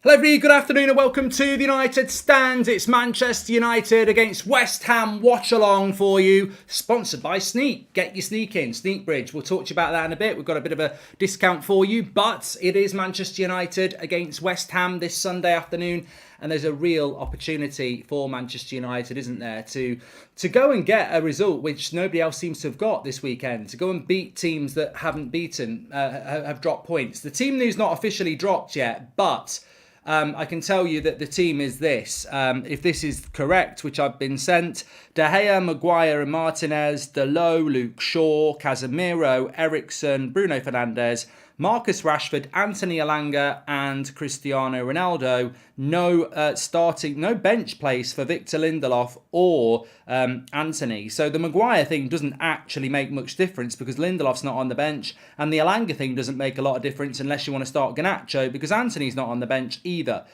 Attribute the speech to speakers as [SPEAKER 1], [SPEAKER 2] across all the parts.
[SPEAKER 1] Hello everybody, good afternoon and welcome to the United Stand. It's Manchester United against West Ham Watchalong for you, sponsored by Sneak. Get your Sneak in, Sneakbridge. We'll talk to you about that in a bit. We've got a bit of a discount for you, but it is Manchester United against West Ham this Sunday afternoon, and there's a real opportunity for Manchester United, isn't there, to go and get a result which nobody else seems to have got this weekend, to go and beat teams that haven't beaten, have dropped points. The team news not officially dropped yet, but I can tell you that the team is this. If this is correct, which I've been sent: De Gea, Maguire and Martinez, Dalot, Luke Shaw, Casemiro, Eriksen, Bruno Fernandes, Marcus Rashford, Anthony Elanga and Cristiano Ronaldo. No bench place for Victor Lindelof or Anthony. So the Maguire thing doesn't actually make much difference because Lindelof's not on the bench, and the Elanga thing doesn't make a lot of difference unless you want to start Garnacho because Anthony's not on the bench either.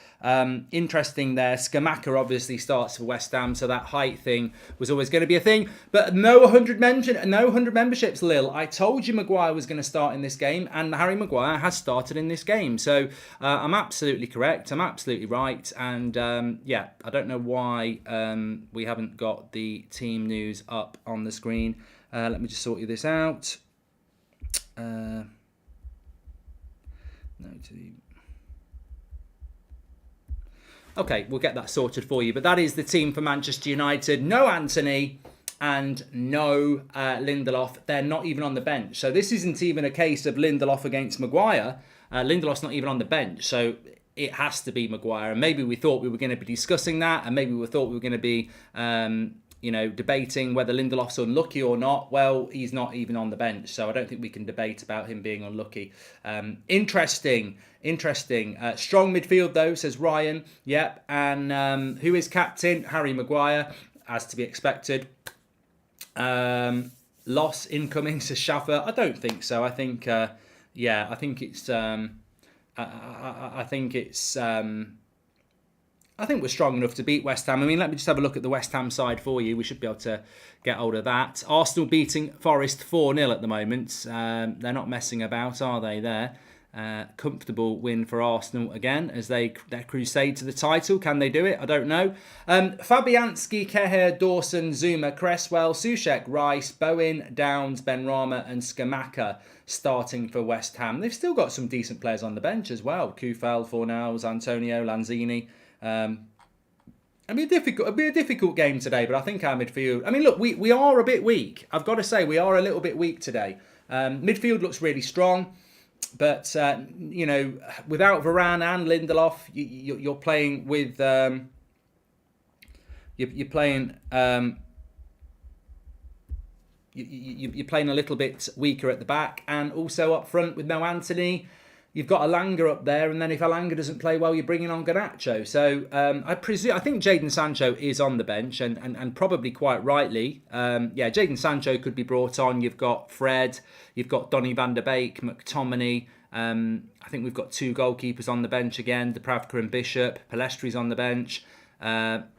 [SPEAKER 1] Interesting there. Scamacca obviously starts for West Ham, so that height thing was always going to be a thing. But no 100 memberships, Lil. I told you Maguire was going to start in this game, and Harry Maguire has started in this game. So I'm absolutely correct. I'm absolutely right. And yeah, I don't know why we haven't got the team news up on the screen. Let me just sort you this out. No, to the... Okay, we'll get that sorted for you. But that is the team for Manchester United. No Anthony and no Lindelof. They're not even on the bench. So this isn't even a case of Lindelof against Maguire. Lindelof's not even on the bench. So it has to be Maguire. And maybe we thought we were going to be discussing that. And maybe we thought we were going to be, debating whether Lindelof's unlucky or not. Well, he's not even on the bench. So I don't think we can debate about him being unlucky. Interesting. Strong midfield, though, says Ryan. Yep. And who is captain? Harry Maguire, as to be expected. Loss incoming, says Shaffer. I don't think so. I think, I think it's... I think we're strong enough to beat West Ham. I mean, let me just have a look at the West Ham side for you. We should be able to get hold of that. Arsenal beating Forest 4-0 at the moment. They're not messing about, are they, there? Comfortable win for Arsenal again as their crusade to the title. Can they do it? I don't know. Fabianski, Keher, Dawson, Zuma, Cresswell, Soucek, Rice, Bowen, Downs, Benrahma and Scamacca starting for West Ham. They've still got some decent players on the bench as well. Kufel, Fornals, Antonio, Lanzini. It'll be a difficult game today, but I think our midfield... I mean, look, we are a bit weak. I've got to say, we are a little bit weak today. Midfield looks really strong, but, without Varane and Lindelof, you're playing with... You're playing a little bit weaker at the back, and also up front with no Anthony. You've got Elanga up there, and then if Elanga doesn't play well, you're bringing on Garnacho. So I think Jadon Sancho is on the bench, and probably quite rightly. Jadon Sancho could be brought on. You've got Fred, you've got Donny van der Beek, McTominay. I think we've got two goalkeepers on the bench again, Dubravka and Bishop. Palestri's on the bench.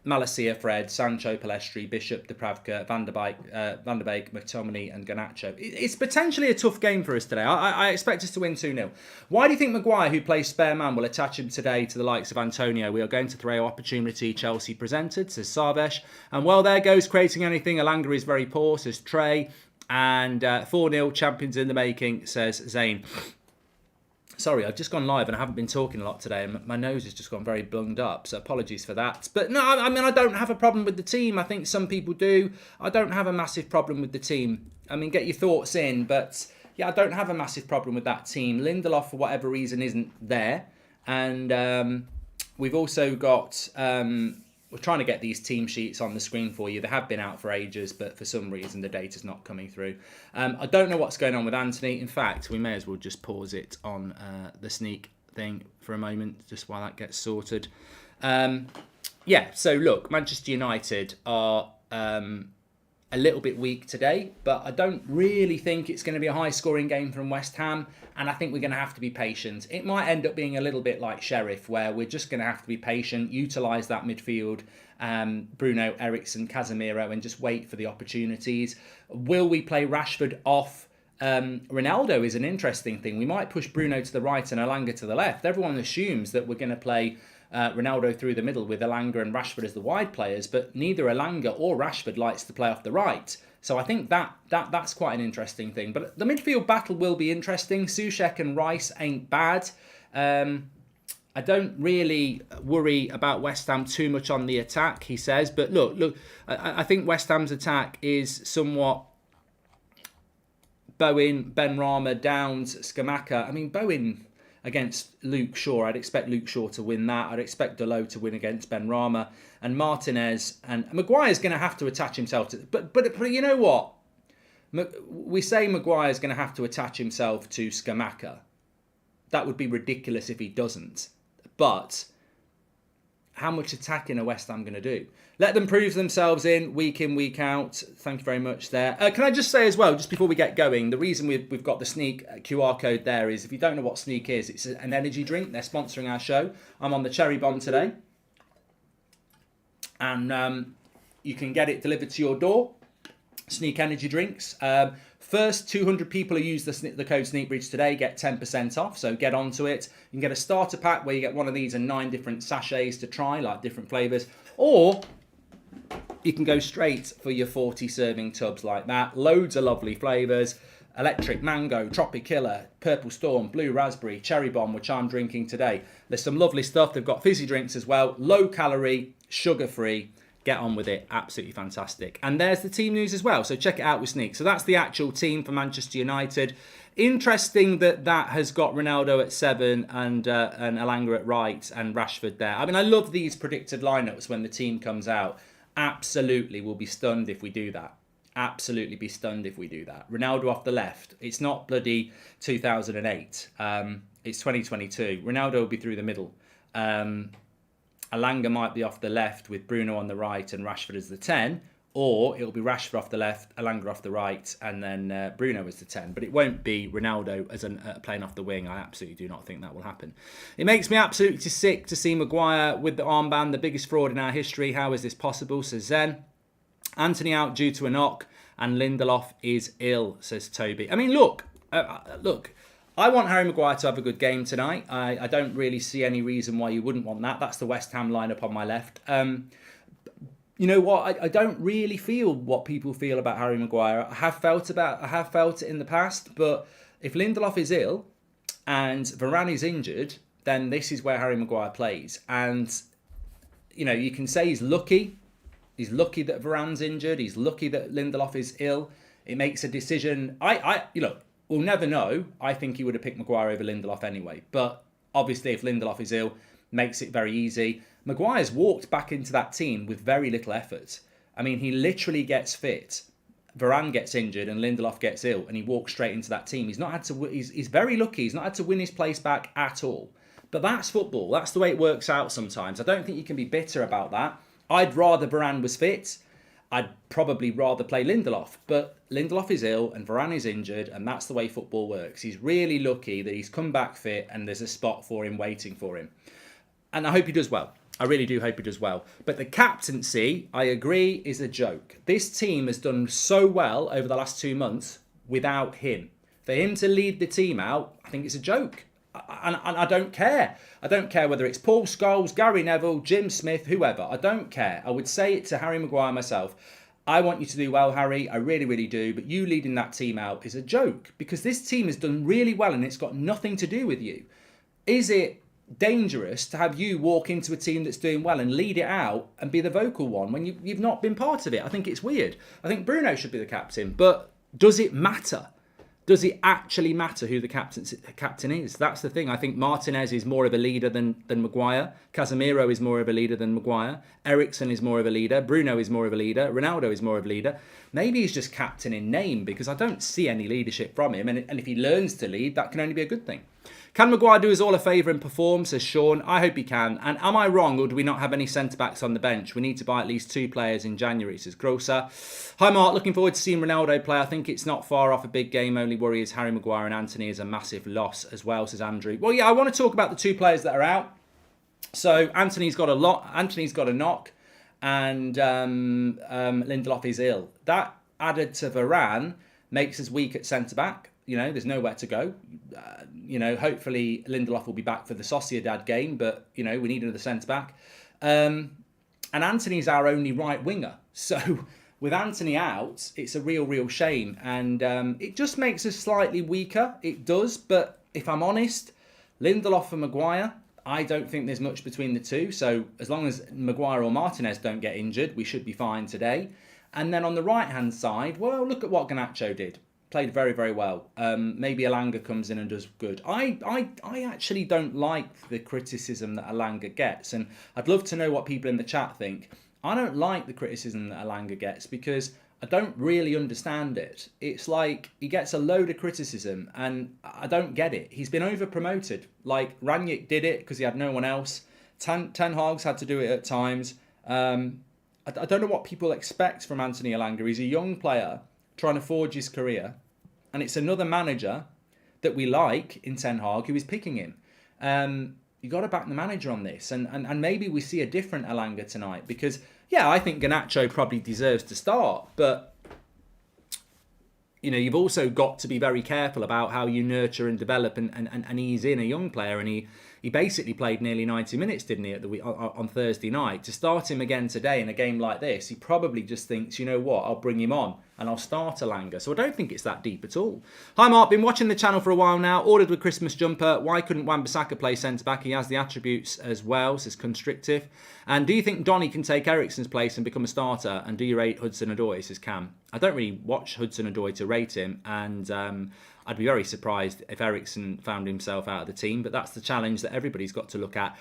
[SPEAKER 1] Malacia, Fred, Sancho, Palestri, Bishop, Dubravka, Van der Beek, McTominay and Garnacho. It's potentially a tough game for us today. I expect us to win 2-0. Why do you think Maguire, who plays spare man, will attach him today to the likes of Antonio? We are going to throw opportunity Chelsea presented, says Sarvesh. And well, there goes creating anything. Elanga is very poor, says Trey. And 4-0 champions in the making, says Zane. Sorry, I've just gone live and I haven't been talking a lot today and my nose has just gone very bunged up, so apologies for that. But no, I mean, I don't have a problem with the team. I think some people do. I don't have a massive problem with the team. I mean, get your thoughts in, but yeah, I don't have a massive problem with that team. Lindelof, for whatever reason, isn't there. And we've also got... we're trying to get these team sheets on the screen for you. They have been out for ages, but for some reason the data's not coming through. I don't know what's going on with Anthony. In fact, we may as well just pause it on the Sneak thing for a moment, just while that gets sorted. So look, Manchester United are a little bit weak today, but I don't really think it's going to be a high-scoring game from West Ham, and I think we're going to have to be patient. It might end up being a little bit like Sheriff, where we're just going to have to be patient, utilise that midfield, Bruno, Eriksen, Casemiro, and just wait for the opportunities. Will we play Rashford off Ronaldo is an interesting thing. We might push Bruno to the right and Elanga to the left. Everyone assumes that we're going to play Ronaldo through the middle with Elanga and Rashford as the wide players, but neither Elanga or Rashford likes to play off the right. So I think that's quite an interesting thing. But the midfield battle will be interesting. Soucek and Rice ain't bad. I don't really worry about West Ham too much on the attack, he says. But look, I think West Ham's attack is somewhat Bowen, Benrahma, Downs, Scamacca. I mean, Bowen against Luke Shaw. I'd expect Luke Shaw to win that. I'd expect Dalot to win against Benrahma. And Martinez and Maguire's going to have to attach himself to... But you know what? We say Maguire's going to have to attach himself to Scamacca. That would be ridiculous if he doesn't. But how much attacking are West Ham going to do? Let them prove themselves in, week out. Thank you very much there. Can I just say as well, just before we get going, the reason we've got the Sneak QR code there is, if you don't know what Sneak is, it's an energy drink. They're sponsoring our show. I'm on the Cherry Bomb today. And you can get it delivered to your door. Sneak energy drinks. First 200 people who use the code SneakBridge today get 10% off, so get onto it. You can get a starter pack where you get one of these and 9 different sachets to try, like different flavours. Or you can go straight for your 40 serving tubs like that. Loads of lovely flavours. Electric Mango, Tropic Killer, Purple Storm, Blue Raspberry, Cherry Bomb, which I'm drinking today. There's some lovely stuff. They've got fizzy drinks as well. Low calorie, sugar free. Get on with it. Absolutely fantastic. And there's the team news as well. So check it out with Sneak. So that's the actual team for Manchester United. Interesting that has got Ronaldo at 7 and Elanga at right and Rashford there. I mean, I love these predicted lineups when the team comes out. Absolutely will be stunned if we do that. Absolutely be stunned if we do that. Ronaldo off the left. It's not bloody 2008. It's 2022. Ronaldo will be through the middle. Elanga might be off the left with Bruno on the right and Rashford as the 10, or it'll be Rashford off the left, Elanga off the right, and then Bruno as the 10. But it won't be Ronaldo as playing off the wing. I absolutely do not think that will happen. It makes me absolutely sick to see Maguire with the armband, the biggest fraud in our history. How is this possible, says Zen. Anthony out due to a knock, and Lindelof is ill, says Toby. I mean, look. I want Harry Maguire to have a good game tonight. I don't really see any reason why you wouldn't want that. That's the West Ham lineup on my left. You know what? I don't really feel what people feel about Harry Maguire. I have felt it in the past, but if Lindelof is ill and Varane is injured, then this is where Harry Maguire plays. And you know, you can say he's lucky. He's lucky that Varane's injured. He's lucky that Lindelof is ill. It makes a decision. We'll never know. I think he would have picked Maguire over Lindelof anyway. But obviously, if Lindelof is ill, makes it very easy. Maguire's walked back into that team with very little effort. I mean, he literally gets fit. Varane gets injured and Lindelof gets ill, and he walks straight into that team. He's not had to. He's very lucky. He's not had to win his place back at all. But that's football. That's the way it works out sometimes. I don't think you can be bitter about that. I'd rather Varane was fit. I'd probably rather play Lindelof, but Lindelof is ill and Varane is injured, and that's the way football works. He's really lucky that he's come back fit and there's a spot for him waiting for him. And I hope he does well. I really do hope he does well. But the captaincy, I agree, is a joke. This team has done so well over the last 2 months without him. For him to lead the team out, I think it's a joke. And I don't care. I don't care whether it's Paul Scholes, Gary Neville, Jim Smith, whoever. I don't care. I would say it to Harry Maguire myself. I want you to do well, Harry. I really, really do. But you leading that team out is a joke, because this team has done really well and it's got nothing to do with you. Is it dangerous to have you walk into a team that's doing well and lead it out and be the vocal one when you've not been part of it? I think it's weird. I think Bruno should be the captain. But does it matter? Does it actually matter who the captain is? That's the thing. I think Martinez is more of a leader than Maguire. Casemiro is more of a leader than Maguire. Eriksen is more of a leader. Bruno is more of a leader. Ronaldo is more of a leader. Maybe he's just captain in name, because I don't see any leadership from him. And if he learns to lead, that can only be a good thing. Can Maguire do us all a favour and perform, says Sean. I hope he can. And am I wrong, or do we not have any centre-backs on the bench? We need to buy at least 2 players in January, says Grosser. Hi, Mark. Looking forward to seeing Ronaldo play. I think it's not far off a big game. Only worry is Harry Maguire and Anthony is a massive loss as well, says Andrew. Well, yeah, I want to talk about the 2 players that are out. So Anthony's got a knock, and Lindelof is ill. That added to Varane makes us weak at centre-back. You know, there's nowhere to go. You know, hopefully Lindelof will be back for the Sociedad game, but, you know, we need another centre-back. And Anthony's our only right winger. So with Anthony out, it's a real shame. And it just makes us slightly weaker. It does. But if I'm honest, Lindelof and Maguire, I don't think there's much between the two. So as long as Maguire or Martinez don't get injured, we should be fine today. And then on the right-hand side, well, look at what Garnacho did. Played very well. Maybe Elanga comes in and does good. I actually don't like the criticism that Elanga gets. And I'd love to know what people in the chat think. I don't like the criticism that Elanga gets because I don't really understand it. It's like he gets a load of criticism and I don't get it. He's been over-promoted. Like Rangnick did it because he had no one else. Ten Hag's had to do it at times. I don't know what people expect from Anthony Elanga. He's a young player trying to forge his career. And it's another manager that we like in Ten Hag who is picking him. You got to back the manager on this. And maybe we see a different Elanga tonight. Because, yeah, I think Garnacho probably deserves to start. But, you know, you've also got to be very careful about how you nurture and develop and ease in a young player. And he basically played nearly 90 minutes, didn't he, on Thursday night. To start him again today in a game like this, he probably just thinks, you know what, I'll bring him on and I'll start Elanga. So I don't think it's that deep at all. Hi Mark, been watching the channel for a while now. Ordered with Christmas jumper. Why couldn't Wan-Bissaka play centre-back? He has the attributes as well, says Constrictive. And do you think Donny can take Eriksen's place and become a starter? And do you rate Hudson-Odoi, says Cam. I don't really watch Hudson-Odoi to rate him. And I'd be very surprised if Eriksen found himself out of the team, but that's the challenge that everybody's got to look at.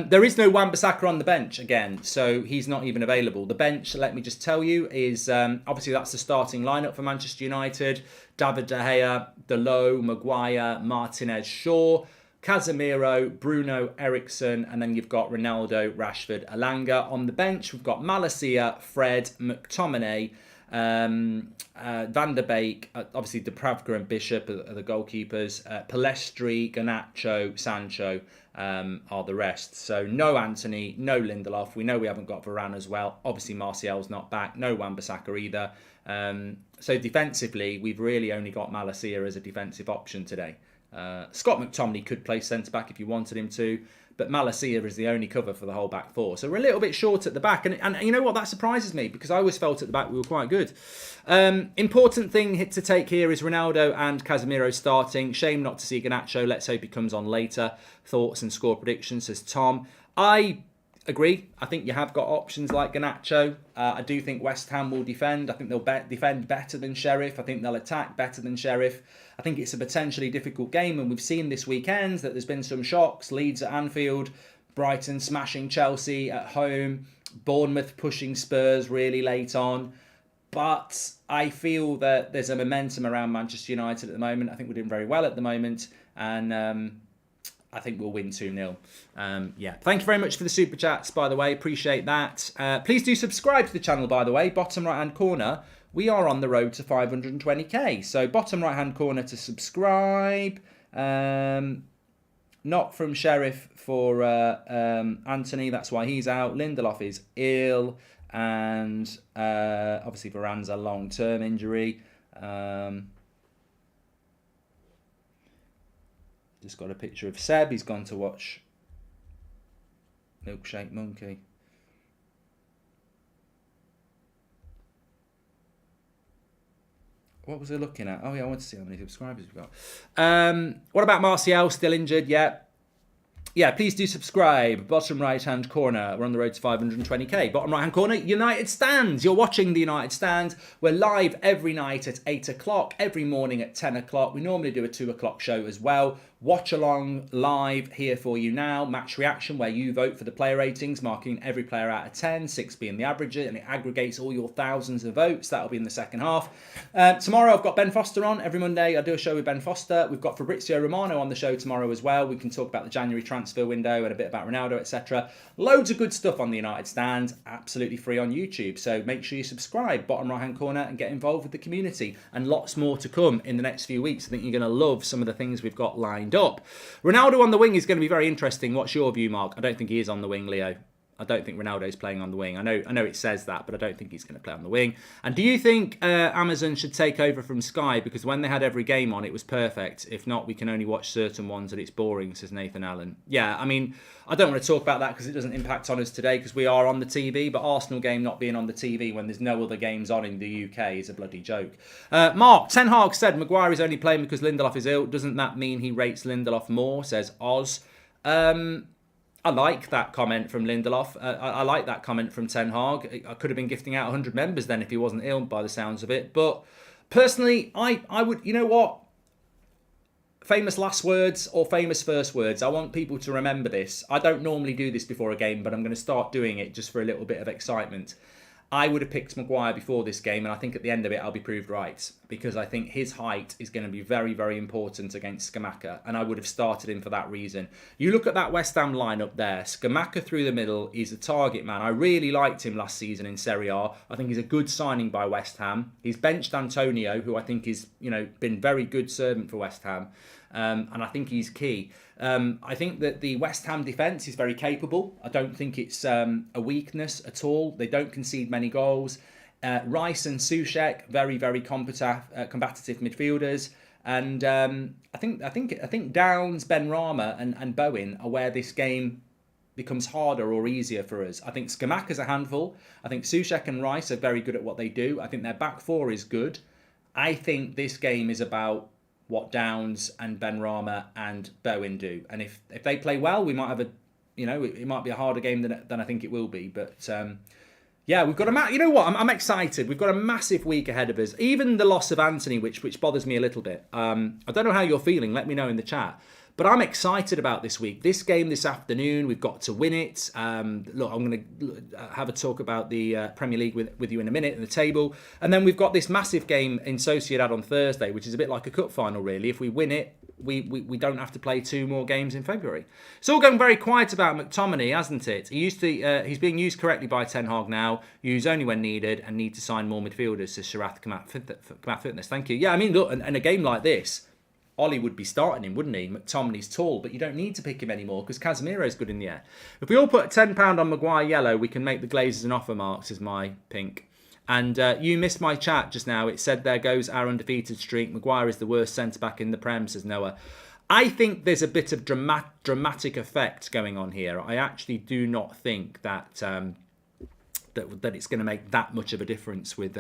[SPEAKER 1] There is no Wan-Bissaka on the bench again, so he's not even available. The bench, let me just tell you, is obviously that's the starting lineup for Manchester United. David De Gea, Dalot, Maguire, Martinez, Shaw, Casemiro, Bruno, Eriksen, and then you've got Ronaldo, Rashford, Elanga. On the bench, we've got Malacia, Fred, McTominay, Van der Beek, obviously Dubravka and Bishop are the goalkeepers. Pellistri, Garnacho, Sancho are the rest. So no Anthony, no Lindelof. We know we haven't got Varane as well. Obviously Martial's not back. No Wan-Bissaka either. So defensively, we've really only got Malacia as a defensive option today. Scott McTominay could play centre-back if you wanted him to, but Malacia is the only cover for the whole back four. So we're a little bit short at the back. And you know what? That surprises me because I always felt at the back we were quite good. Important thing to take here is Ronaldo and Casemiro starting. Shame not to see Garnacho. Let's hope he comes on later. Thoughts and score predictions, says Tom. I agree. I think you have got options like Garnacho. I do think West Ham will defend. I think they'll defend better than Sheriff. I think they'll attack better than Sheriff. I think it's a potentially difficult game, and we've seen this weekend that there's been some shocks. Leeds at Anfield, Brighton smashing Chelsea at home, Bournemouth pushing Spurs really late on. But I feel that there's a momentum around Manchester United at the moment. I think we're doing very well at the moment, and I think we'll win 2-0. Yeah, thank you very much for the super chats, by the way. Appreciate that. Please do subscribe to the channel, by the way. Bottom right-hand corner, we are on the road to 520k. So bottom right-hand corner to subscribe. Not from Sheriff for Anthony. That's why he's out. Lindelof is ill. And obviously Varane's a long-term injury. Just got a picture of Seb. He's gone to watch Milkshake Monkey. What was I looking at? Oh, yeah, I want to see how many subscribers we've got. What about Martial? Still injured? Yeah. Yeah, please do subscribe. Bottom right-hand corner. We're on the road to 520k. Bottom right-hand corner, United Stands. You're watching the United Stand. We're live every night at 8 o'clock, every morning at 10 o'clock. We normally do a 2 o'clock show as well. Watchalong live here for you now. Match reaction, where you vote for the player ratings, marking every player out of 10, 6 being the average, and it aggregates all your thousands of votes. That'll be in the second half. Tomorrow I've got Ben Foster on. Every Monday I do a show with Ben Foster. We've got Fabrizio Romano on the show tomorrow as well. We can talk about the January transfer window and a bit about Ronaldo, etc. Loads of good stuff on the United Stand, absolutely free on YouTube. So make sure you subscribe, bottom right hand corner, and get involved with the community. And lots more to come in the next few weeks. I think you're going to love some of the things we've got lined up. Ronaldo on the wing is going to be very interesting. What's your view, Mark? I don't think he is on the wing, Leo. I don't think Ronaldo's playing on the wing. I know it says that, but I don't think he's going to play on the wing. And do you think Amazon should take over from Sky? Because when they had every game on, it was perfect. If not, we can only watch certain ones and it's boring, says Nathan Allen. Yeah, I mean, I don't want to talk about that because it doesn't impact on us today because we are on the TV, but Arsenal game not being on the TV when there's no other games on in the UK is a bloody joke. Mark, Ten Hag said Maguire is only playing because Lindelof is ill. Doesn't that mean he rates Lindelof more, says Oz. I like that comment from Lindelof. I like that comment from Ten Hag. I could have been gifting out 100 members then if he wasn't ill by the sounds of it. But personally, I would, you know what? Famous last words or famous first words. I want people to remember this. I don't normally do this before a game, but I'm going to start doing it just for a little bit of excitement. I would have picked Maguire before this game, and I think at the end of it, I'll be proved right. Because I think his height is going to be very, very important against Scamacca, and I would have started him for that reason. You look at that West Ham lineup there, Scamacca through the middle, he's a target man. I really liked him last season in Serie A. I think he's a good signing by West Ham. He's benched Antonio, who I think is, been very good servant for West Ham. And I think he's key. I think that the West Ham defence is very capable. I don't think it's a weakness at all. They don't concede many goals. Rice and Soucek, very, very combative midfielders. And I think Downs, Benrahma and Bowen are where this game becomes harder or easier for us. I think Scamacca's a handful. I think Soucek and Rice are very good at what they do. I think their back four is good. I think this game is about what Downs and Benrahma and Bowen do. And if they play well, we might have it might be a harder game than I think it will be. But yeah, we've got I'm excited. We've got a massive week ahead of us. Even the loss of Anthony, which bothers me a little bit. I don't know how you're feeling. Let me know in the chat. But I'm excited about this week. This game this afternoon, we've got to win it. Look, I'm going to have a talk about the Premier League with you in a minute in the table. And then we've got this massive game in Sociedad on Thursday, which is a bit like a cup final, really. If we win it, we don't have to play 2 more games in February. It's all going very quiet about McTominay, hasn't it? He's being used correctly by Ten Hag now. Use only when needed and need to sign more midfielders, says Sharath Kamat Fitness. Thank you. Yeah, I mean, look, and a game like this, Ollie would be starting him, wouldn't he? McTominay's tall, but you don't need to pick him anymore because Casemiro's good in the air. If we all put £10 on Maguire yellow, we can make the Glazers an offer, Marks, is my pink. And you missed my chat just now. It said there goes our undefeated streak. Maguire is the worst centre-back in the Prem, says Noah. I think there's a bit of dramatic effect going on here. I actually do not think that that it's going to make that much of a difference with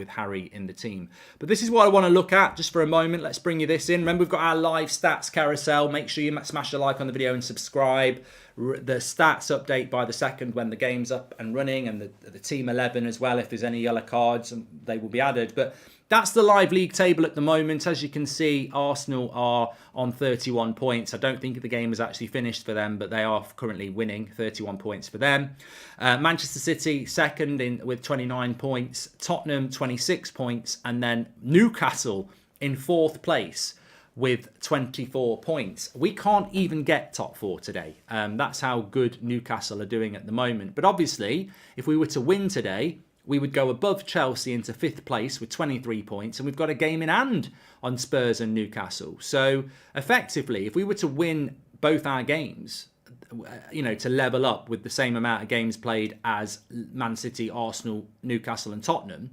[SPEAKER 1] Harry in the team. But this is what I want to look at just for a moment. Let's bring you this in. Remember, we've got our live stats carousel. Make sure you smash a like on the video and subscribe. The stats update by the second when the game's up and running, and the team 11 as well. If there's any yellow cards, they will be added. But that's the live league table at the moment. As you can see, Arsenal are on 31 points. I don't think the game is actually finished for them, but they are currently winning. 31 points for them. Manchester City second with 29 points. Tottenham 26 points, and then Newcastle in 4th place with 24 points. We can't even get top 4 today. That's how good Newcastle are doing at the moment. But obviously, if we were to win today, we would go above Chelsea into 5th place with 23 points, and we've got a game in hand on Spurs and Newcastle. So effectively, if we were to win both our games, to level up with the same amount of games played as Man City, Arsenal, Newcastle and Tottenham,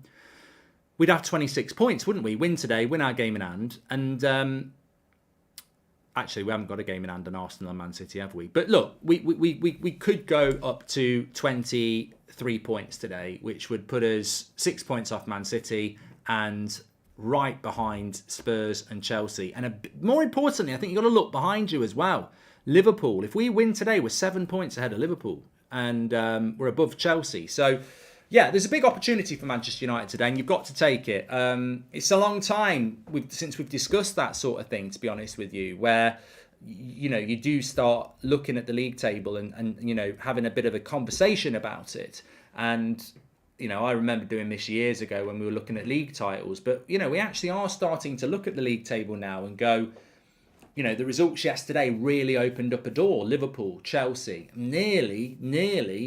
[SPEAKER 1] we'd have 26 points, wouldn't we? Win today, win our game in hand. And actually, we haven't got a game in hand on Arsenal and Man City, have we? But look, we could go up to 23 points today, which would put us 6 points off Man City and right behind Spurs and Chelsea. And more importantly, I think you've got to look behind you as well. Liverpool, if we win today, we're 7 points ahead of Liverpool. And we're above Chelsea. So yeah, there's a big opportunity for Manchester United today, and you've got to take it. It's a long time since we've discussed that sort of thing, to be honest with you, where you do start looking at the league table and having a bit of a conversation about it. And I remember doing this years ago when we were looking at league titles, but we actually are starting to look at the league table now and go, the results yesterday really opened up a door. Liverpool, Chelsea, nearly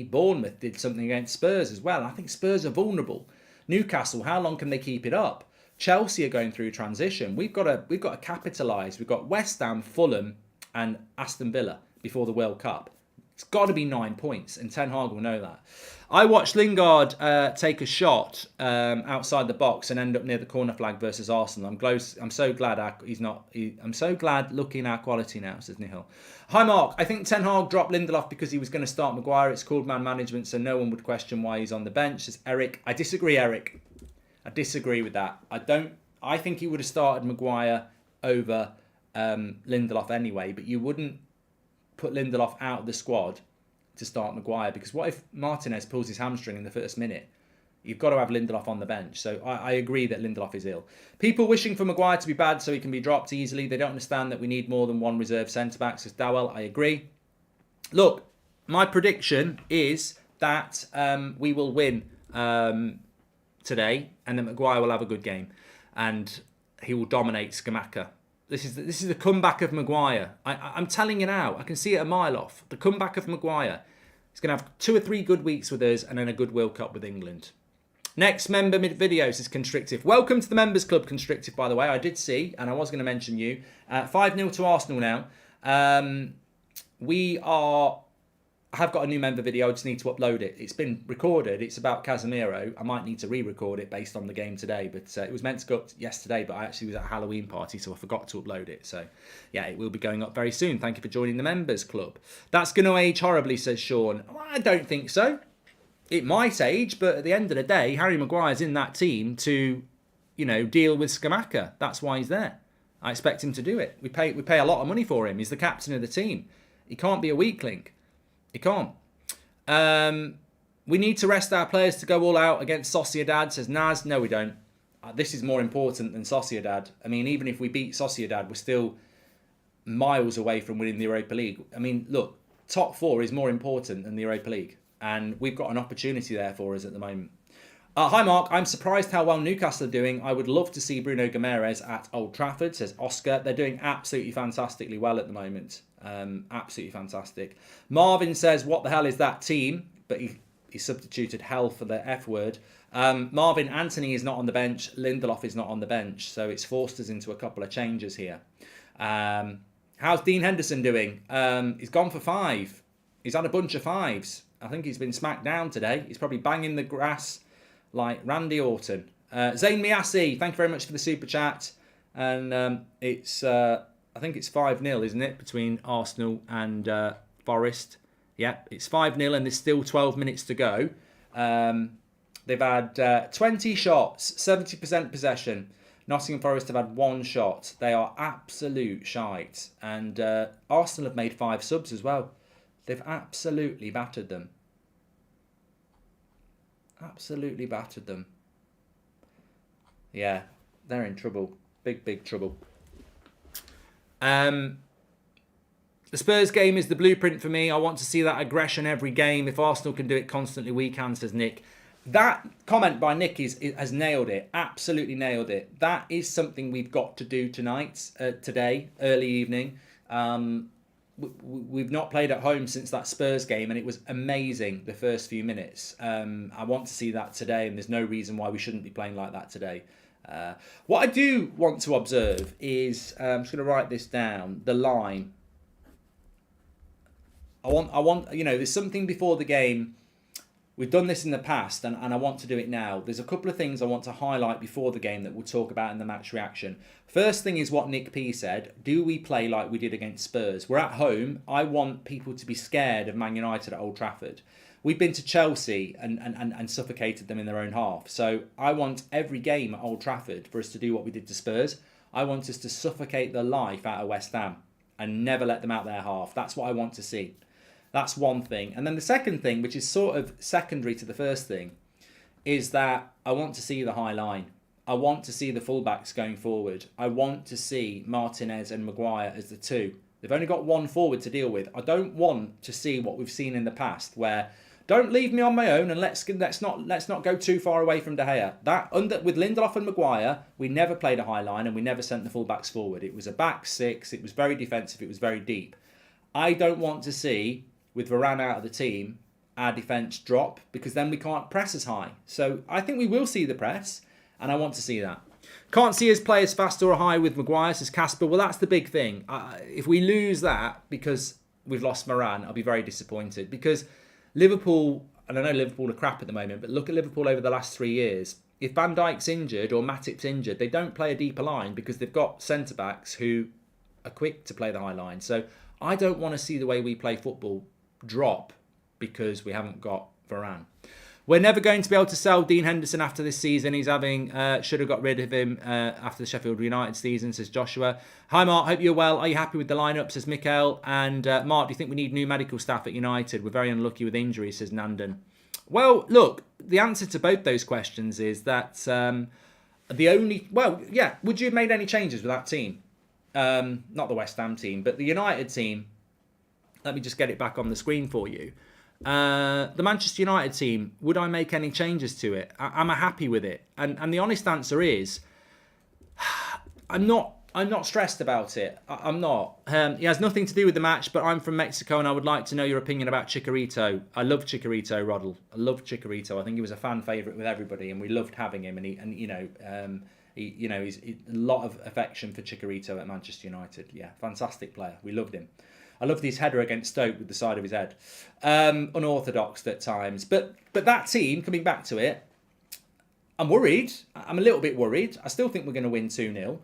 [SPEAKER 1] Bournemouth did something against Spurs as well. I think Spurs are vulnerable. Newcastle, how long can they keep it up? Chelsea are going through transition. We've got to capitalise. We've got West Ham, Fulham and Aston Villa before the World Cup. It's got to be 9 points, and Ten Hag will know that. I watched Lingard take a shot outside the box and end up near the corner flag versus Arsenal. I'm so glad he's not. I'm so glad looking at our quality now, says Nihil. Hi Mark, I think Ten Hag dropped Lindelof because he was going to start Maguire. It's called man management, so no one would question why he's on the bench, says Eric. I disagree, Eric. I disagree with that. I think he would have started Maguire over Lindelof anyway, but you wouldn't put Lindelof out of the squad to start Maguire, because what if Martinez pulls his hamstring in the first minute? You've got to have Lindelof on the bench. So I agree that Lindelof is ill. People wishing for Maguire to be bad so he can be dropped easily. They don't understand that we need more than one reserve centre-back, says Dowell. I agree. Look, my prediction is that we will win today, and then Maguire will have a good game and he will dominate Scamacca. This is the comeback of Maguire. I'm telling you now, I can see it a mile off. The comeback of Maguire. He's going to have 2 or 3 good weeks with us and then a good World Cup with England. Next member videos is Constrictive. Welcome to the members club, Constrictive, by the way. I did see, and I was going to mention you. 5-0 to Arsenal now. I have got a new member video. I just need to upload it. It's been recorded. It's about Casemiro. I might need to re-record it based on the game today. But it was meant to go up yesterday, but I actually was at a Halloween party, so I forgot to upload it. So, yeah, it will be going up very soon. Thank you for joining the members club. That's going to age horribly, says Sean. Well, I don't think so. It might age, but at the end of the day, Harry Maguire's in that team to, deal with Scamacca. That's why he's there. I expect him to do it. We pay a lot of money for him. He's the captain of the team. He can't be a weakling. He can't. We need to rest our players to go all out against Sociedad, says Naz. No, we don't. This is more important than Sociedad. I mean, even if we beat Sociedad, we're still miles away from winning the Europa League. I mean, look, top 4 is more important than the Europa League. And we've got an opportunity there for us at the moment. Hi, Mark. I'm surprised how well Newcastle are doing. I would love to see Bruno Guimaraes at Old Trafford, says Oscar. They're doing absolutely fantastically well at the moment. Absolutely fantastic. Marvin says, what the hell is that team? But he substituted hell for the F word. Marvin, Anthony is not on the bench. Lindelof is not on the bench. So it's forced us into a couple of changes here. How's Dean Henderson doing? He's gone for 5. He's had a bunch of 5s. I think he's been smacked down today. He's probably banging the grass like Randy Orton. Zayn Miasi, thank you very much for the super chat. And I think it's 5-0, isn't it, between Arsenal and Forest? Yep, it's 5-0 and there's still 12 minutes to go. They've had 20 shots, 70% possession. Nottingham Forest have had 1 shot. They are absolute shite. And Arsenal have made 5 subs as well. They've absolutely battered them. Absolutely battered them. Yeah, they're in trouble. Big, big trouble. The Spurs game is the blueprint for me. I want to see that aggression every game. If Arsenal can do it constantly, we can, says Nick. That comment by Nick has nailed it. Absolutely nailed it. That is something we've got to do today, early evening. We've not played at home since that Spurs game, and it was amazing the first few minutes. I want to see that today, and there's no reason why we shouldn't be playing like that today. What I do want to observe is, I'm just going to write this down, the line. I want, there's something before the game. We've done this in the past, and I want to do it now. There's a couple of things I want to highlight before the game that we'll talk about in the match reaction. First thing is what Nick P said. Do we play like we did against Spurs? We're at home. I want people to be scared of Man United at Old Trafford. We've been to Chelsea and suffocated them in their own half. So I want every game at Old Trafford for us to do what we did to Spurs. I want us to suffocate the life out of West Ham and never let them out their half. That's what I want to see. That's one thing. And then the second thing, which is sort of secondary to the first thing, is that I want to see the high line. I want to see the fullbacks going forward. I want to see Martinez and Maguire as the 2. They've only got 1 forward to deal with. I don't want to see what we've seen in the past, where don't leave me on my own and let's not go too far away from De Gea. With Lindelof and Maguire, we never played a high line and we never sent the fullbacks forward. It was a back 6. It was very defensive. It was very deep. I don't want to see, with Varane out of the team, our defence drop, because then we can't press as high. So I think we will see the press, and I want to see that. Can't see us play as fast or high with Maguire, says Casper. Well, that's the big thing. If we lose that, because we've lost Moran, I'll be very disappointed, because Liverpool, and I know Liverpool are crap at the moment, but look at Liverpool over the last 3 years. If Van Dijk's injured or Matip's injured, they don't play a deeper line because they've got centre-backs who are quick to play the high line. So I don't want to see the way we play football drop because we haven't got Varane. We're never going to be able to sell Dean Henderson after this season. He's having, should have got rid of him after the Sheffield United season, says Joshua. Hi, Mark. Hope you're well. Are you happy with the lineup, says Mikael. And Mark, do you think we need new medical staff at United? We're very unlucky with injuries, says Nandan. Well, look, the answer to both those questions is that would you have made any changes with that team? Not the West Ham team, but the United team. Let me just get it back on the screen for you. The Manchester United team, would I make any changes to it? Am I happy with it? And the honest answer is, I'm not stressed about it. I'm not. It has nothing to do with the match, but I'm from Mexico and I would like to know your opinion about Chicharito. I love Chicharito, Roddle. I love Chicharito. I think he was a fan favourite with everybody and we loved having him. He's a lot of affection for Chicharito at Manchester United. Yeah, fantastic player. We loved him. I loved his header against Stoke with the side of his head. Unorthodox at times. But that team, coming back to it, I'm worried. I'm a little bit worried. I still think we're going to win 2-0.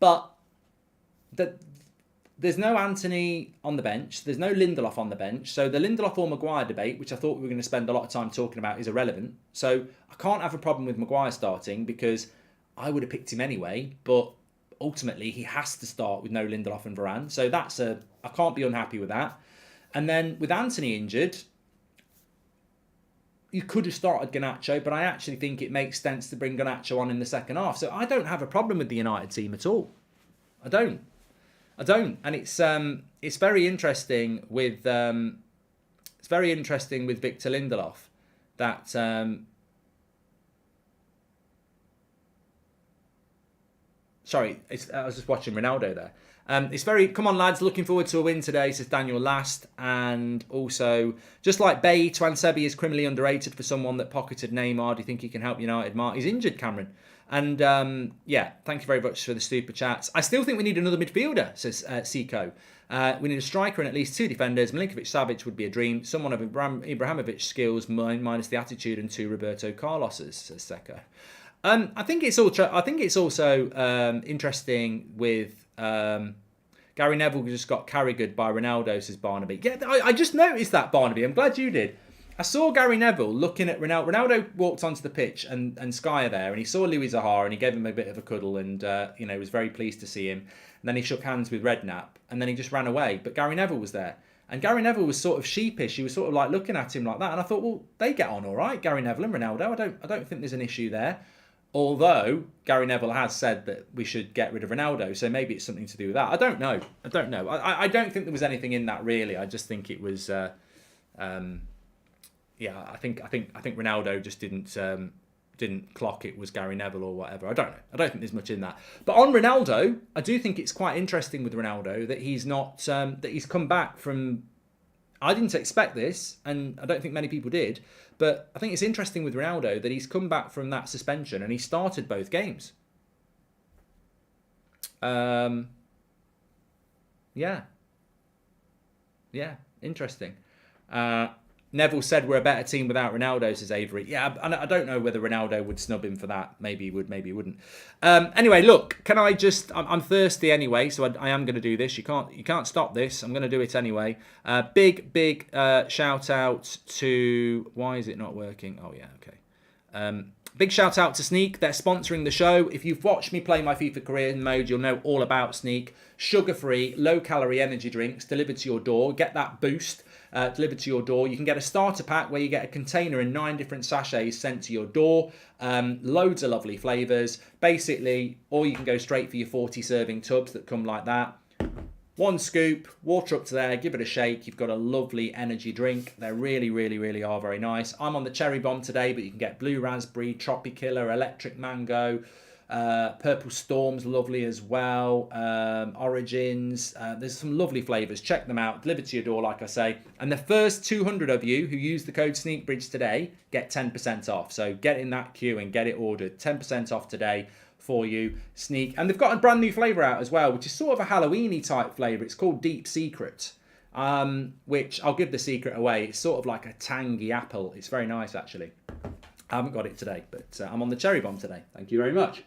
[SPEAKER 1] But there's no Anthony on the bench. There's no Lindelof on the bench. So the Lindelof or Maguire debate, which I thought we were going to spend a lot of time talking about, is irrelevant. So I can't have a problem with Maguire starting because I would have picked him anyway. But ultimately, he has to start with no Lindelof and Varane. So I can't be unhappy with that. And then with Anthony injured, you could have started Garnacho, but I actually think it makes sense to bring Garnacho on in the second half. So I don't have a problem with the United team at all. I don't. And it's very interesting with Victor Lindelof that I was just watching Ronaldo there. Come on lads, looking forward to a win today, says Daniel Last. And also, just like Bay, Twansebi is criminally underrated for someone that pocketed Neymar. Do you think he can help United, Mark? He's injured, Cameron. And thank you very much for the super chats. I still think we need another midfielder, says Seiko. We need a striker and at least 2 defenders. Milinkovic-Savic would be a dream. Someone of Ibrahimovic's skills minus the attitude, and 2 Roberto Carlos's, says Seiko. I think it's also interesting with Gary Neville just got carried by Ronaldo, says Barnaby. Yeah, I just noticed that, Barnaby. I'm glad you did. I saw Gary Neville looking at Ronaldo. Ronaldo walked onto the pitch and Sky are there, and he saw Louis Zaha and he gave him a bit of a cuddle and was very pleased to see him. And then he shook hands with Redknapp and then he just ran away. But Gary Neville was there. And Gary Neville was sort of sheepish. He was sort of like looking at him like that. And I thought, well, they get on all right, Gary Neville and Ronaldo. I don't think there's an issue there. Although Gary Neville has said that we should get rid of Ronaldo, so maybe it's something to do with that. I don't know. I don't think there was anything in that really. I just think it was. I think Ronaldo just didn't clock it was Gary Neville or whatever. I don't know. I don't think there's much in that. But on Ronaldo, I do think it's quite interesting with Ronaldo that he's not that he's come back from. I didn't expect this, and I don't think many people did. But I think it's interesting with Ronaldo that he's come back from that suspension and he started both games. Yeah, interesting. Neville said we're a better team without Ronaldo, says Avery. Yeah, I don't know whether Ronaldo would snub him for that. Maybe he would, maybe he wouldn't. Anyway, look, can I just... I'm thirsty anyway, so I am going to do this. You can't stop this. I'm going to do it anyway. Big shout out to... Why is it not working? Oh, yeah, okay. Big shout out to Sneak. They're sponsoring the show. If you've watched me play my FIFA career mode, you'll know all about Sneak. Sugar-free, low-calorie energy drinks delivered to your door. Get that boost. Delivered to your door. You can get a starter pack where you get a container and 9 different sachets sent to your door. Loads of lovely flavours. Basically, or you can go straight for your 40 serving tubs that come like that. 1 scoop, water up to there, give it a shake. You've got a lovely energy drink. They really, really, really are very nice. I'm on the cherry bomb today, but you can get blue raspberry, Tropicilla, electric mango. Purple Storm's lovely as well. Origins. There's some lovely flavours. Check them out. Delivered to your door, like I say. And the first 200 of you who use the code SneakBridge today get 10% off. So get in that queue and get it ordered. 10% off today for you, Sneak. And they've got a brand new flavour out as well, which is sort of a Halloween-y type flavour. It's called Deep Secret. which I'll give the secret away. It's sort of like a tangy apple. It's very nice, actually. I haven't got it today, but I'm on the cherry bomb today. Thank you very much.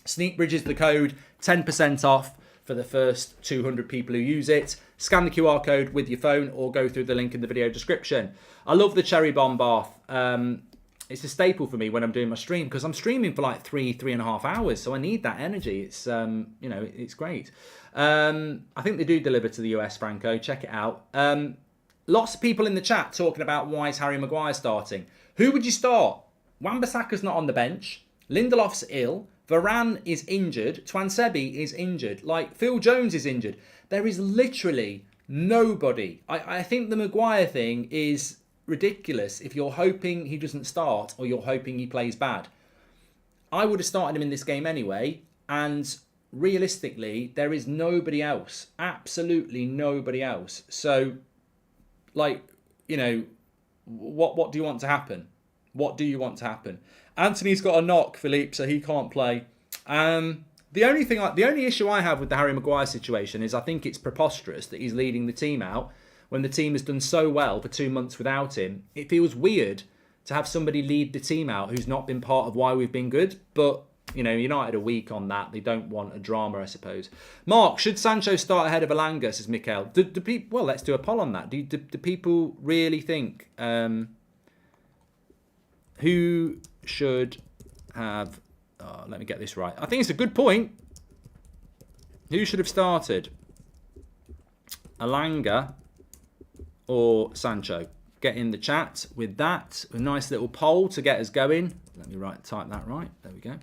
[SPEAKER 1] Sneakbridge is the code, 10% off for the first 200 people who use it. Scan the QR code with your phone or go through the link in the video description. I love the cherry bomb bath. It's a staple for me when I'm doing my stream because I'm streaming for like 3.5 hours, so I need that energy. It's it's great. I think they do deliver to the US, Franco. Check it out. Lots of people in the chat talking about why is Harry Maguire starting. Who would you start? Wan-Bissaka's not on the bench. Lindelof's ill. Varane is injured. Twansebi is injured. Like, Phil Jones is injured. There is literally nobody. I think the Maguire thing is ridiculous if you're hoping he doesn't start or you're hoping he plays bad. I would have started him in this game anyway, and realistically, there is nobody else. Absolutely nobody else. So, like, what do you want to happen? What do you want to happen? Anthony's got a knock, Philippe, so he can't play. The only issue I have with the Harry Maguire situation is I think it's preposterous that he's leading the team out when the team has done so well for 2 months without him. It feels weird to have somebody lead the team out who's not been part of why we've been good. But, United are weak on that. They don't want a drama, I suppose. Mark, should Sancho start ahead of Elanga, says Mikel. Well, let's do a poll on that. Do people really think who should have... let me get this right. I think it's a good point. Who should have started? Elanga or Sancho? Get in the chat with that. A nice little poll to get us going. Let me type that right. There we go.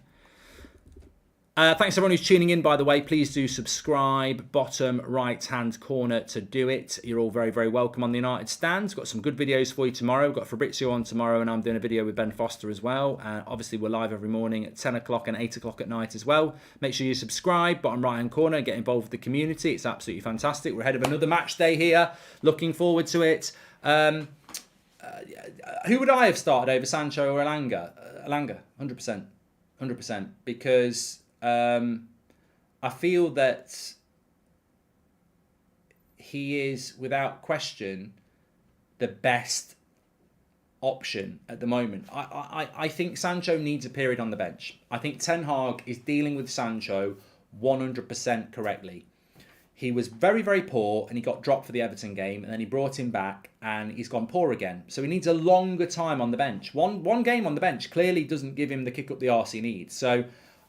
[SPEAKER 1] Thanks everyone who's tuning in, by the way. Please do subscribe. Bottom right-hand corner to do it. You're all very, very welcome on the United Stand. Got some good videos for you tomorrow. Got Fabrizio on tomorrow, and I'm doing a video with Ben Foster as well. Obviously, we're live every morning at 10 o'clock and 8 o'clock at night as well. Make sure you subscribe. Bottom right-hand corner. Get involved with the community. It's absolutely fantastic. We're ahead of another match day here. Looking forward to it. Who would I have started over Sancho or Elanga? Elanga, 100%. 100%. Because... I feel that he is, without question, the best option at the moment. I think Sancho needs a period on the bench. I think Ten Hag is dealing with Sancho 100% correctly. He was very, very poor and he got dropped for the Everton game, and then he brought him back and he's gone poor again. So he needs a longer time on the bench. One game on the bench clearly doesn't give him the kick up the arse he needs. So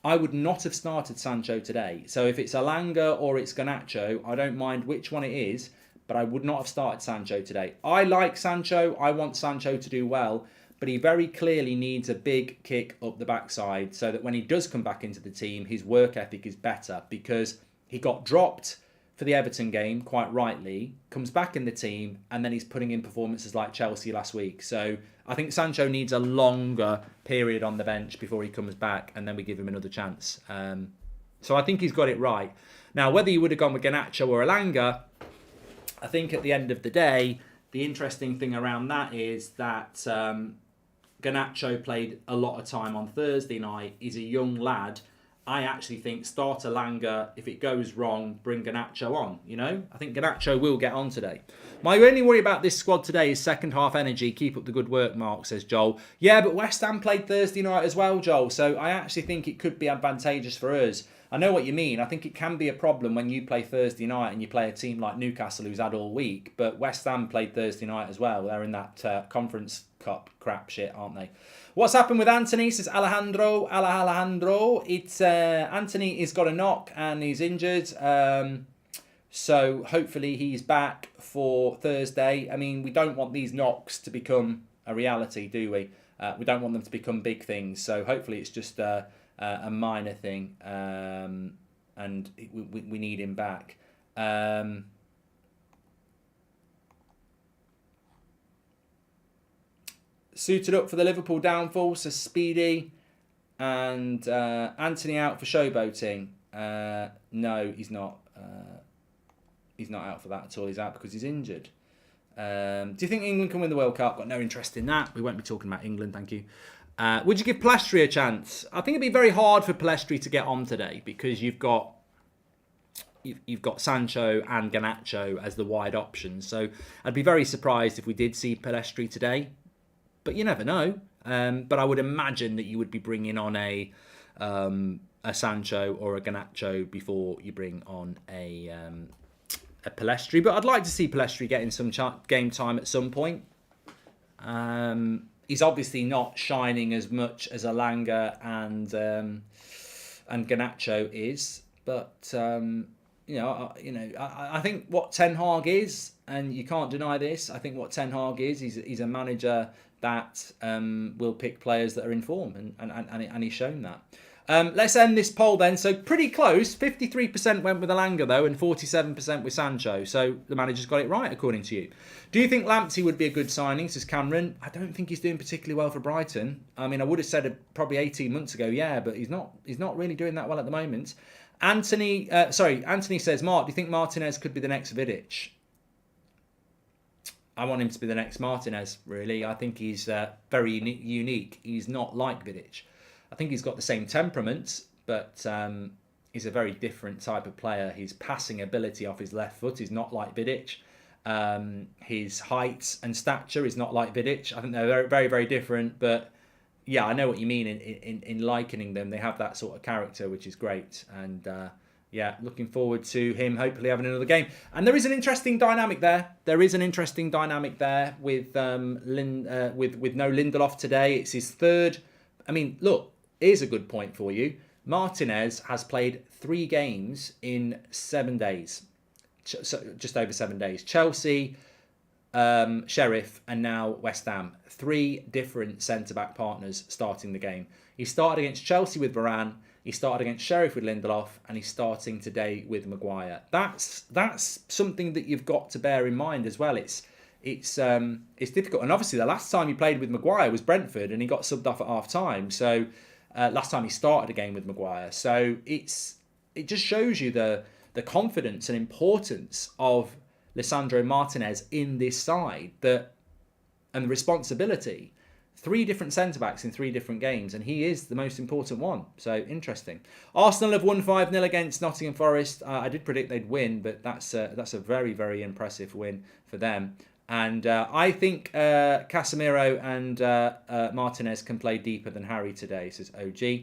[SPEAKER 1] I would not have started Sancho today. So if it's Elanga or it's Garnacho, I don't mind which one it is, but I would not have started Sancho today. I like Sancho. I want Sancho to do well, but he very clearly needs a big kick up the backside so that when he does come back into the team, his work ethic is better, because he got dropped for the Everton game, quite rightly, comes back in the team, and then he's putting in performances like Chelsea last week. So I think Sancho needs a longer period on the bench before he comes back, and then we give him another chance. So I think he's got it right. Now, whether you would have gone with Garnacho or Elanga, I think at the end of the day, the interesting thing around that is that Garnacho played a lot of time on Thursday night. He's a young lad. I actually think start Elanga. If it goes wrong, bring Garnacho on. I think Garnacho will get on today. My only worry about this squad today is second half energy. Keep up the good work, Mark, says Joel. Yeah, but West Ham played Thursday night as well, Joel. So I actually think it could be advantageous for us. I know what you mean. I think it can be a problem when you play Thursday night and you play a team like Newcastle who's had all week. But West Ham played Thursday night as well. They're in that Conference Cup crap shit, aren't they? What's happened with Anthony, says Alejandro. It's Anthony has got a knock and he's injured. So hopefully he's back for Thursday. I mean, we don't want these knocks to become a reality, do we? We don't want them to become big things. So hopefully it's just a minor thing, and we need him back. Suited up for the Liverpool downfall, says Speedy. And Anthony out for showboating. No, he's not. He's not out for that at all. He's out because he's injured. Do you think England can win the World Cup? Got no interest in that. We won't be talking about England, thank you. Would you give Palestri a chance? I think it'd be very hard for Palestri to get on today because you've got you've got Sancho and Garnacho as the wide options. So I'd be very surprised if we did see Pellistri today, but you never know. But I would imagine that you would be bringing on a Sancho or a Garnacho before you bring on a Pellistri. But I'd like to see Pellistri getting some game time at some point. He's obviously not shining as much as Elanga and Garnacho is, but I think what Ten Hag is, and you can't deny this, I think what Ten Hag is, he's a manager that will pick players that are in form, and he's shown that. Let's end this poll then. So pretty close. 53% went with Elanga though, and 47% with Sancho. So the manager's got it right according to you. Do you think Lamptey would be a good signing? Says Cameron. I don't think he's doing particularly well for Brighton. I mean, I would have said it probably 18 months ago, yeah, but he's not really doing that well at the moment. Anthony says, Mark, do you think Martinez could be the next Vidic? I want him to be the next Martinez, really. I think he's very unique. He's not like Vidic. I think he's got the same temperament, but he's a very different type of player. His passing ability off his left foot is not like Vidic. His height and stature is not like Vidic. I think they're very, very, very different. But yeah, I know what you mean in likening them. They have that sort of character, which is great. And yeah, looking forward to him hopefully having another game. And there is an interesting dynamic there. There is an interesting dynamic there with no Lindelof today. It's his third. I mean, look. Here's a good point for you. Martinez has played 3 games in 7 days. So just over 7 days. Chelsea, Sheriff, and now West Ham. 3 different centre-back partners starting the game. He started against Chelsea with Varane. He started against Sheriff with Lindelof. And he's starting today with Maguire. That's something that you've got to bear in mind as well. It's difficult. And obviously the last time he played with Maguire was Brentford. And he got subbed off at half-time. So last time he started a game with Maguire. So it just shows you the confidence and importance of Lisandro Martinez in this side, and the responsibility. 3 different centre-backs in 3 different games, and he is the most important one. So interesting. Arsenal have won 5-0 against Nottingham Forest. I did predict they'd win, but that's a very, very impressive win for them. And I think Casemiro and Martinez can play deeper than Harry today, says OG.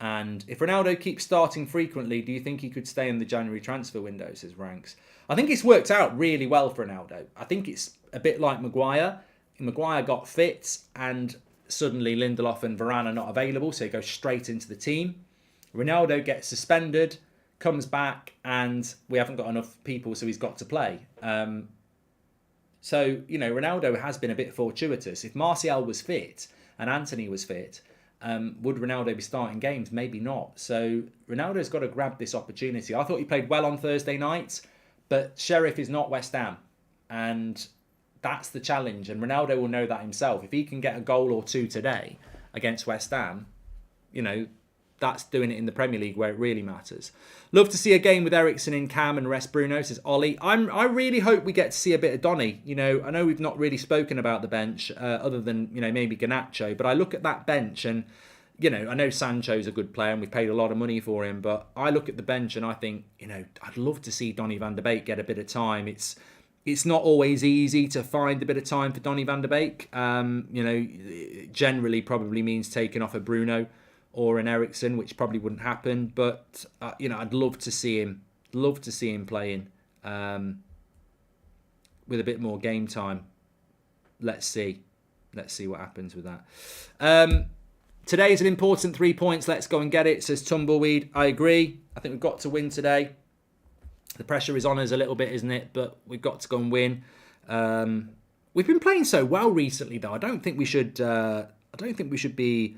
[SPEAKER 1] And if Ronaldo keeps starting frequently, do you think he could stay in the January transfer window, says Ranks? I think it's worked out really well for Ronaldo. I think it's a bit like Maguire. Maguire got fit and suddenly Lindelof and Varane are not available, so he goes straight into the team. Ronaldo gets suspended, comes back, and we haven't got enough people, so he's got to play. So, Ronaldo has been a bit fortuitous. If Martial was fit and Antony was fit, would Ronaldo be starting games? Maybe not. So, Ronaldo's got to grab this opportunity. I thought he played well on Thursday night, but Sheriff is not West Ham. And that's the challenge. And Ronaldo will know that himself. If he can get a goal or 2 today against West Ham, that's doing it in the Premier League where it really matters. Love to see a game with Eriksen in Cam and rest Bruno, says Ollie. I really hope we get to see a bit of Donny. I know we've not really spoken about the bench other than, maybe Garnacho. But I look at that bench and, I know Sancho's a good player and we've paid a lot of money for him. But I look at the bench and I think, I'd love to see Donny van de Beek get a bit of time. It's not always easy to find a bit of time for Donny van de Beek. Generally probably means taking off a Bruno or an Eriksen, which probably wouldn't happen. But, I'd love to see him playing with a bit more game time. Let's see what happens with that. Today's an important 3 points. Let's go and get it, says Tumbleweed. I agree. I think we've got to win today. The pressure is on us a little bit, isn't it? But we've got to go and win. We've been playing so well recently, though. I don't think we should be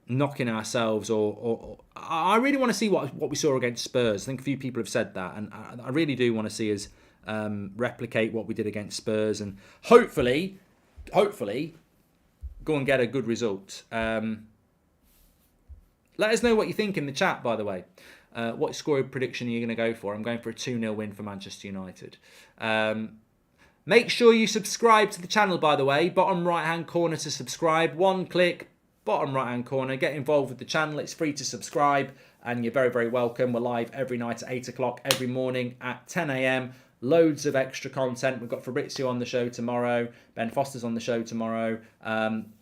[SPEAKER 1] knocking ourselves. Or I really want to see what we saw against Spurs. I think a few people have said that, and I really do want to see us replicate what we did against Spurs, and hopefully, go and get a good result. Let us know what you think in the chat, by the way. What score prediction are you going to go for? I'm going for a 2-0 win for Manchester United. Make sure you subscribe to the channel, by the way. Bottom right-hand corner to subscribe. 1 click, bottom right-hand corner. Get involved with the channel. It's free to subscribe, and you're very, very welcome. We're live every night at 8 o'clock, every morning at 10 a.m. Loads of extra content. We've got Fabrizio on the show tomorrow. Ben Foster's on the show tomorrow.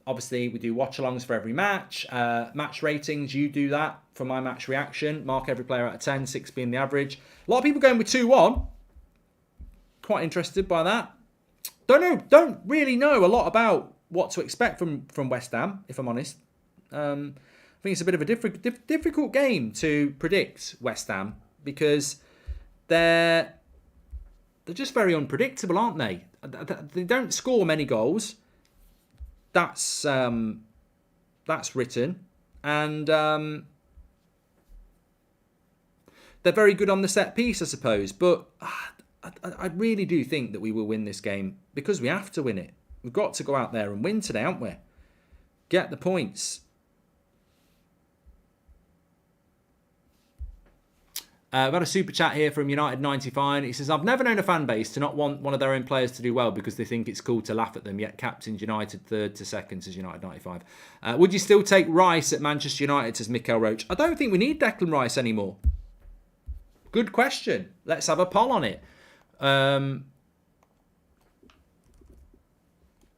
[SPEAKER 1] Obviously, we do watch-alongs for every match. Match ratings, you do that for my match reaction. Mark every player out of 10, 6 being the average. A lot of people going with 2-1. Quite interested by that. Don't really know a lot about what to expect from West Ham, if I'm honest. I think it's a bit of a difficult game to predict West Ham because they're just very unpredictable, aren't they? They don't score many goals. That's written, and they're very good on the set piece, I suppose. But I really do think that we will win this game because we have to win it. We've got to go out there and win today, haven't we? Get the points. I've got a super chat here from United95. He says, I've never known a fan base to not want one of their own players to do well because they think it's cool to laugh at them, yet captains United third to second, says United95. Would you still take Rice at Manchester United, says Mikel Roach? I don't think we need Declan Rice anymore. Good question. Let's have a poll on it.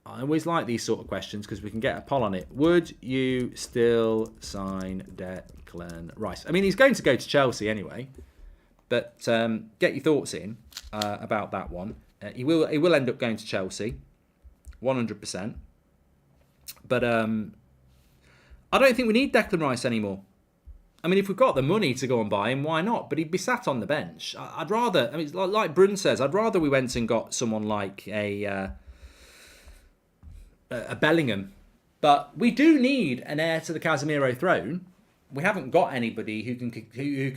[SPEAKER 1] I always like these sort of questions because we can get a poll on it. Would you still sign Declan Rice? I mean, he's going to go to Chelsea anyway, but get your thoughts in about that one. He will end up going to Chelsea, 100%. But I don't think we need Declan Rice anymore. I mean, if we've got the money to go and buy him, why not? But he'd be sat on the bench. I'd rather, I mean, like Brun says, I'd rather we went and got someone like a Bellingham. But we do need an heir to the Casemiro throne. We haven't got anybody who can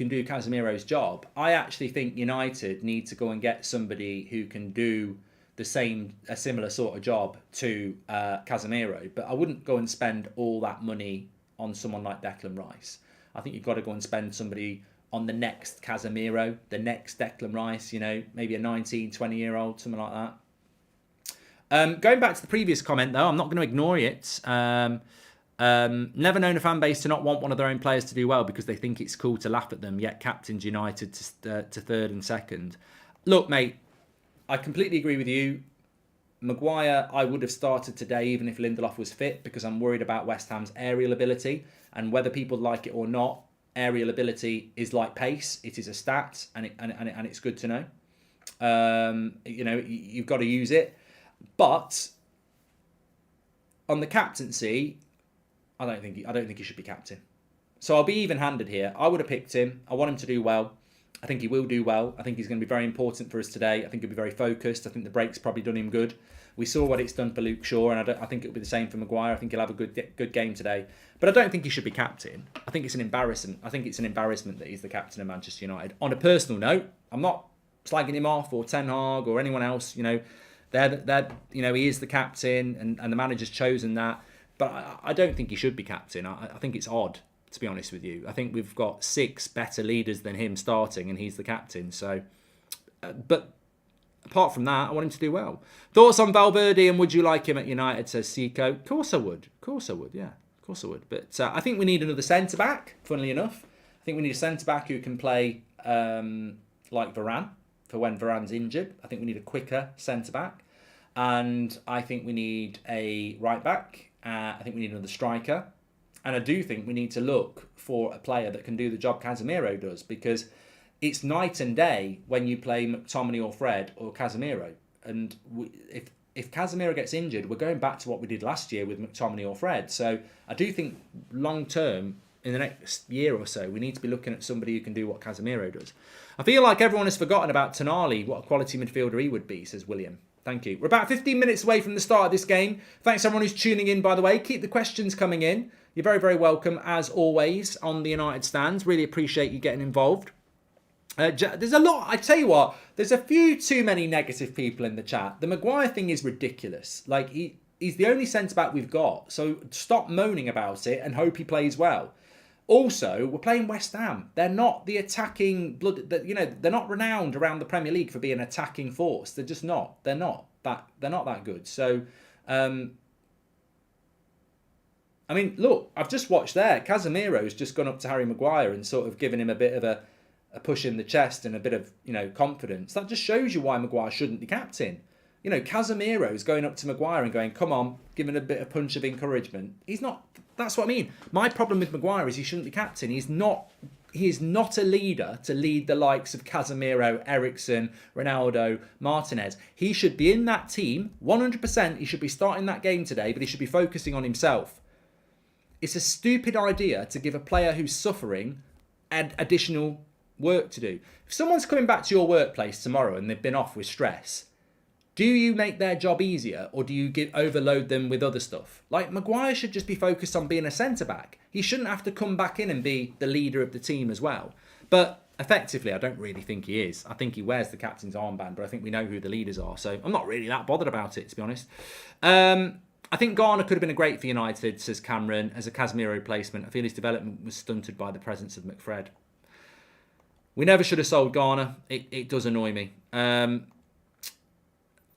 [SPEAKER 1] do Casemiro's job. I actually think United need to go and get somebody who can do a similar sort of job to Casemiro. But I wouldn't go and spend all that money on someone like Declan Rice. I think you've got to go and spend somebody on the next Casemiro, the next Declan Rice, maybe a 19, 20-year-old, something like that. Going back to the previous comment, though, I'm not going to ignore it. Never known a fan base to not want one of their own players to do well because they think it's cool to laugh at them, yet captains United to third and second. Look, mate, I completely agree with you. Maguire, I would have started today even if Lindelof was fit because I'm worried about West Ham's aerial ability. And whether people like it or not, aerial ability is like pace. It is a stat, and it's good to know. You've got to use it. But on the captaincy, I don't think he should be captain. So I'll be even-handed here. I would have picked him. I want him to do well. I think he will do well. I think he's going to be very important for us today. I think he'll be very focused. I think the break's probably done him good. We saw what it's done for Luke Shaw, and I think it'll be the same for Maguire. I think he'll have a good game today. But I don't think he should be captain. I think it's an embarrassment. I think it's an embarrassment that he's the captain of Manchester United. On a personal note, I'm not slagging him off or Ten Hag or anyone else. He is the captain, and the manager's chosen that. But I don't think he should be captain. I think it's odd, to be honest with you. I think we've got 6 better leaders than him starting, and he's the captain. So, but apart from that, I want him to do well. Thoughts on Valverde, and would you like him at United, says Seco. Of course I would. Yeah, of course I would. But I think we need another centre-back, funnily enough. I think we need a centre-back who can play like Varane, for when Varane's injured. I think we need a quicker centre-back. And I think we need a right-back. I think we need another striker. And I do think we need to look for a player that can do the job Casemiro does, because it's night and day when you play McTominay or Fred or Casemiro. And if Casemiro gets injured, we're going back to what we did last year with McTominay or Fred. So I do think long term, in the next year or so, we need to be looking at somebody who can do what Casemiro does. I feel like everyone has forgotten about Tonali, what a quality midfielder he would be, says William. Thank you. We're about 15 minutes away from the start of this game. Thanks everyone who's tuning in, by the way. Keep the questions coming in. You're very, very welcome, as always, on the United Stands. Really appreciate you getting involved. There's a lot. I tell you what, there's a few too many negative people in the chat. The Maguire thing is ridiculous. Like, he's the only centre-back we've got. So stop moaning about it and hope he plays well. Also, we're playing West Ham. They're not the attacking blood. They're not renowned around the Premier League for being an attacking force. They're just not. They're not that good. So I mean, look, I've just watched there. Casemiro's just gone up to Harry Maguire and sort of given him a bit of a push in the chest and a bit of, confidence. That just shows you why Maguire shouldn't be captain. Casemiro's going up to Maguire and going, come on, giving a bit of punch of encouragement. He's not, that's what I mean. My problem with Maguire is he shouldn't be captain. He is not a leader to lead the likes of Casemiro, Eriksen, Ronaldo, Martinez. He should be in that team, 100%. He should be starting that game today, but he should be focusing on himself. It's a stupid idea to give a player who's suffering additional work to do. If someone's coming back to your workplace tomorrow and they've been off with stress, do you make their job easier or do you overload them with other stuff? Like, Maguire should just be focused on being a centre-back. He shouldn't have to come back in and be the leader of the team as well. But effectively, I don't really think he is. I think he wears the captain's armband, but I think we know who the leaders are. So I'm not really that bothered about it, to be honest. I think Garner could have been a great for United, says Cameron, as a Casemiro replacement. I feel his development was stunted by the presence of McFred. We never should have sold Garner. It does annoy me.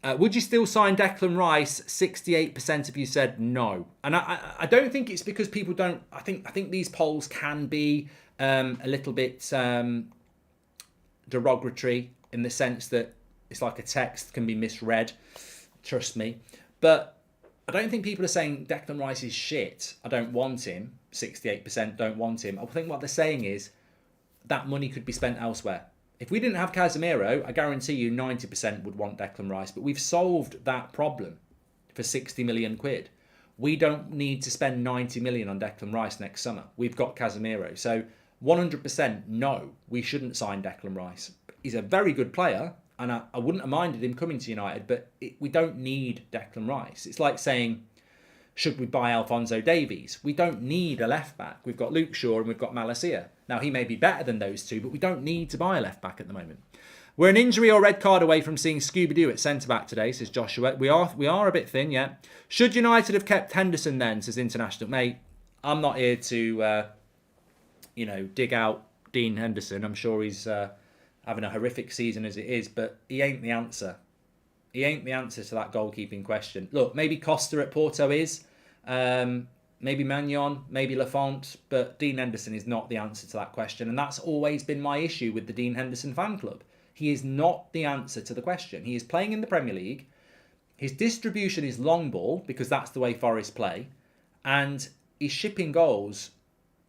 [SPEAKER 1] Would you still sign Declan Rice? 68% of you said no. And I don't think it's because people don't... I think these polls can be a little bit derogatory in the sense that it's like a text can be misread. Trust me. But I don't think people are saying Declan Rice is shit. I don't want him. 68% don't want him. I think what they're saying is that money could be spent elsewhere. If we didn't have Casemiro, I guarantee you 90% would want Declan Rice. But we've solved that problem for 60 million quid. We don't need to spend 90 million on Declan Rice next summer. We've got Casemiro. So 100% no, we shouldn't sign Declan Rice. He's a very good player, and I wouldn't have minded him coming to United, but we don't need Declan Rice. It's like saying, should we buy Alphonso Davies? We don't need a left-back. We've got Luke Shaw and we've got Malacia. Now, he may be better than those two, but we don't need to buy a left-back at the moment. We're an injury or red card away from seeing Scooby-Doo at centre-back today, says Joshua. We are a bit thin, yeah. Should United have kept Henderson then, says International. Mate, I'm not here to, dig out Dean Henderson. I'm sure he's having a horrific season as it is, but he ain't the answer. He ain't the answer to that goalkeeping question. Look, maybe Costa at Porto is. Maybe Magnon, maybe Lafont, but Dean Henderson is not the answer to that question. And that's always been my issue with the Dean Henderson fan club. He is not the answer to the question. He is playing in the Premier League. His distribution is long ball because that's the way Forest play. And he's shipping goals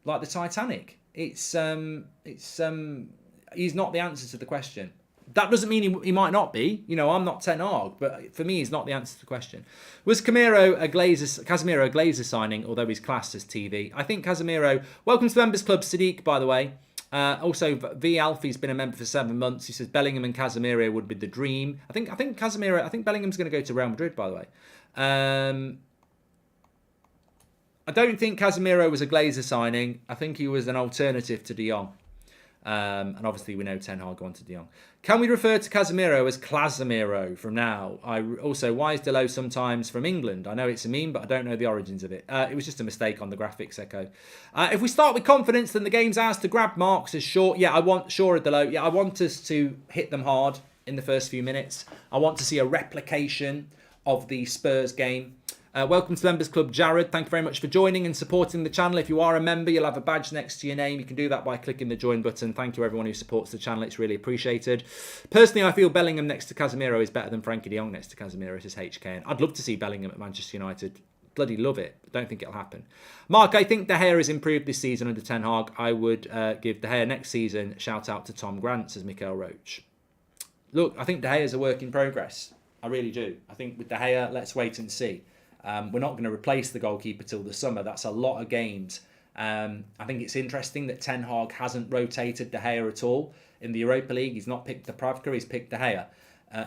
[SPEAKER 1] like the Titanic. He's not the answer to the question. That doesn't mean he might not be. I'm not Ten Hag, but for me, he's not the answer to the question. Was Casemiro a Glazer signing, although he's classed as TV? I think Casemiro... Welcome to the Members Club, Sadiq, by the way. Also, V Alfie's been a member for 7 months. He says Bellingham and Casemiro would be the dream. I think Bellingham's going to go to Real Madrid, by the way. I don't think Casemiro was a Glazer signing. I think he was an alternative to De Jong. And obviously we know Ten Hag wanted De Jong. Can we refer to Casemiro as Clasemiro from now? Also, why is Delo sometimes from England? I know it's a meme, but I don't know the origins of it. It was just a mistake on the graphics, Echo. If we start with confidence, then the game's ours to grab marks as short. Yeah, I want Delo. Yeah, I want us to hit them hard in the first few minutes. I want to see a replication of the Spurs game. Welcome to the Members Club, Jared. Thank you very much for joining and supporting the channel. If you are a member, you'll have a badge next to your name. You can do that by clicking the join button. Thank you everyone who supports the channel. It's really appreciated. Personally, I feel Bellingham next to Casemiro is better than Frankie de Jong next to Casemiro, says HKN. I'd love to see Bellingham at Manchester United. Bloody love it. But don't think it'll happen. Mark, I think De Gea has improved this season under Ten Hag. I would give De Gea next season. Shout out to Tom Grant, says Mikael Roach. Look, I think De Gea is a work in progress. I really do. I think with De Gea, let's wait and see. We're not going to replace the goalkeeper till the summer. That's a lot of games. I think it's interesting that Ten Hag hasn't rotated De Gea at all. In the Europa League, he's not picked Dubravka, he's picked De Gea.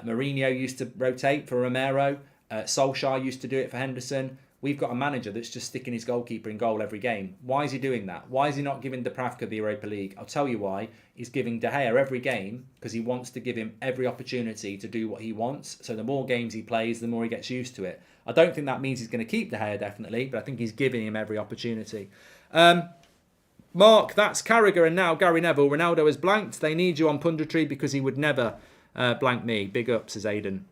[SPEAKER 1] Mourinho used to rotate for Romero. Solskjaer used to do it for Henderson. We've got a manager that's just sticking his goalkeeper in goal every game. Why is he doing that? Why is he not giving Dubravka the Europa League? I'll tell you why. He's giving De Gea every game because he wants to give him every opportunity to do what he wants. So the more games he plays, the more he gets used to it. I don't think that means he's going to keep De Gea, definitely, but I think he's giving him every opportunity. Mark, that's Carragher and now Gary Neville. Ronaldo is blanked. They need you on punditry because he would never blank me. Big ups, says Aidan.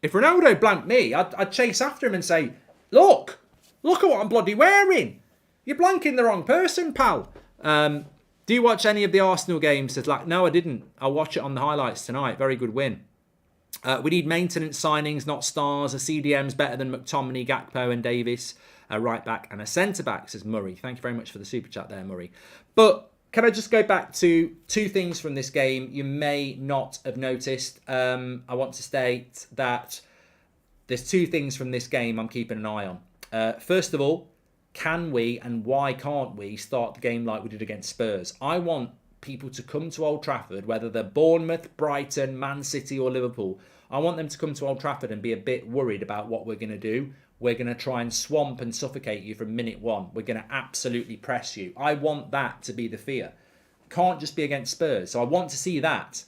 [SPEAKER 1] If Ronaldo blanked me, I'd chase after him and say, look, Look at what I'm bloody wearing. You're blanking the wrong person, pal. Do you watch any of the Arsenal games? Says like, no, I didn't. I'll watch it on the highlights tonight. Very good win. We need maintenance signings, not stars. A CDM's better than McTominay, Gakpo and Davis. A right back and a centre back, says Murray. Thank you very much for the super chat there, Murray. But can I just go back to two things from this game you may not have noticed? I want to state that there's two things from this game I'm keeping an eye on. First of all, can we and why can't we start the game like we did against Spurs? I want people to come to Old Trafford, whether they're Bournemouth, Brighton, Man City or Liverpool. I want them to come to Old Trafford and be a bit worried about what we're going to do. We're going to try and swamp and suffocate you from minute one. We're going to absolutely press you. I want that to be the fear. Can't just be against Spurs. So I want to see that.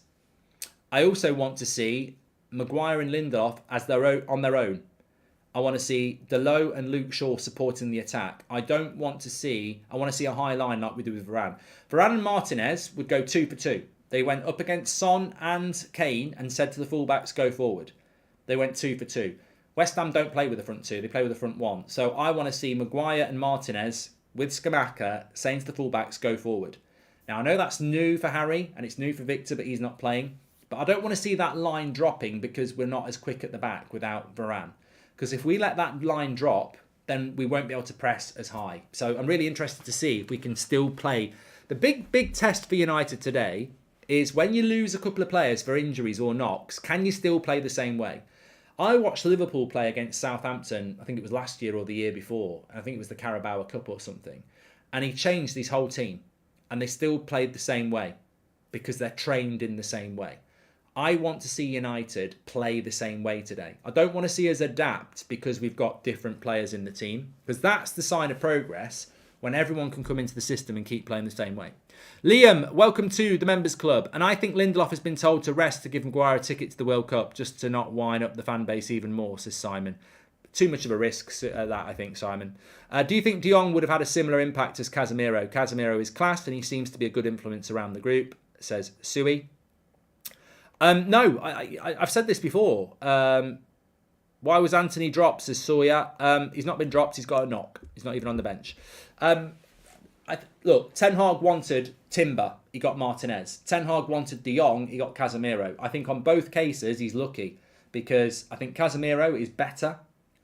[SPEAKER 1] I also want to see Maguire and Lindelof as on their own. I want to see Dalot and Luke Shaw supporting the attack. I want to see a high line like we do with Varane. Varane and Martinez would go 2 for 2. They went up against Son and Kane and said to the fullbacks, go forward. They went 2 for 2. West Ham don't play with the front two. They play with the front one. So I want to see Maguire and Martinez with Skamaka saying to the fullbacks, go forward. Now, I know that's new for Harry and it's new for Victor, but he's not playing. But I don't want to see that line dropping because we're not as quick at the back without Varane. Because if we let that line drop, then we won't be able to press as high. So I'm really interested to see if we can still play. The big test for United today is when you lose a couple of players for injuries or knocks, can you still play the same way? I watched Liverpool play against Southampton, I think it was last year or the year before. I think it was the Carabao Cup or something. And he changed his whole team. And they still played the same way because they're trained in the same way. I want to see United play the same way today. I don't want to see us adapt because we've got different players in the team. Because that's the sign of progress when everyone can come into the system and keep playing the same way. Liam, welcome to the Members Club. And I think Lindelof has been told to rest to give Maguire a ticket to the World Cup just to not wind up the fan base even more, says Simon. Too much of a risk, that I think, Simon. Do you think De Jong would have had a similar impact as Casemiro? Casemiro is classed and he seems to be a good influence around the group, says Sui. No, I've said this before. Why was Anthony dropped, says Sawyer? He's not been dropped. He's got a knock. He's not even on the bench. Look, Ten Hag wanted Timber. He got Martinez. Ten Hag wanted De Jong. He got Casemiro. I think on both cases, he's lucky because I think Casemiro is better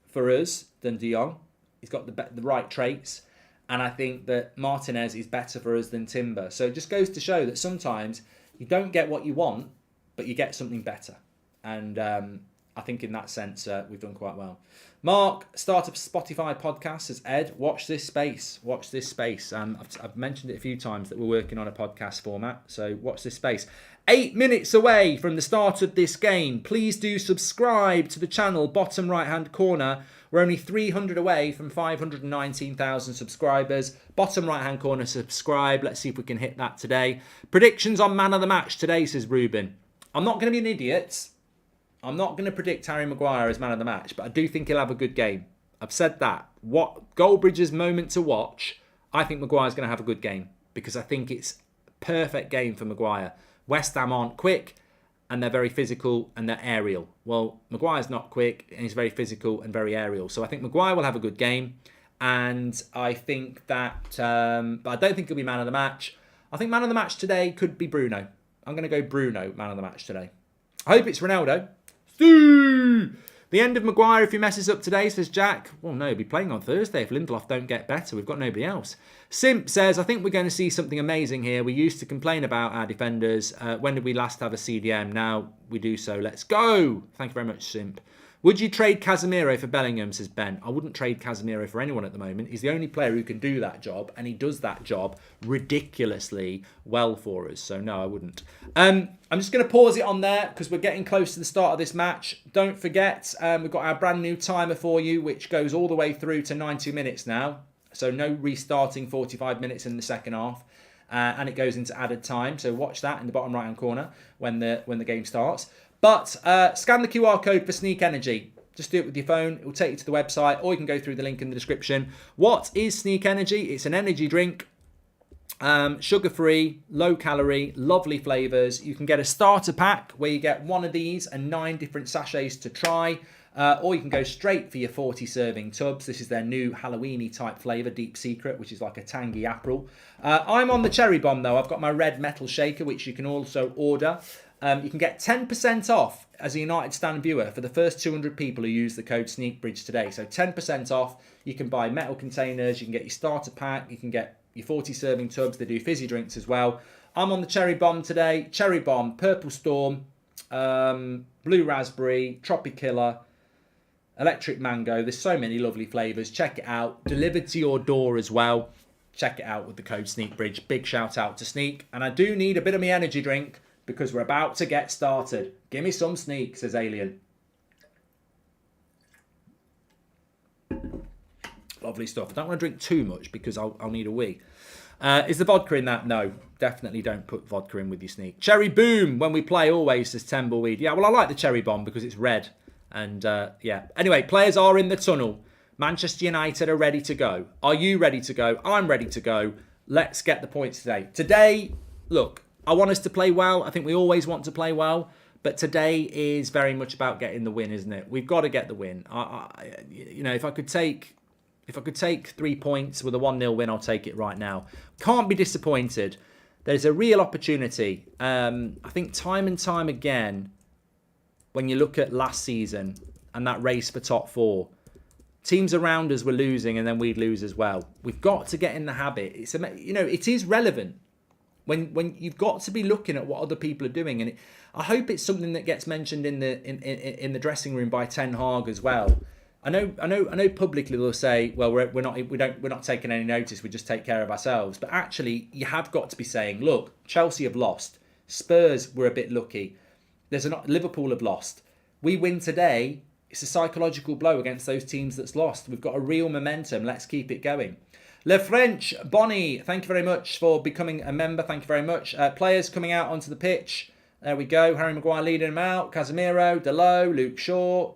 [SPEAKER 1] for us than De Jong. He's got the right traits. And I think that Martinez is better for us than Timber. So it just goes to show that sometimes you don't get what you want, but you get something better. And I think in that sense, we've done quite well. Mark, start a Spotify podcast, says Ed. Watch this space. Watch this space. I've mentioned it a few times that we're working on a podcast format. So watch this space. 8 minutes away from the start of this game. Please do subscribe to the channel, bottom right-hand corner. We're only 300 away from 519,000 subscribers. Bottom right-hand corner, subscribe. Let's see if we can hit that today. Predictions on man of the match today, says Ruben. I'm not going to be an idiot. I'm not going to predict Harry Maguire as man of the match, but I do think he'll have a good game. I've said that. What Goldbridge's moment to watch, I think Maguire's going to have a good game because I think it's a perfect game for Maguire. West Ham aren't quick and they're very physical and they're aerial. Well, Maguire's not quick and he's very physical and very aerial. So I think Maguire will have a good game and I think that, but I don't think he'll be man of the match. I think man of the match today could be Bruno. I'm going to go Bruno, man of the match today. I hope it's Ronaldo. The end of Maguire if he messes up today, says Jack. Well, no, he'll be playing on Thursday if Lindelof don't get better. We've got nobody else. Simp says, I think we're going to see something amazing here. We used to complain about our defenders. When did we last have a CDM? Now we do so. Let's go. Thank you very much, Simp. Would you trade Casemiro for Bellingham, says Ben? I wouldn't trade Casemiro for anyone at the moment. He's the only player who can do that job, and he does that job ridiculously well for us. So, no, I wouldn't. I'm just going to pause it on there because we're getting close to the start of this match. Don't forget, we've got our brand new timer for you, which goes all the way through to 90 minutes now. So, no restarting 45 minutes in the second half. And it goes into added time. So, watch that in the bottom right-hand corner when the game starts. But scan the QR code for Sneak Energy. Just do it with your phone. It will take you to the website or you can go through the link in the description. What is Sneak Energy? It's an energy drink. Sugar-free, low-calorie, lovely flavours. You can get a starter pack where you get one of these and 9 different sachets to try. Or you can go straight for your 40 serving tubs. This is their new Halloween-y type flavour, Deep Secret, which is like a tangy April. I'm on the cherry bomb though. I've got my red metal shaker, which you can also order. You can get 10% off as a United Stand viewer for the first 200 people who use the code SNEAKBRIDGE today. So 10% off. You can buy metal containers. You can get your starter pack. You can get your 40 serving tubs. They do fizzy drinks as well. I'm on the cherry bomb today. Cherry bomb, purple storm, blue raspberry, Tropicilla, electric mango. There's so many lovely flavours. Check it out. Delivered to your door as well. Check it out with the code SNEAKBRIDGE. Big shout out to Sneak. And I do need a bit of my energy drink because we're about to get started. Give me some Sneak, says Alien. Lovely stuff. I don't want to drink too much because I'll need a wee. Is the vodka in that? No, definitely don't put vodka in with your Sneak. Cherry Boom, when we play always, says Tumbleweed. Yeah, well, I like the Cherry Bomb because it's red. And yeah. Anyway, players are in the tunnel. Manchester United are ready to go. Are you ready to go? I'm ready to go. Let's get the points today. Today, look, I want us to play well. I think we always want to play well. But today is very much about getting the win, isn't it? We've got to get the win. You know, if I could take 3 points with a 1-0 win, I'll take it right now. Can't be disappointed. There's a real opportunity. I think time and time again, when you look at last season and that race for top 4, teams around us were losing and then we'd lose as well. We've got to get in the habit. It's, you know, it is relevant when you've got to be looking at what other people are doing, and I hope it's something that gets mentioned in the dressing room by Ten Hag as well. I know. Publicly they'll say, "Well, we're not taking any notice. We just take care of ourselves." But actually, you have got to be saying, "Look, Chelsea have lost. Spurs were a bit lucky. Liverpool have lost. We win today. It's a psychological blow against those teams that's lost. We've got a real momentum. Let's keep it going." Le French, Bonnie, thank you very much for becoming a member. Thank you very much. Players coming out onto the pitch. There we go. Harry Maguire leading them out. Casemiro, Dalot, Luke Shaw,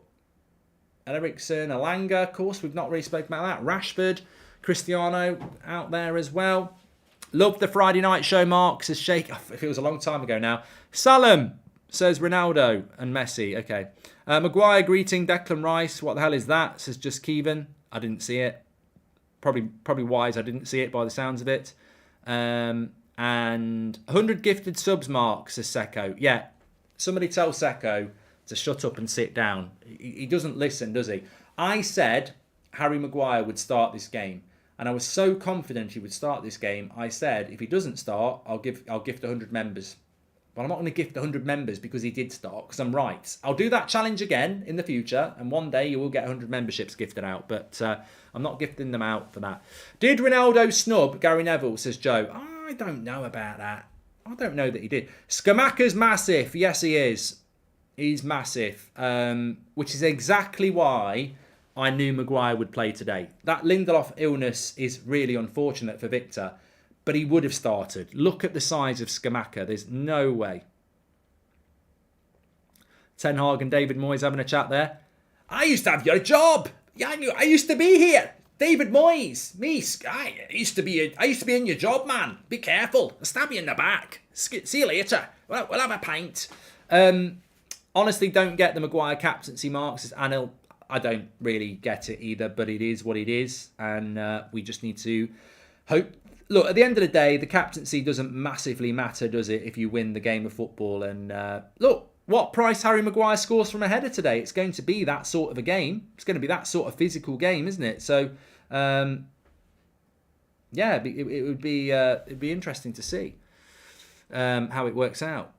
[SPEAKER 1] Eriksen, Alanga. Of course, we've not really spoken about that. Rashford, Cristiano out there as well. Love the Friday night show, Mark, says Shake. Oh, it feels a long time ago now. Salam, says Ronaldo and Messi. Okay. Maguire greeting Declan Rice. What the hell is that? Says Just Kevin. I didn't see it. Probably wise I didn't see it by the sounds of it. And 100 gifted subs, Mark, says Seko. Yeah, somebody tell Seko to shut up and sit down. He doesn't listen, does he? I said Harry Maguire would start this game, and I was so confident he would start this game. I said if he doesn't start, I'll gift 100 members. Well, I'm not going to gift 100 members because he did start, because I'm right. I'll do that challenge again in the future, and one day you will get 100 memberships gifted out, but I'm not gifting them out for that. Did Ronaldo snub Gary Neville, says Joe? I don't know about that. I don't know that he did. Skamaka's massive. Yes, he is. He's massive, which is exactly why I knew Maguire would play today. That Lindelof illness is really unfortunate for Victor, but he would have started. Look at the size of Skamaka. There's no way. Ten Hag and David Moyes having a chat there. I used to have your job. Yeah, I used to be here. David Moyes. Me. I used to be in your job, man. Be careful. I'll stab you in the back. See you later. We'll have a pint. Honestly, don't get the Maguire captaincy marks, says Anil. I don't really get it either, but it is what it is. And we just need to hope. Look, at the end of the day, the captaincy doesn't massively matter, does it, if you win the game of football? And look, what price Harry Maguire scores from a header today, it's going to be that sort of a game. It's going to be that sort of physical game, isn't it? So, yeah, it would be interesting to see how it works out.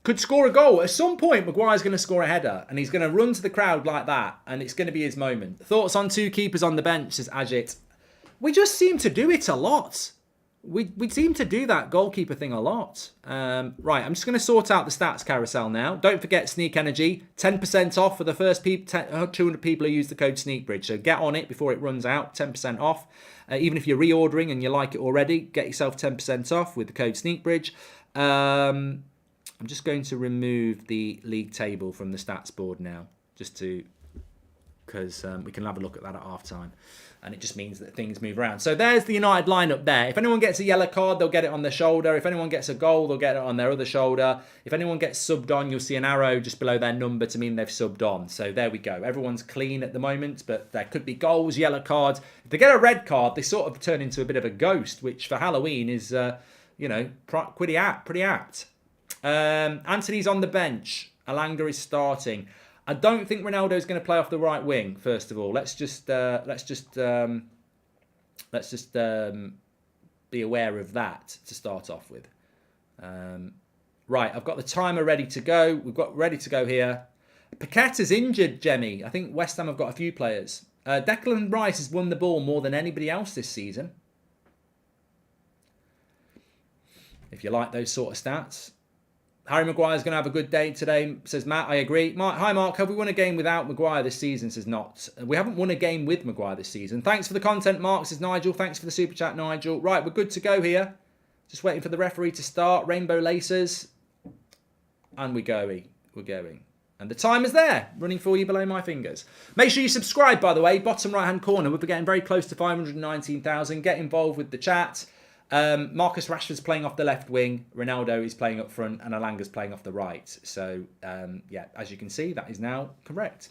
[SPEAKER 1] Could score a goal. At some point, Maguire's going to score a header, and he's going to run to the crowd like that, and it's going to be his moment. Thoughts on 2 keepers on the bench, says Ajit. We just seem to do it a lot. We seem to do that goalkeeper thing a lot. Right, I'm just going to sort out the stats carousel now. Don't forget Sneak Energy, 10% off for the first 200 people who use the code SNEAKBRIDGE. So get on it before it runs out, 10% off. Even if you're reordering and you like it already, get yourself 10% off with the code SNEAKBRIDGE. I'm just going to remove the league table from the stats board now, just to, because we can have a look at that at half time. And it just means that things move around. So there's the United lineup there. If anyone gets a yellow card, they'll get it on their shoulder. If anyone gets a goal, they'll get it on their other shoulder. If anyone gets subbed on, you'll see an arrow just below their number to mean they've subbed on. So there we go. Everyone's clean at the moment, but there could be goals, yellow cards. If they get a red card, they sort of turn into a bit of a ghost, which for Halloween is, pretty apt. Anthony's on the bench. Alanga is starting. I don't think Ronaldo's going to play off the right wing. First of all, let's just be aware of that to start off with. Right, I've got the timer ready to go. We've got ready to go here. Paqueta's injured, Jemmy. I think West Ham have got a few players. Declan Rice has won the ball more than anybody else this season. If you like those sort of stats. Harry Maguire's going to have a good day today, says Matt. I agree. Hi, Mark. Have we won a game without Maguire this season? Says not. We haven't won a game with Maguire this season. Thanks for the content, Mark, says Nigel. Thanks for the super chat, Nigel. Right, we're good to go here. Just waiting for the referee to start. Rainbow laces. And we're going. And the timer's there, running for you below my fingers. Make sure you subscribe, by the way. Bottom right-hand corner. We're getting very close to 519,000. Get involved with the chat. Marcus Rashford's playing off the left wing, Ronaldo is playing up front, and Alanga's playing off the right. So, as you can see, that is now correct.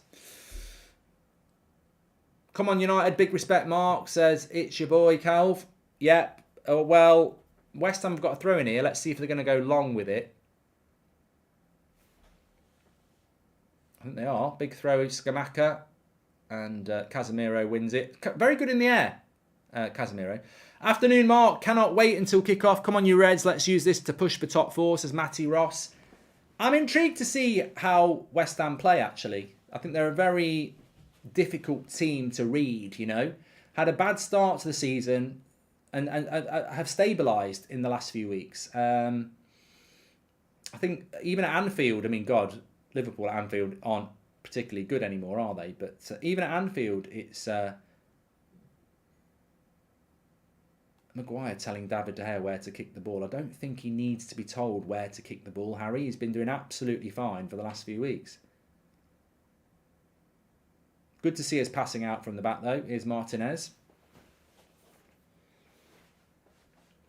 [SPEAKER 1] Come on, United, big respect, Mark, says, it's your boy, Calv. Yep. Oh, well, West Ham have got a throw in here. Let's see if they're going to go long with it. I think they are. Big throw, Scamacca, and Casemiro wins it. Very good in the air, Casemiro. Afternoon, Mark. Cannot wait until kick-off. Come on, you Reds. Let's use this to push for top four, says Matty Ross. I'm intrigued to see how West Ham play, actually. I think they're a very difficult team to read, you know. Had a bad start to the season and have stabilised in the last few weeks. I think even at Anfield, I mean, God, Liverpool at Anfield aren't particularly good anymore, are they? But even at Anfield, it's... Maguire telling David De Gea where to kick the ball. I don't think he needs to be told where to kick the ball, Harry. He's been doing absolutely fine for the last few weeks. Good to see us passing out from the back, though. Here's Martinez.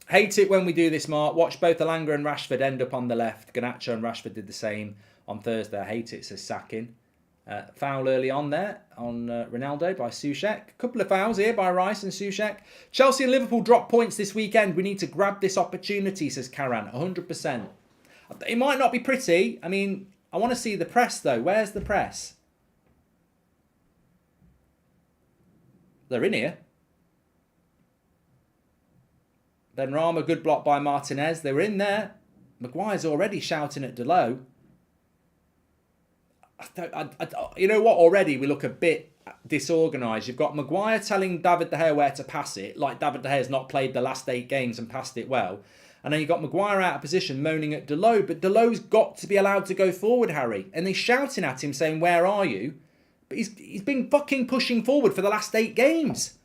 [SPEAKER 1] Hate it when we do this, Mark. Watch both Alanga and Rashford end up on the left. Garnacho and Rashford did the same on Thursday. I hate it, says Sakin. Foul early on there on Ronaldo by Soucek. Couple of fouls here by Rice and Soucek. Chelsea and Liverpool drop points this weekend. We need to grab this opportunity, says Karan. 100%. It might not be pretty. I mean, I want to see the press, though. Where's the press? They're in here. Benrahma, good block by Martinez. They were in there. Maguire's already shouting at Delo. You know what? Already we look a bit disorganised. You've got Maguire telling David De Gea where to pass it, like David De Gea's not played the last 8 games and passed it well. And then you've got Maguire out of position moaning at Delo, but Delo's got to be allowed to go forward, Harry. And they're shouting at him saying, where are you? But he's been fucking pushing forward for the last 8 games.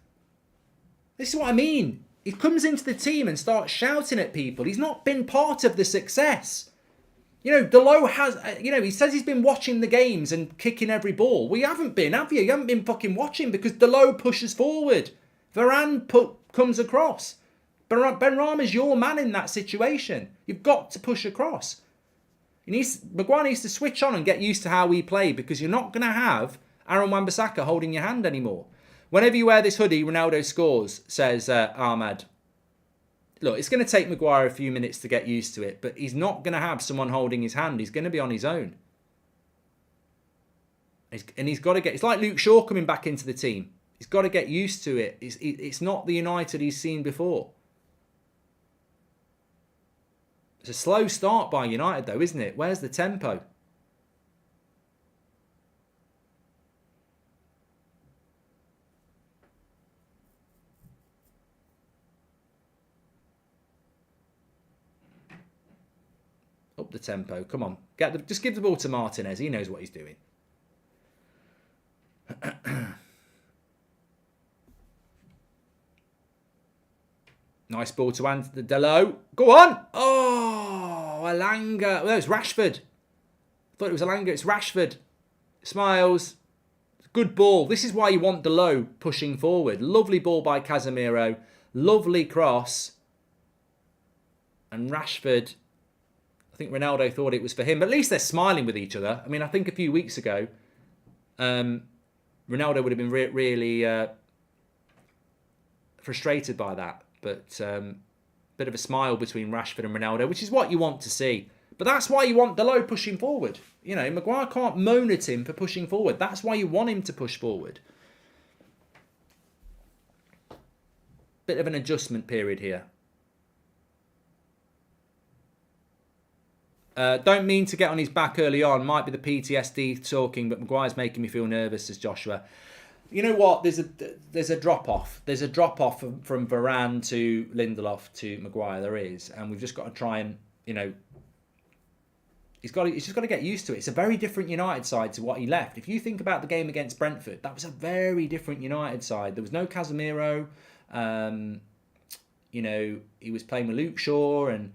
[SPEAKER 1] This is what I mean. He comes into the team and starts shouting at people. He's not been part of the success. You know, Delo has, he says he's been watching the games and kicking every ball. Well, you haven't been, have you? You haven't been fucking watching because Delo pushes forward. Varane comes across. Benrahma's your man in that situation. You've got to push across. Maguire needs to switch on and get used to how we play because you're not going to have Aaron Wan-Bissaka holding your hand anymore. Whenever you wear this hoodie, Ronaldo scores, says Ahmad. Look, it's going to take Maguire a few minutes to get used to it, but he's not going to have someone holding his hand. He's going to be on his own. And he's got to get... It's like Luke Shaw coming back into the team. He's got to get used to it. It's not the United he's seen before. It's a slow start by United, though, isn't it? Where's the tempo? Up the tempo. Come on. Just give the ball to Martinez. He knows what he's doing. Nice ball to Anthony Delo. Go on. Oh, Alanga. Well, it's Rashford. I thought it was Alanga. It's Rashford. Smiles. Good ball. This is why you want Delo pushing forward. Lovely ball by Casemiro. Lovely cross. And Rashford, I think Ronaldo thought it was for him. But at least they're smiling with each other. I mean, I think a few weeks ago, Ronaldo would have been really frustrated by that. But bit of a smile between Rashford and Ronaldo, which is what you want to see. But that's why you want Delo pushing forward. You know, Maguire can't moan at him for pushing forward. That's why you want him to push forward. Bit of an adjustment period here. Don't mean to get on his back early on. Might be the PTSD talking, but Maguire's making me feel nervous, says Joshua. You know what? There's a drop off. There's a drop off from Varane to Lindelof to Maguire. There is, and we've just got to try and, you know, he's just got to get used to it. It's a very different United side to what he left. If you think about the game against Brentford, that was a very different United side. There was no Casemiro. You know, he was playing with Luke Shaw and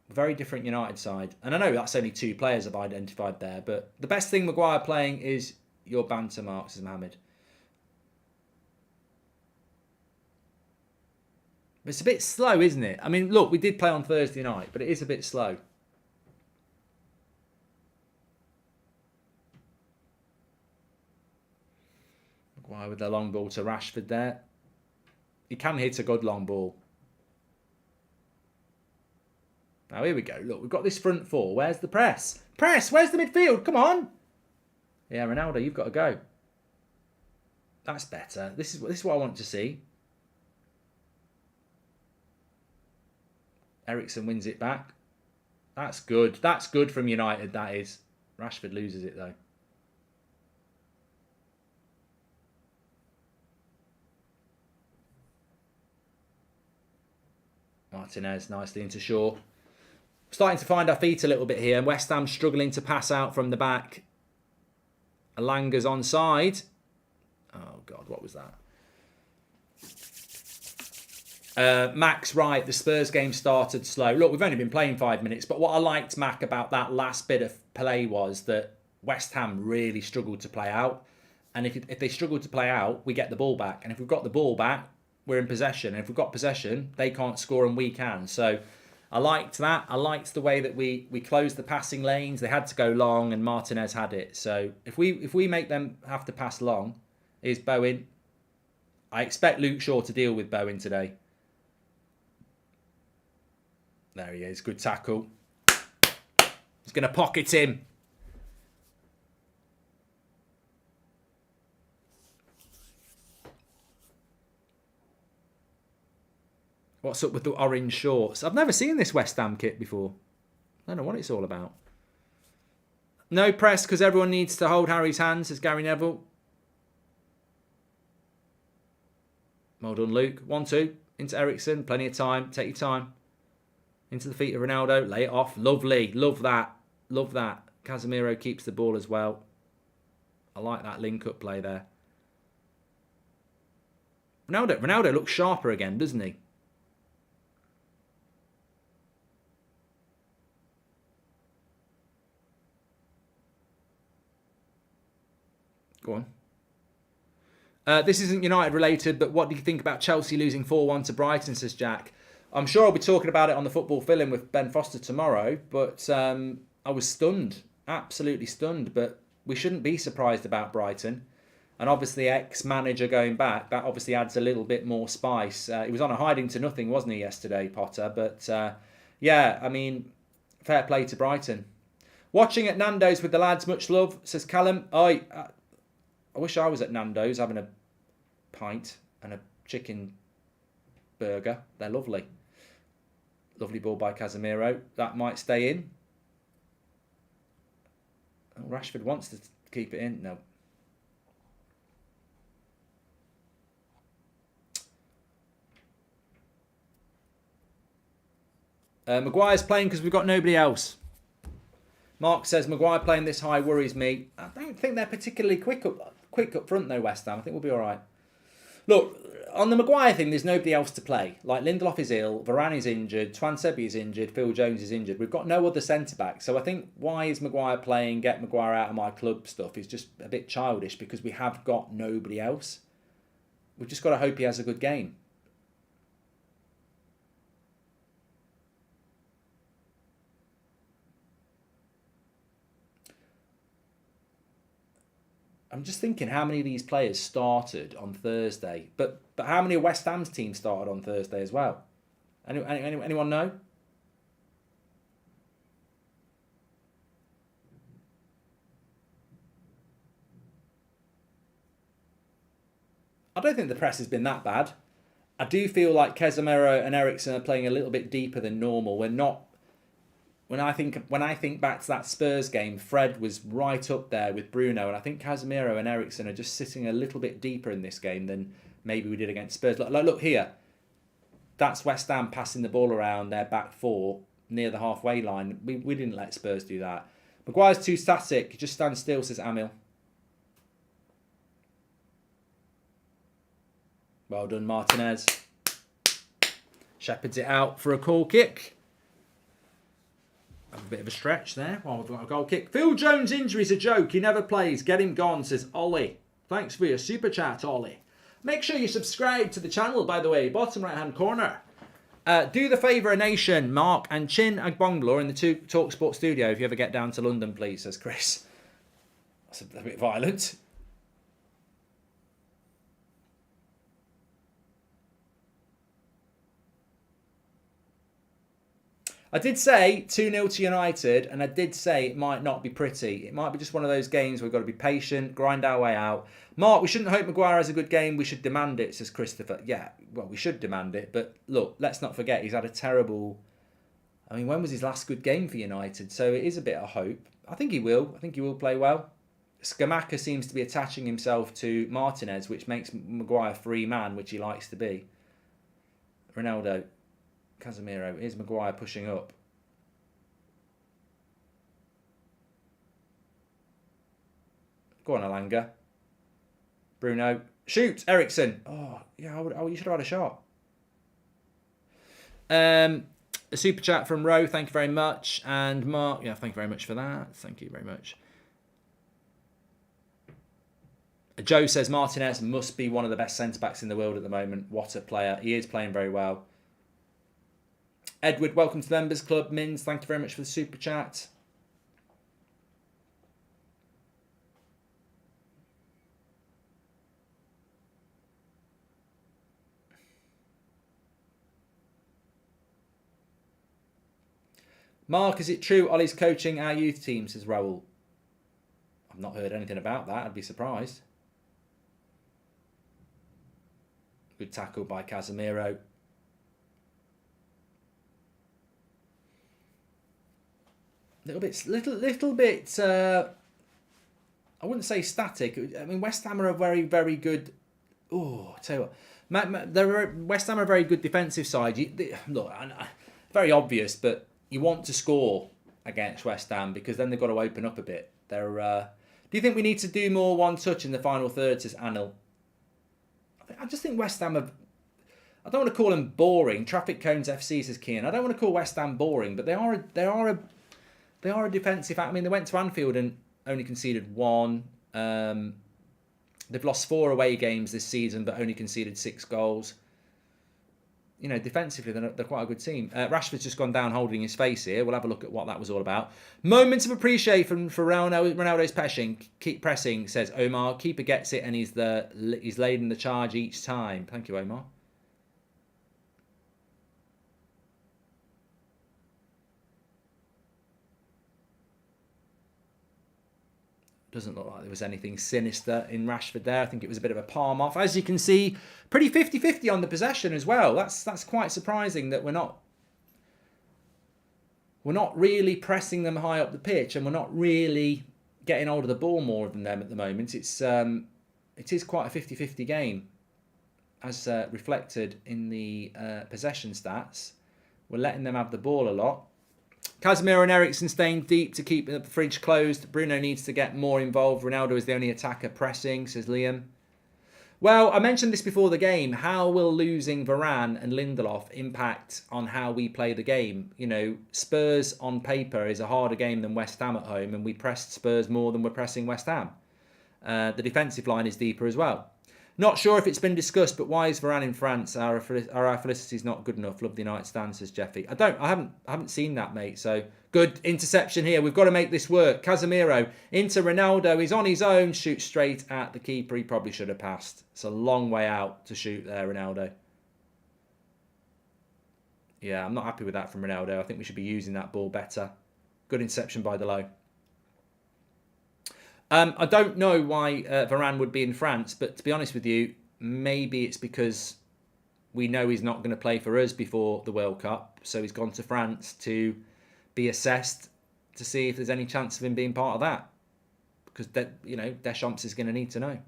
[SPEAKER 1] very different United side. And I know that's only 2 players I've identified there, but the best thing Maguire playing is your banter marks, says Mohammed. But it's a bit slow, isn't it? I mean, look, we did play on Thursday night, but it is a bit slow. Maguire with the long ball to Rashford there. He can hit a good long ball. Now, here we go. Look, we've got this front 4. Where's the press? Press! Where's the midfield? Come on! Yeah, Ronaldo, you've got to go. That's better. This is what I want to see. Eriksen wins it back. That's good. That's good from United, that is. Rashford loses it, though. Martinez nicely into Shaw. Starting to find our feet a little bit here. West Ham struggling to pass out from the back. Alanga's onside. Oh, God, what was that? Max, right, the Spurs game started slow. Look, we've only been playing 5 minutes, but what I liked, Mac, about that last bit of play was that West Ham really struggled to play out. And if they struggle to play out, we get the ball back. And if we've got the ball back, we're in possession. And if we've got possession, they can't score and we can. So I liked that. I liked the way that we closed the passing lanes. They had to go long and Martinez had it. So if we make them have to pass long, here's Bowen. I expect Luke Shaw to deal with Bowen today. There he is. Good tackle. He's going to pocket him. What's up with the orange shorts? I've never seen this West Ham kit before. I don't know what it's all about. No press because everyone needs to hold Harry's hand, says Gary Neville. Well done, Luke. 1-2. Into Eriksen. Plenty of time. Take your time. Into the feet of Ronaldo. Lay it off. Lovely. Love that. Love that. Casemiro keeps the ball as well. I like that link-up play there. Ronaldo looks sharper again, doesn't he? Go on. This isn't United related, but what do you think about Chelsea losing 4-1 to Brighton, says Jack. I'm sure I'll be talking about it on the football fill-in with Ben Foster tomorrow, but I was stunned, absolutely stunned, but we shouldn't be surprised about Brighton. And obviously ex-manager going back, that obviously adds a little bit more spice. He was on a hiding to nothing, wasn't he, yesterday, Potter? But yeah, I mean, fair play to Brighton. Watching at Nando's with the lads, much love, says Callum. I wish I was at Nando's having a pint and a chicken burger. They're lovely. Lovely ball by Casemiro. That might stay in. Oh, Rashford wants to keep it in. No. Maguire's playing because we've got nobody else. Mark says, Maguire playing this high worries me. I don't think they're particularly quick up front though, West Ham. I think we'll be all right. Look, on the Maguire thing, there's nobody else to play. Like, Lindelof is ill, Varane is injured, Twansebi is injured, Phil Jones is injured. We've got no other centre-back. So I think, why is Maguire playing, get Maguire out of my club stuff is just a bit childish, because we have got nobody else. We've just got to hope he has a good game. I'm just thinking how many of these players started on Thursday, but how many of West Ham's team started on Thursday as well? Anyone know? I don't think the press has been that bad. I do feel like Casemiro and Eriksen are playing a little bit deeper than normal. We're not. When I think back to that Spurs game, Fred was right up there with Bruno, and I think Casemiro and Eriksen are just sitting a little bit deeper in this game than maybe we did against Spurs. Look here, that's West Ham passing the ball around their back four near the halfway line. We didn't let Spurs do that. Maguire's too static. Just stand still, says Amil. Well done, Martinez. Shepherds it out for a cool kick. A bit of a stretch there while we've got a goal kick. Phil Jones' injury's a joke. He never plays. Get him gone, says Ollie. Thanks for your super chat, Ollie. Make sure you subscribe to the channel, by the way. Bottom right-hand corner. Do the favour, nation, Mark and Chin Agbonglaw in the TalkSport studio if you ever get down to London, please, says Chris. That's a bit violent. I did say 2-0 to United, and I did say it might not be pretty. It might be just one of those games where we've got to be patient, grind our way out. Mark, we shouldn't hope Maguire has a good game. We should demand it, says Christopher. Yeah, well, we should demand it. But look, let's not forget he's had a terrible... I mean, when was his last good game for United? So it is a bit of hope. I think he will. I think he will play well. Skamaka seems to be attaching himself to Martinez, which makes Maguire free man, which he likes to be. Ronaldo. Casemiro. Here's Maguire pushing up. Go on, Alanga. Bruno. Shoot! Eriksen. Oh, yeah, you should have had a shot. A super chat from Ro. Thank you very much. And Mark. Yeah, thank you very much for that. Thank you very much. Joe says Martinez must be one of the best centre-backs in the world at the moment. What a player. He is playing very well. Edward, welcome to the Members Club. Mins, thank you very much for the super chat. Mark, is it true Ollie's coaching our youth team, says Raoul? I've not heard anything about that. I'd be surprised. Good tackle by Casemiro. Little bit. I wouldn't say static. I mean, West Ham are a very, very good. Oh, I tell you what, West Ham are a very good defensive side. Look, very obvious, but you want to score against West Ham because then they've got to open up a bit. Do you think we need to do more one touch in the final third? Says Anil. I just think West Ham have. I don't want to call them boring. Traffic cones FC, says Kian. I don't want to call West Ham boring, but they are a defensive. I mean, they went to Anfield and only conceded one. They've lost 4 away games this season, but only conceded 6 goals. You know, defensively, they're quite a good team. Rashford's just gone down holding his face here. We'll have a look at what that was all about. Moments of appreciation for Ronaldo's pressing. Keep pressing, says Omar. Keeper gets it, and he's laden the charge each time. Thank you, Omar. Doesn't look like there was anything sinister in Rashford there. I think it was a bit of a palm off. As you can see, pretty 50-50 on the possession as well. That's quite surprising that we're not really pressing them high up the pitch, and we're not really getting hold of the ball more than them at the moment. It is quite a 50-50 game, as reflected in the possession stats. We're letting them have the ball a lot. Casemiro and Eriksen staying deep to keep the fridge closed. Bruno needs to get more involved. Ronaldo is the only attacker pressing, says Liam. Well, I mentioned this before the game. How will losing Varane and Lindelof impact on how we play the game? You know, Spurs on paper is a harder game than West Ham at home, and we pressed Spurs more than we're pressing West Ham. The defensive line is deeper as well. Not sure if it's been discussed, but why is Varane in France? Are our felicities not good enough? Love the United stand, says Jeffy. I haven't seen that, mate. So good interception here. We've got to make this work. Casemiro into Ronaldo. He's on his own. Shoots straight at the keeper. He probably should have passed. It's a long way out to shoot there, Ronaldo. Yeah, I'm not happy with that from Ronaldo. I think we should be using that ball better. Good interception by Delo. I don't know why Varane would be in France, but to be honest with you, maybe it's because we know he's not going to play for us before the World Cup, so he's gone to France to be assessed to see if there's any chance of him being part of that. Because, Deschamps is going to need to know.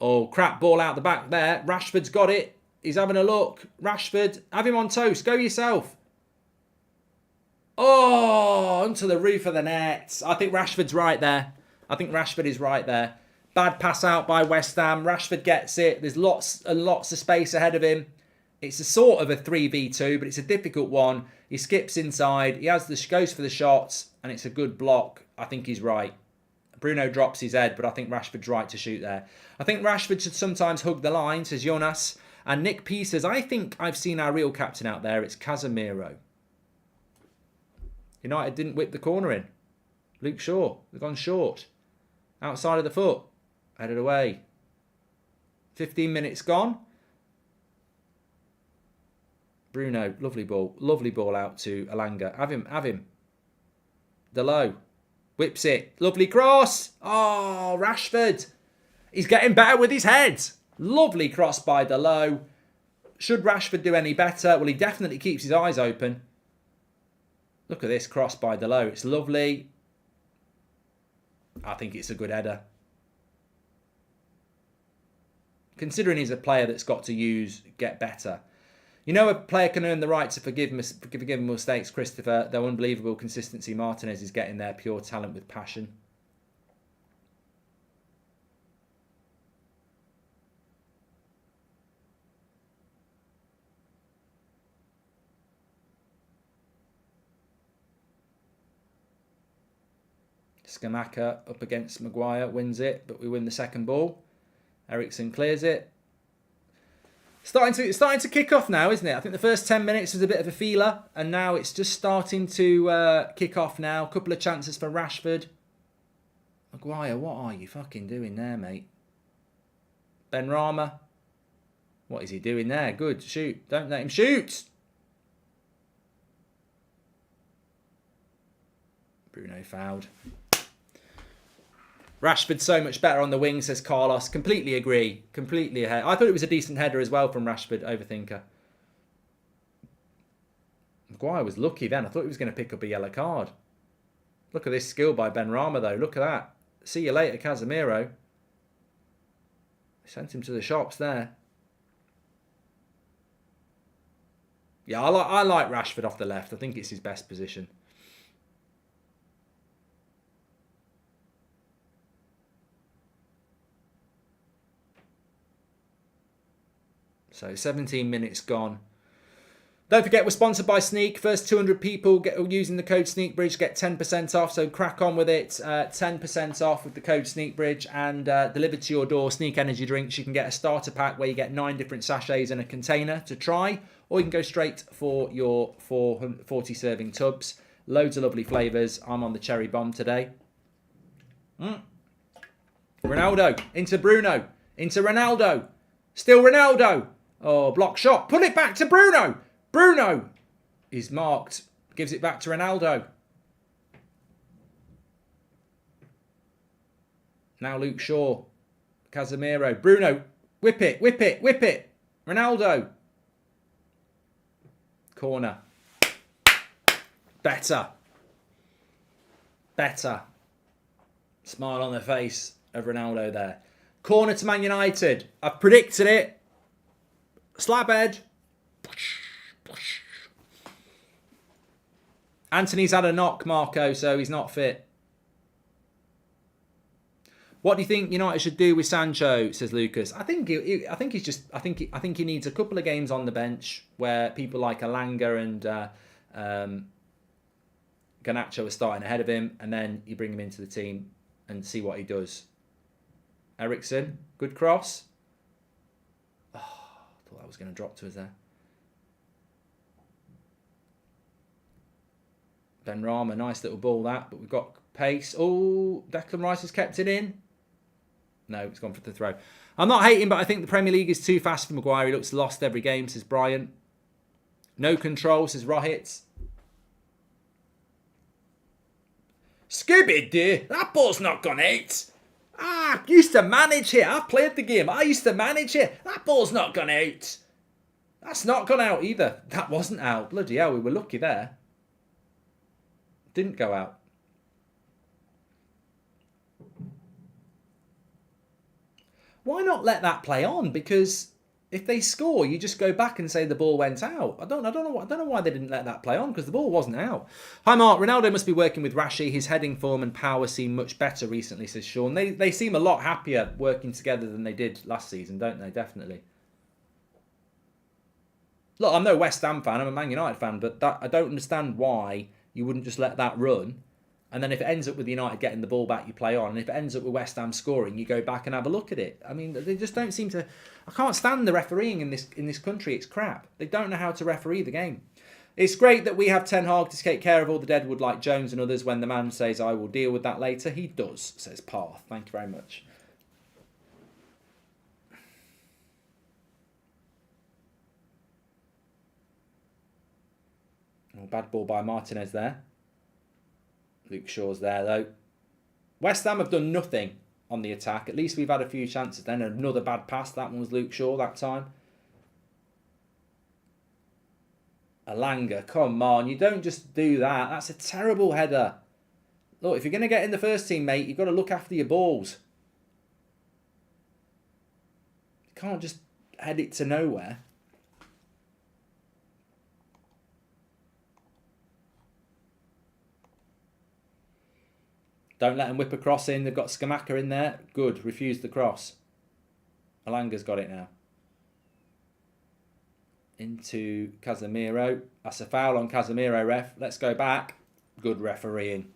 [SPEAKER 1] Oh, crap, ball out the back there. Rashford's got it. He's having a look. Rashford, have him on toast. Go yourself. Oh, onto the roof of the net. I think Rashford's right there. I think Rashford is right there. Bad pass out by West Ham. Rashford gets it. There's lots and lots of space ahead of him. It's a sort of a 3v2, but it's a difficult one. He skips inside. He goes for the shots, and it's a good block. I think he's right. Bruno drops his head, but I think Rashford's right to shoot there. I think Rashford should sometimes hug the line, says Jonas. And Nick P says, I think I've seen our real captain out there. It's Casemiro. United didn't whip the corner in. Luke Shaw, they've gone short. Outside of the foot. Headed away. 15 minutes gone. Bruno, lovely ball. Lovely ball out to Alanga. Have him. Delo. Whips it. Lovely cross. Oh, Rashford. He's getting better with his head. Lovely cross by Delo. Should Rashford do any better? Well, he definitely keeps his eyes open. Look at this cross by Delo. It's lovely. I think it's a good header. Considering he's a player that's got to get better. You know, a player can earn the right to forgive mistakes, Christopher. Though unbelievable consistency Martinez is getting there. Pure talent with passion. Skamaka up against Maguire, wins it, but we win the second ball. Ericsson clears it. It's starting to kick off now, isn't it? I think the first 10 minutes was a bit of a feeler, and now it's just starting to kick off now. A couple of chances for Rashford. Maguire, what are you fucking doing there, mate? Benrahma. What is he doing there? Good, shoot. Don't let him shoot. Bruno fouled. Rashford so much better on the wing, says Carlos. Completely agree. Completely ahead. I thought it was a decent header as well from Rashford, overthinker. Maguire was lucky then. I thought he was going to pick up a yellow card. Look at this skill by Benrahma though. Look at that. See you later, Casemiro. Sent him to the shops there. Yeah, I like Rashford off the left. I think it's his best position. So 17 minutes gone. Don't forget, we're sponsored by Sneak. First 200 people using the code SneakBridge get 10% off. So crack on with it. 10% off with the code SneakBridge and delivered to your door. Sneak energy drinks. You can get a starter pack where you get 9 different sachets in a container to try. Or you can go straight for your 40 serving tubs. Loads of lovely flavours. I'm on the cherry bomb today. Ronaldo into Bruno. Into Ronaldo. Still Ronaldo. Oh, block shot. Put it back to Bruno. Bruno is marked. Gives it back to Ronaldo. Now Luke Shaw. Casemiro. Bruno. Whip it. Whip it. Whip it. Ronaldo. Corner. Better. Better. Smile on the face of Ronaldo there. Corner to Man United. I've predicted it. Slab head. Anthony's had a knock, Marco, so he's not fit. What do you think United should do with Sancho? Says Lucas. I think he needs a couple of games on the bench where people like Alanga and Garnacho are starting ahead of him, and then you bring him into the team and see what he does. Ericsson, good cross. Oh, I thought that was going to drop to us there. Benrahma, nice little ball that, but we've got pace. Oh, Declan Rice has kept it in. No, it's gone for the throw. I'm not hating, but I think the Premier League is too fast for Maguire. He looks lost every game, says Brian. No control, says Rohit. Scooby-Doo, that ball's not gone out. I used to manage here. I've played the game. I used to manage here. That ball's not gone out. That's not gone out either. That wasn't out. Bloody hell, we were lucky there. Didn't go out. Why not let that play on? Because if they score, you just go back and say the ball went out. I don't know why they didn't let that play on, because the ball wasn't out. Hi Mark, Ronaldo must be working with Rashi. His heading form and power seem much better recently, says Sean. They seem a lot happier working together than they did last season, don't they? Definitely. Look, I'm no West Ham fan, I'm a Man United fan, but I don't understand why you wouldn't just let that run. And then if it ends up with United getting the ball back, you play on. And if it ends up with West Ham scoring, you go back and have a look at it. I mean, they just don't seem to... I can't stand the refereeing in this country. It's crap. They don't know how to referee the game. It's great that we have Ten Hag to take care of all the deadwood like Jones and others. When the man says, I will deal with that later, he does, says Parth. Thank you very much. Oh, bad ball by Martinez there. Luke Shaw's there, though. West Ham have done nothing on the attack. At least we've had a few chances. Then another bad pass. That one was Luke Shaw that time. Alanga, come on. You don't just do that. That's a terrible header. Look, if you're going to get in the first team, mate, you've got to look after your balls. You can't just head it to nowhere. Don't let them whip a cross in. They've got Skamaka in there. Good. Refuse the cross. Alanga's got it now. Into Casemiro. That's a foul on Casemiro, ref. Let's go back. Good refereeing.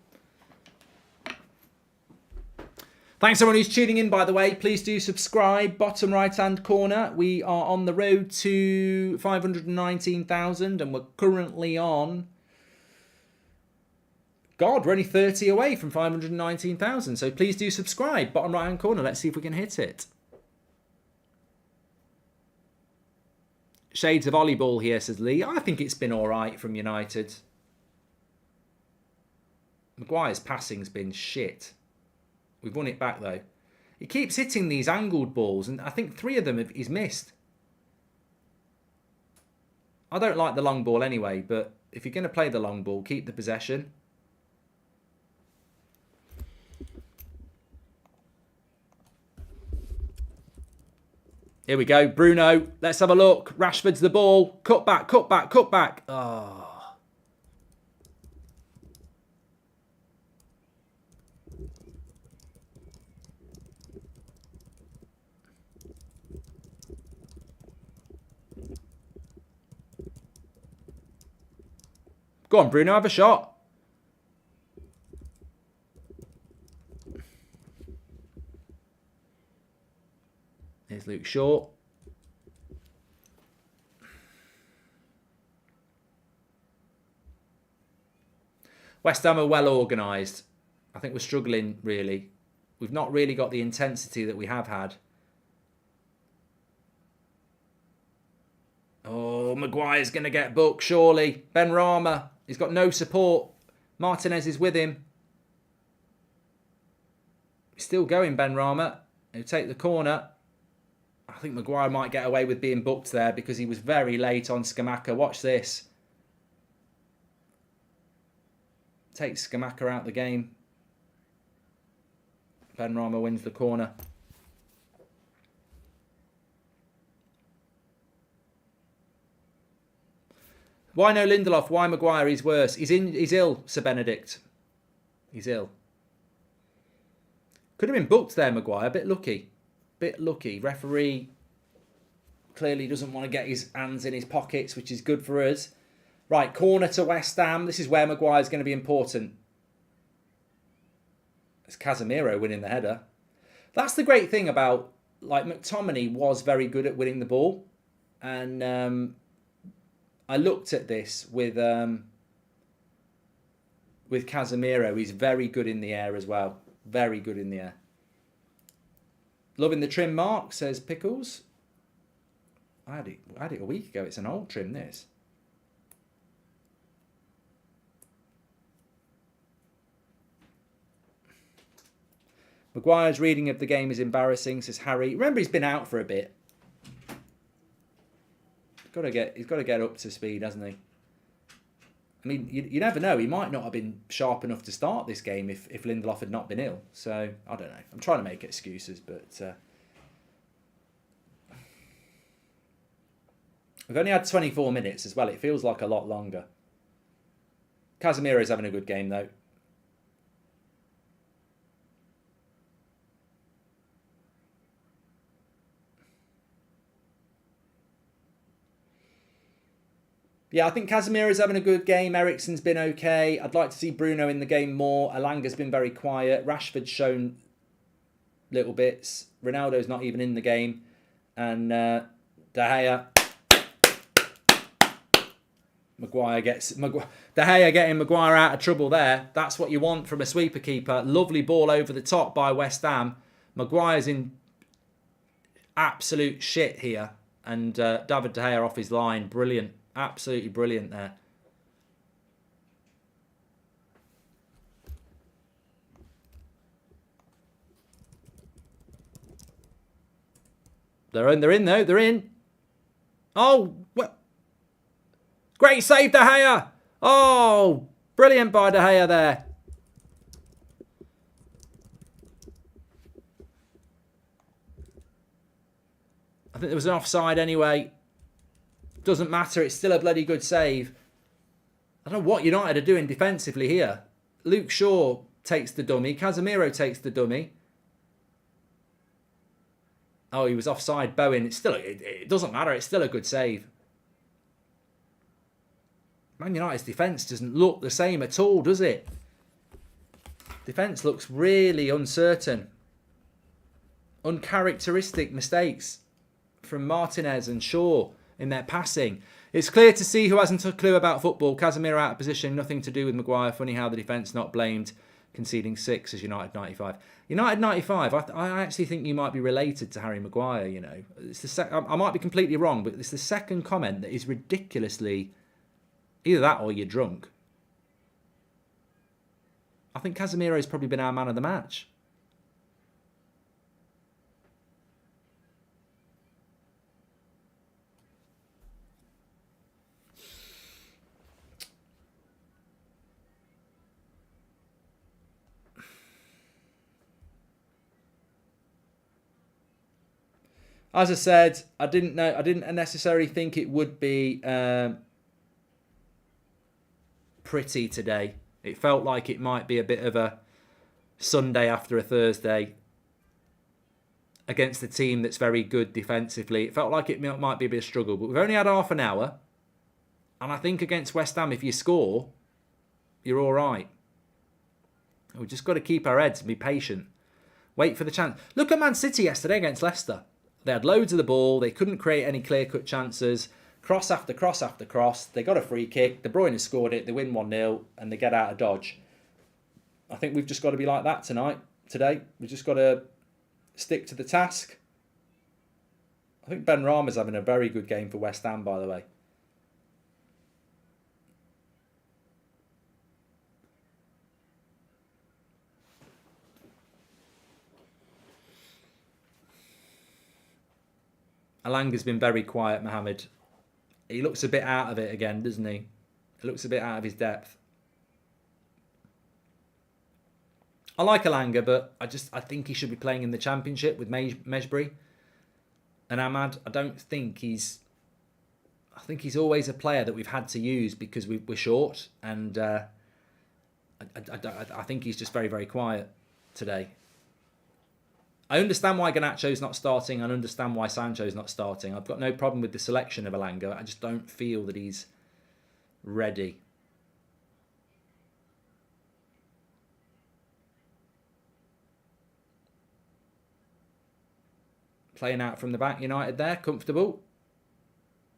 [SPEAKER 1] Thanks everyone who's tuning in, by the way. Please do subscribe. Bottom right-hand corner. We are on the road to 519,000 and we're currently on... God, we're only 30 away from 519,000. So please do subscribe. Bottom right-hand corner. Let's see if we can hit it. Shades of volleyball here, says Lee. I think it's been all right from United. Maguire's passing's been shit. We've won it back, though. He keeps hitting these angled balls, and I think 3 of them he's missed. I don't like the long ball anyway, but if you're going to play the long ball, keep the possession. Here we go. Bruno. Let's have a look. Rashford's the ball. Cut back, cut back, cut back. Oh. Go on, Bruno. Have a shot. Here's Luke Shaw. West Ham are well organised. I think we're struggling, really. We've not really got the intensity that we have had. Oh, Maguire's going to get booked, surely. Benrahma, he's got no support. Martinez is with him. He's still going, Benrahma. He'll take the corner. I think Maguire might get away with being booked there because he was very late on Skamaka. Watch this. Takes Skamaka out the game. Benrahma wins the corner. Why no Lindelof? Why Maguire? He's worse. He's ill, Sir Benedict. He's ill. Could have been booked there, Maguire. Bit lucky. Bit lucky. Referee clearly doesn't want to get his hands in his pockets, which is good for us. Right, corner to West Ham. This is where Maguire's going to be important. It's Casemiro winning the header. That's the great thing about, like, McTominay was very good at winning the ball. And I looked at this with Casemiro. He's very good in the air as well. Very good in the air. Loving the trim mark, says Pickles. I had it a week ago. It's an old trim, this. Maguire's reading of the game is embarrassing, says Harry. Remember, he's been out for a bit. He's got to get up to speed, hasn't he? I mean, you never know. He might not have been sharp enough to start this game if Lindelof had not been ill. So, I don't know. I'm trying to make excuses, but... we've only had 24 minutes as well. It feels like a lot longer. Casemiro's having a good game, though. Yeah, I think Casemiro's having a good game. Eriksen's been okay. I'd like to see Bruno in the game more. Alanga's been very quiet. Rashford's shown little bits. Ronaldo's not even in the game. And De Gea. De Gea getting Maguire out of trouble there. That's what you want from a sweeper keeper. Lovely ball over the top by West Ham. Maguire's in absolute shit here. And David De Gea off his line. Brilliant. Absolutely brilliant there. They're in though. They're in. Oh, what? Great save, De Gea. Oh, brilliant by De Gea there. I think there was an offside anyway. Doesn't matter. It's still a bloody good save. I don't know what United are doing defensively here. Luke Shaw takes the dummy. Casemiro takes the dummy. Oh, he was offside. Bowen. It's still. It doesn't matter. It's still a good save. Man United's defence doesn't look the same at all, does it? Defence looks really uncertain. Uncharacteristic mistakes from Martinez and Shaw in their passing. It's clear to see who hasn't a clue about football. Casemiro out of position, nothing to do with Maguire. Funny how the defence not blamed, conceding 6 as United 95. United 95, I actually think you might be related to Harry Maguire, you know. It's I might be completely wrong, but it's the second comment that is ridiculously... Either that or you're drunk. I think Casemiro's probably been our man of the match. As I said, I didn't necessarily think it would be pretty today. It felt like it might be a bit of a Sunday after a Thursday against a team that's very good defensively. It felt like it might be a bit of a struggle, but we've only had half an hour, and I think against West Ham, if you score, you're all right. We've just got to keep our heads and be patient. Wait for the chance. Look at Man City yesterday against Leicester. They had loads of the ball. They couldn't create any clear-cut chances. Cross after cross after cross. They got a free kick. De Bruyne has scored it. They win 1-0 and they get out of dodge. I think we've just got to be like that today. We've just got to stick to the task. I think Ben Rama's having a very good game for West Ham, by the way. Alanga's been very quiet, Mohamed. He looks a bit out of it again, doesn't he? He looks a bit out of his depth. I like Alanga, but I think he should be playing in the Championship with Mejbri and Ahmad. I think he's always a player that we've had to use because we're short, and I think he's just very, very quiet today. I understand why Garnacho's not starting and understand why Sancho's not starting. I've got no problem with the selection of Elanga. I just don't feel that he's ready. Playing out from the back, United there, comfortable.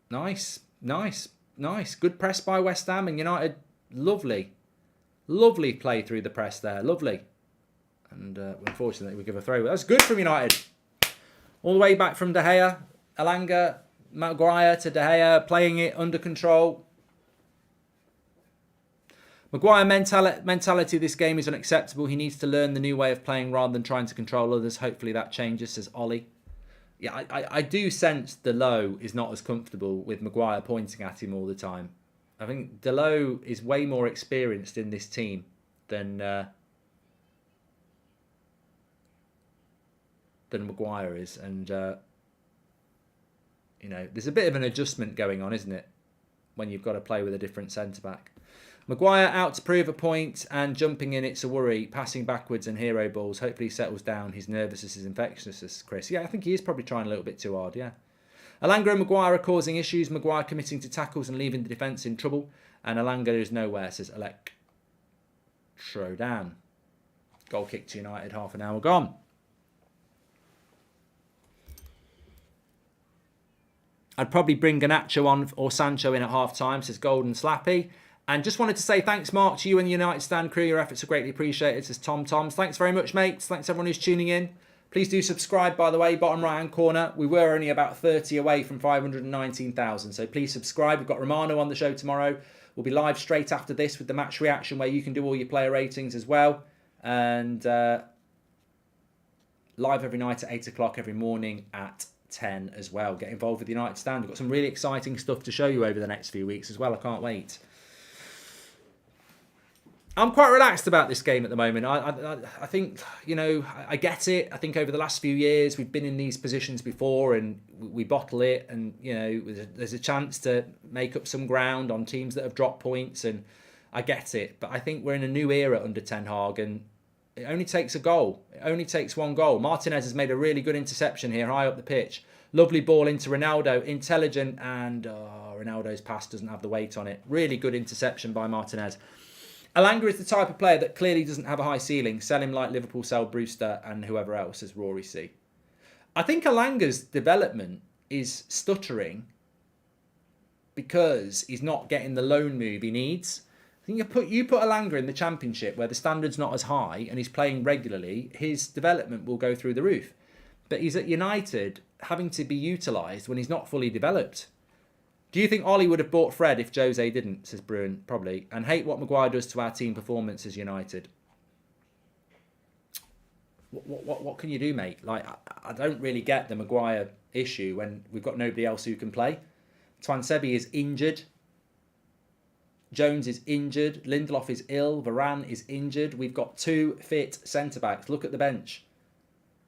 [SPEAKER 1] Nice, nice, nice. Good press by West Ham, and United, lovely. Lovely play through the press there, lovely. And unfortunately, we give a throw. That's good from United. All the way back from De Gea, Elanga, Maguire to De Gea, playing it under control. Maguire mentality this game is unacceptable. He needs to learn the new way of playing rather than trying to control others. Hopefully that changes, says Ollie. Yeah, I do sense Delo is not as comfortable with Maguire pointing at him all the time. I think Delo is way more experienced in this team than Maguire is. And, you know, there's a bit of an adjustment going on, isn't it? When you've got to play with a different centre-back. Maguire out to prove a point and jumping in, it's a worry. Passing backwards and hero balls. Hopefully he settles down. His nervousness is infectious, says Chris. Yeah, I think he is probably trying a little bit too hard, yeah. Elanga and Maguire are causing issues. Maguire committing to tackles and leaving the defence in trouble. And Elanga is nowhere, says Electrodan. Goal kick to United, half an hour gone. I'd probably bring Garnacho on or Sancho in at half-time, says Golden Slappy. And just wanted to say thanks, Mark, to you and the United Stand crew. Your efforts are greatly appreciated, says Tom Toms. Thanks very much, mates. Thanks everyone who's tuning in. Please do subscribe, by the way, bottom right-hand corner. We were only about 30 away from 519,000, so please subscribe. We've got Romano on the show tomorrow. We'll be live straight after this with the match reaction where you can do all your player ratings as well. And live every night at 8 o'clock, every morning at 10 as well. Get involved with the United Stand. We've got some really exciting stuff to show you over the next few weeks as well. I can't wait. I'm quite relaxed about this game at the moment. I think, you know, I get it. I think over the last few years, we've been in these positions before and we bottle it. And, you know, there's a chance to make up some ground on teams that have dropped points. And I get it. But I think we're in a new era under Ten Hag. And it only takes a goal. It only takes one goal. Martinez has made a really good interception here, high up the pitch. Lovely ball into Ronaldo. Intelligent. And Ronaldo's pass doesn't have the weight on it. Really good interception by Martinez. Elanga is the type of player that clearly doesn't have a high ceiling. Sell him like Liverpool sell Brewster and whoever else, as Rory C. I think Elanga's development is stuttering because he's not getting the loan move he needs. I think you put Elanga in the Championship where the standard's not as high and he's playing regularly, his development will go through the roof. But he's at United having to be utilised when he's not fully developed. Do you think Ollie would have bought Fred if Jose didn't, says Bruin? Probably. And hate what Maguire does to our team performance as United. What can you do, mate? Like, I don't really get the Maguire issue when we've got nobody else who can play. Twansebi is injured. Jones is injured. Lindelof is ill. Varane is injured. We've got 2 fit centre-backs. Look at the bench.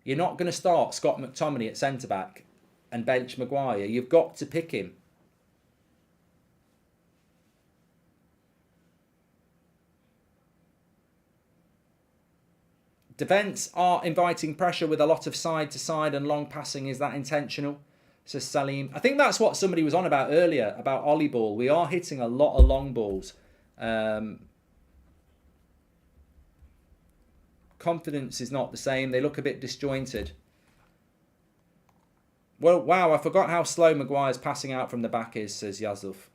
[SPEAKER 1] You're not going to start Scott McTominay at centre-back and bench Maguire. You've got to pick him. Defence are inviting pressure with a lot of side-to-side and long passing. Is that intentional? Says Salim. I think that's what somebody was on about earlier, about Ollie ball. We are hitting a lot of long balls. Confidence is not the same. They look a bit disjointed. Well, wow, I forgot how slow Maguire's passing out from the back is, says Yazuf.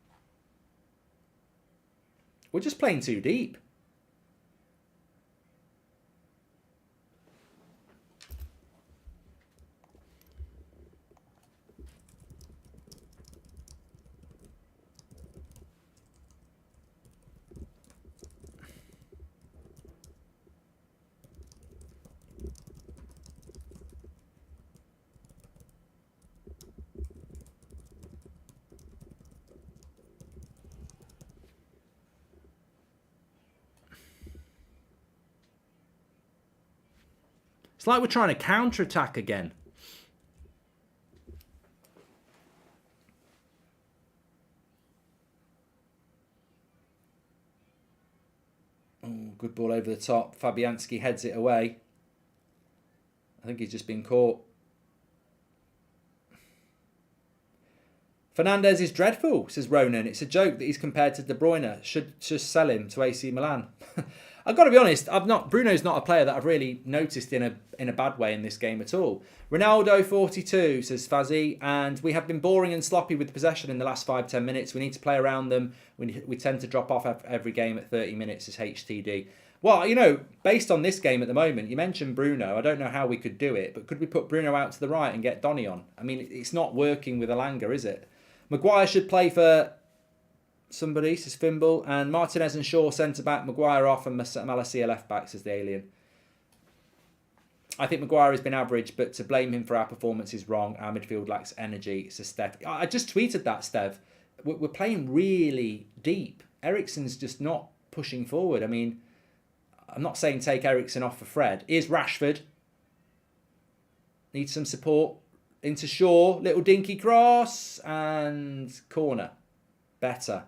[SPEAKER 1] We're just playing too deep. It's like we're trying to counter-attack again. Oh, good ball over the top. Fabianski heads it away. I think he's just been caught. Fernandez is dreadful, says Ronan. It's a joke that he's compared to De Bruyne. Should just sell him to AC Milan. I've got to be honest, Bruno's not a player that I've really noticed in a bad way in this game at all. Ronaldo 42, says Fazzy, and we have been boring and sloppy with possession in the last 5-10 minutes. We need to play around them. We tend to drop off every game at 30 minutes, says HTD. Well, you know, based on this game at the moment, you mentioned Bruno. I don't know how we could do it, but could we put Bruno out to the right and get Donny on? I mean, it's not working with Elanga, is it? Maguire should play for somebody, says Fimble. And Martinez and Shaw centre-back. Maguire off and Malacia left-back, says the Alien. I think Maguire has been average, but to blame him for our performance is wrong. Our midfield lacks energy, says Steph. I just tweeted that, Steph. We're playing really deep. Eriksen's just not pushing forward. I mean, I'm not saying take Eriksen off for Fred. Here's Rashford. Needs some support. Into Shaw, little dinky cross, and corner. Better.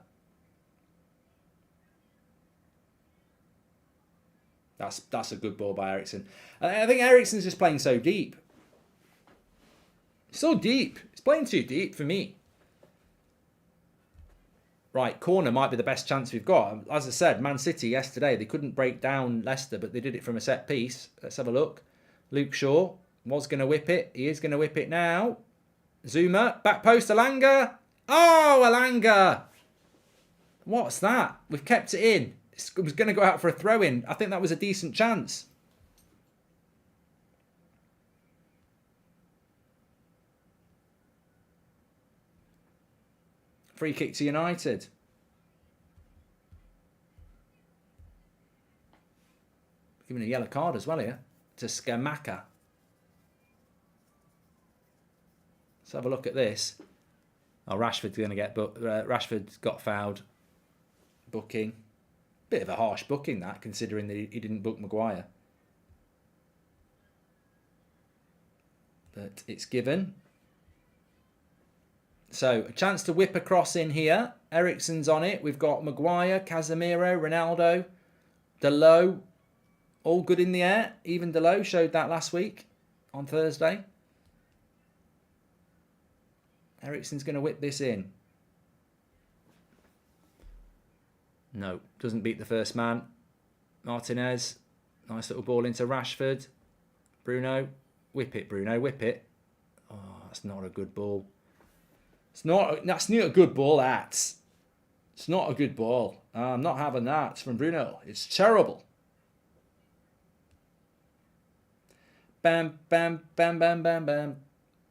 [SPEAKER 1] That's a good ball by Eriksen. I think Eriksen's just playing so deep. So deep. He's playing too deep for me. Right, corner might be the best chance we've got. As I said, Man City yesterday, they couldn't break down Leicester, but they did it from a set piece. Let's have a look. Luke Shaw. Was going to whip it. He is going to whip it now. Zuma. Back post, Elanga. Oh, Elanga. What's that? We've kept it in. It was going to go out for a throw-in. I think that was a decent chance. Free kick to United. Giving a yellow card as well here. To Skamaka. Let's have a look at this. Oh, Rashford's going to get... Rashford got fouled. Booking. Bit of a harsh booking, that, considering that he didn't book Maguire. But it's given. So, a chance to whip a cross in here. Eriksen's on it. We've got Maguire, Casemiro, Ronaldo, Dalot. All good in the air. Even Dalot showed that last week on Thursday. Eriksen's going to whip this in. No, doesn't beat the first man. Martinez, nice little ball into Rashford. Bruno, whip it, Bruno, whip it. Oh, that's not a good ball. That's not a good ball, that's. It's not a good ball. I'm not having that from Bruno. It's terrible. Bam, bam, bam, bam, bam, bam.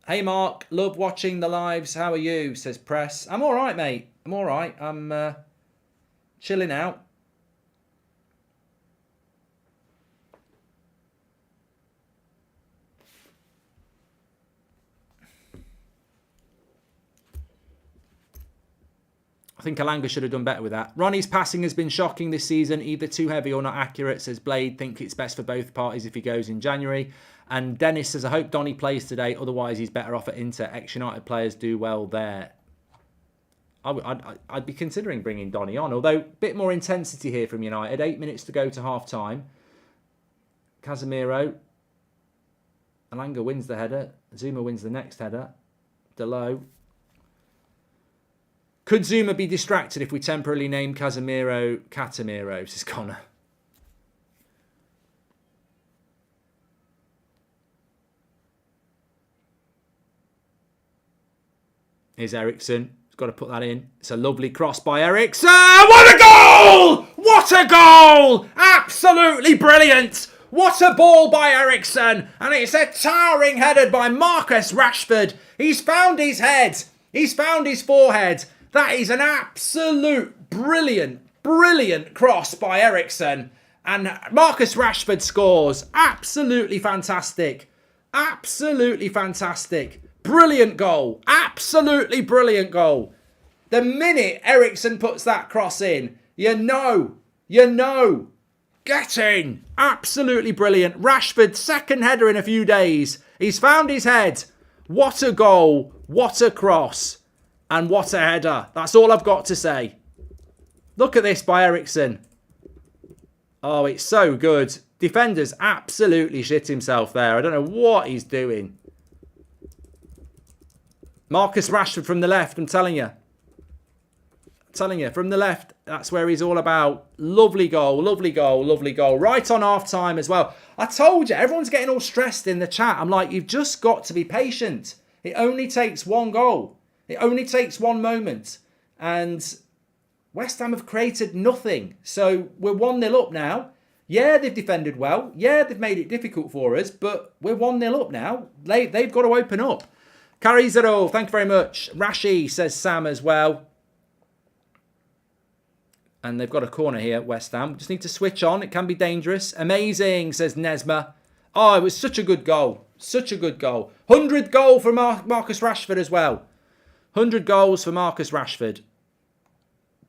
[SPEAKER 1] Hey Mark, love watching the lives. How are you? Says Press. I'm all right, mate. I'm all right. I'm chilling out. I think Elanga should have done better with that. Ronnie's passing has been shocking this season, either too heavy or not accurate, says Blade. Think it's best for both parties if he goes in January. And Dennis says, I hope Donny plays today, otherwise he's better off at Inter. Ex-United players do well there. I'd be considering bringing Donny on, although a bit more intensity here from United. 8 minutes to go to half-time. Casemiro. Elanga wins the header. Zuma wins the next header. Dalot. Could Zuma be distracted if we temporarily name Casemiro Catamiro, says Connor. Here's Eriksen. He's got to put that in. It's a lovely cross by Eriksen. What a goal! What a goal! Absolutely brilliant. What a ball by Eriksen. And it's a towering header by Marcus Rashford. He's found his head. He's found his forehead. That is an absolute brilliant, brilliant cross by Eriksen. And Marcus Rashford scores. Absolutely fantastic. Absolutely fantastic. Brilliant goal. Absolutely brilliant goal. The minute Eriksen puts that cross in, you know. Get in. Absolutely brilliant. Rashford's second header in a few days. He's found his head. What a goal. What a cross. And what a header. That's all I've got to say. Look at this by Eriksen. Oh, it's so good. Defender's absolutely shit himself there. I don't know what he's doing. Marcus Rashford from the left, I'm telling you. From the left, that's where he's all about. Lovely goal, lovely goal, lovely goal. Right on half-time as well. I told you, everyone's getting all stressed in the chat. I'm like, you've just got to be patient. It only takes one goal. It only takes one moment. And West Ham have created nothing. So we're 1-0 up now. Yeah, they've defended well. Yeah, they've made it difficult for us. But we're 1-0 up now. They've got to open up. Carries it all. Thank you very much. Rashi, says Sam as well. And they've got a corner here, West Ham. Just need to switch on. It can be dangerous. Amazing, says Nesma. Oh, it was such a good goal. Such a good goal. 100th goal for Marcus Rashford as well. 100 goals for Marcus Rashford.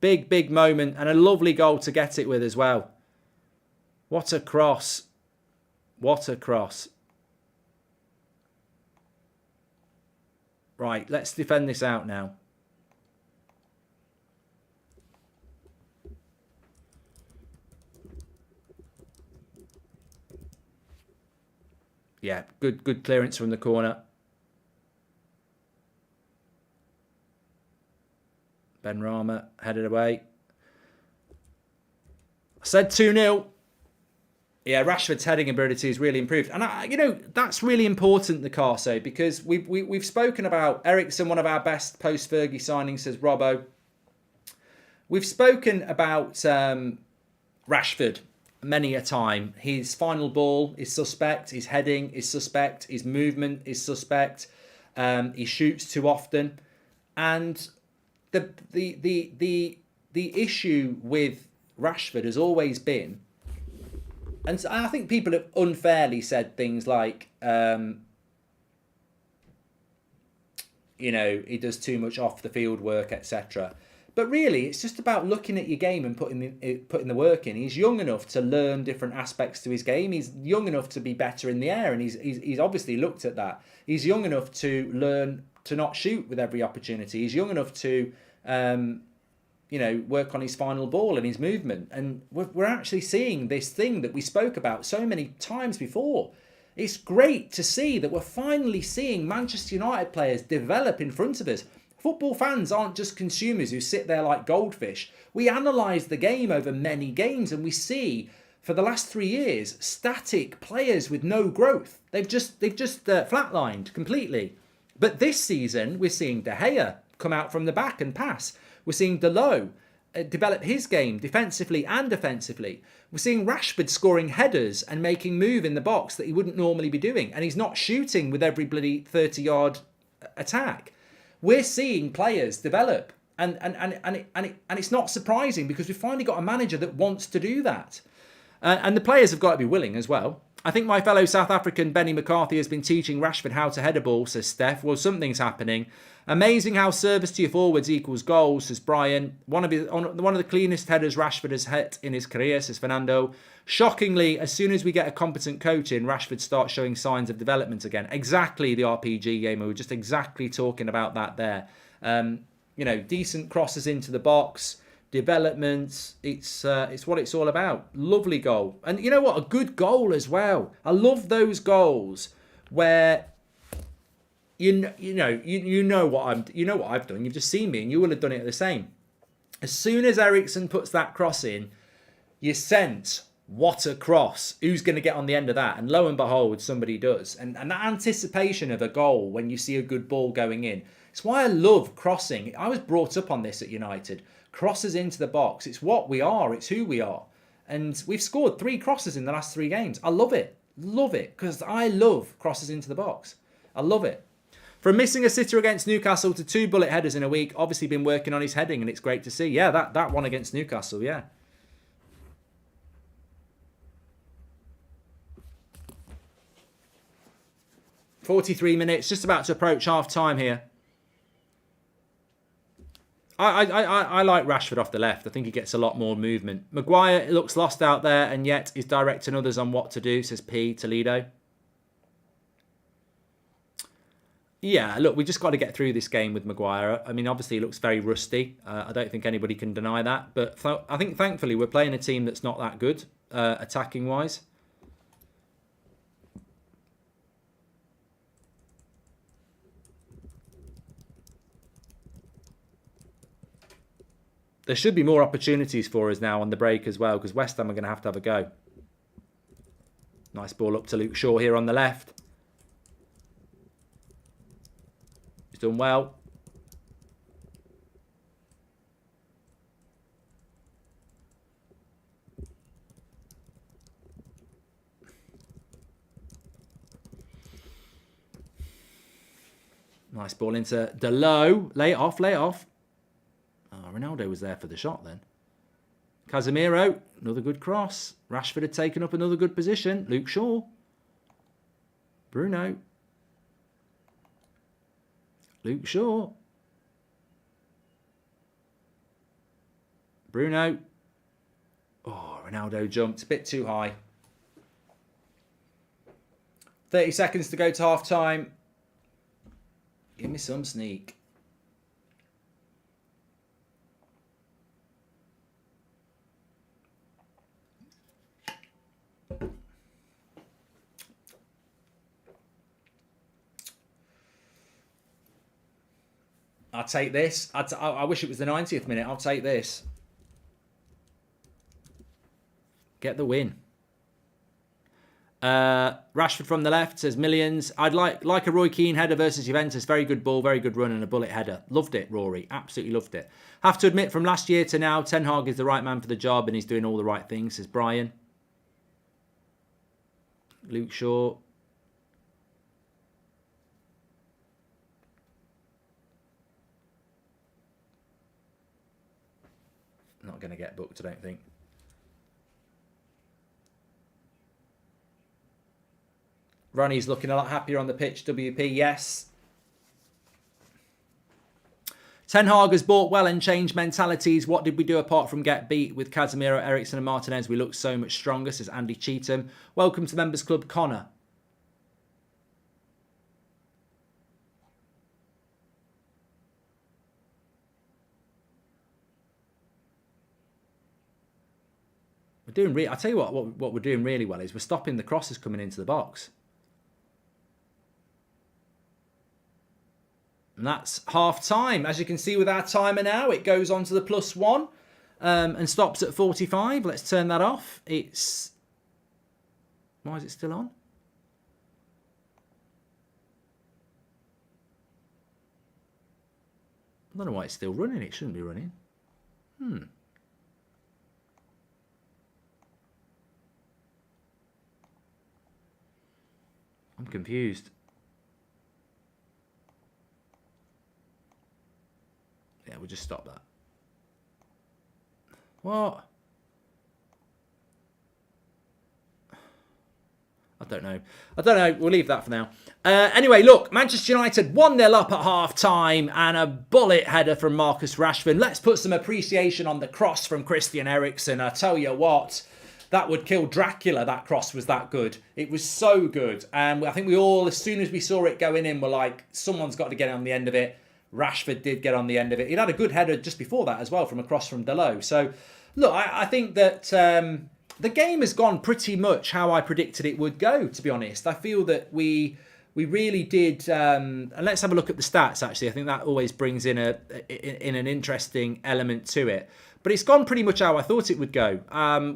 [SPEAKER 1] Big, big moment. And a lovely goal to get it with as well. What a cross. What a cross. Right, let's defend this out now. Yeah, good clearance from the corner. Ben Rama headed away. I said 2-0. Yeah, Rashford's heading ability has really improved. And, you know, that's really important, the Carso, because we've spoken about Ericsson, one of our best post-Fergie signings, says Robbo. We've spoken about Rashford many a time. His final ball is suspect. His heading is suspect. His movement is suspect. He shoots too often. And the issue with Rashford has always been, and I think people have unfairly said things like, you know, he does too much off the field work, etc. But really, it's just about looking at your game and putting the work in. He's young enough to learn different aspects to his game. He's young enough to be better in the air, and he's obviously looked at that. He's young enough to learn to not shoot with every opportunity. He's young enough to, you know, work on his final ball and his movement. And we're actually seeing this thing that we spoke about so many times before. It's great to see that we're finally seeing Manchester United players develop in front of us. Football fans aren't just consumers who sit there like goldfish. We analyse the game over many games and we see, for the last 3 years, static players with no growth. They've just flatlined completely. But this season, we're seeing De Gea come out from the back and pass. We're seeing Dalot develop his game defensively and offensively. We're seeing Rashford scoring headers and making move in the box that he wouldn't normally be doing. And he's not shooting with every bloody 30-yard attack. We're seeing players develop. And it's not surprising because we've finally got a manager that wants to do that. And the players have got to be willing as well. I think my fellow South African Benny McCarthy has been teaching Rashford how to head a ball, says Steph. Well, something's happening. Amazing how service to your forwards equals goals, says Brian. One of the cleanest headers Rashford has hit in his career, says Fernando. Shockingly, as soon as we get a competent coach in, Rashford starts showing signs of development again. Exactly the RPG game. We were just exactly talking about that there. You know, decent crosses into the box. Development, it's what it's all about. Lovely goal. And you know what? A good goal as well. I love those goals where you know what I've done. You've just seen me and you will have done it the same. As soon as Ericsson puts that cross in, you sense what a cross. Who's going to get on the end of that? And lo and behold, somebody does. And that anticipation of a goal when you see a good ball going in. It's why I love crossing. I was brought up on this at United. Crosses into the box. It's what we are. It's who we are. And we've scored 3 crosses in the last 3 games. I love it. Love it. Because I love crosses into the box. I love it. From missing a sitter against Newcastle to 2 bullet headers in a week, obviously been working on his heading and it's great to see. Yeah, that one against Newcastle, yeah. "43 minutes, just about to approach half-time here. I like Rashford off the left. I think he gets a lot more movement. Maguire looks lost out there and yet is directing others on what to do, says P. Toledo. Yeah, look, we just got to get through this game with Maguire. I mean, obviously he looks very rusty. I don't think anybody can deny that. But I think thankfully we're playing a team that's not that good, attacking-wise. There should be more opportunities for us now on the break as well, because West Ham are going to have a go. Nice ball up to Luke Shaw here on the left. He's done well. Nice ball into Delo. Lay it off, lay it off. Oh, Ronaldo was there for the shot then. Casemiro, another good cross. Rashford had taken up another good position. Luke Shaw. Bruno. Luke Shaw. Bruno. Oh, Ronaldo jumped a bit too high. 30 seconds to go to half time. Give me some sneak. I'll take this. I wish it was the 90th minute. I'll take this. Get the win. Rashford from the left says millions. I'd like a Roy Keane header versus Juventus. Very good ball, very good run and a bullet header. Loved it, Rory. Absolutely loved it. Have to admit, from last year to now, Ten Hag is the right man for the job and he's doing all the right things, says Brian. Luke Shaw. Not going to get booked, I don't think. Ronnie's looking a lot happier on the pitch. WP, yes. Ten Hag has bought well and changed mentalities. What did we do apart from get beat with Casemiro, Eriksen and Martinez? We look so much stronger, says Andy Cheetham. Welcome to Members Club, Connor. We're doing. I tell you what we're doing really well is we're stopping the crosses coming into the box. And that's half time. As you can see with our timer now, it goes on to the +1 and stops at 45. Let's turn that off. It's... Why is it still on? I don't know why it's still running. It shouldn't be running. I'm confused. Yeah, we'll just stop that. What? I don't know. We'll leave that for now. Anyway, look, Manchester United 1-0 up at half-time and a bullet header from Marcus Rashford. Let's put some appreciation on the cross from Christian Eriksen. I tell you what, that would kill Dracula. That cross was that good. It was so good. And I think we all, as soon as we saw it going in, were like, someone's got to get on the end of it. Rashford did get on the end of it. He'd had a good header just before that as well from across from Delo. So, look, I think that the game has gone pretty much how I predicted it would go, to be honest. I feel that we really did... and let's have a look at the stats, actually. I think that always brings in an interesting element to it. But it's gone pretty much how I thought it would go.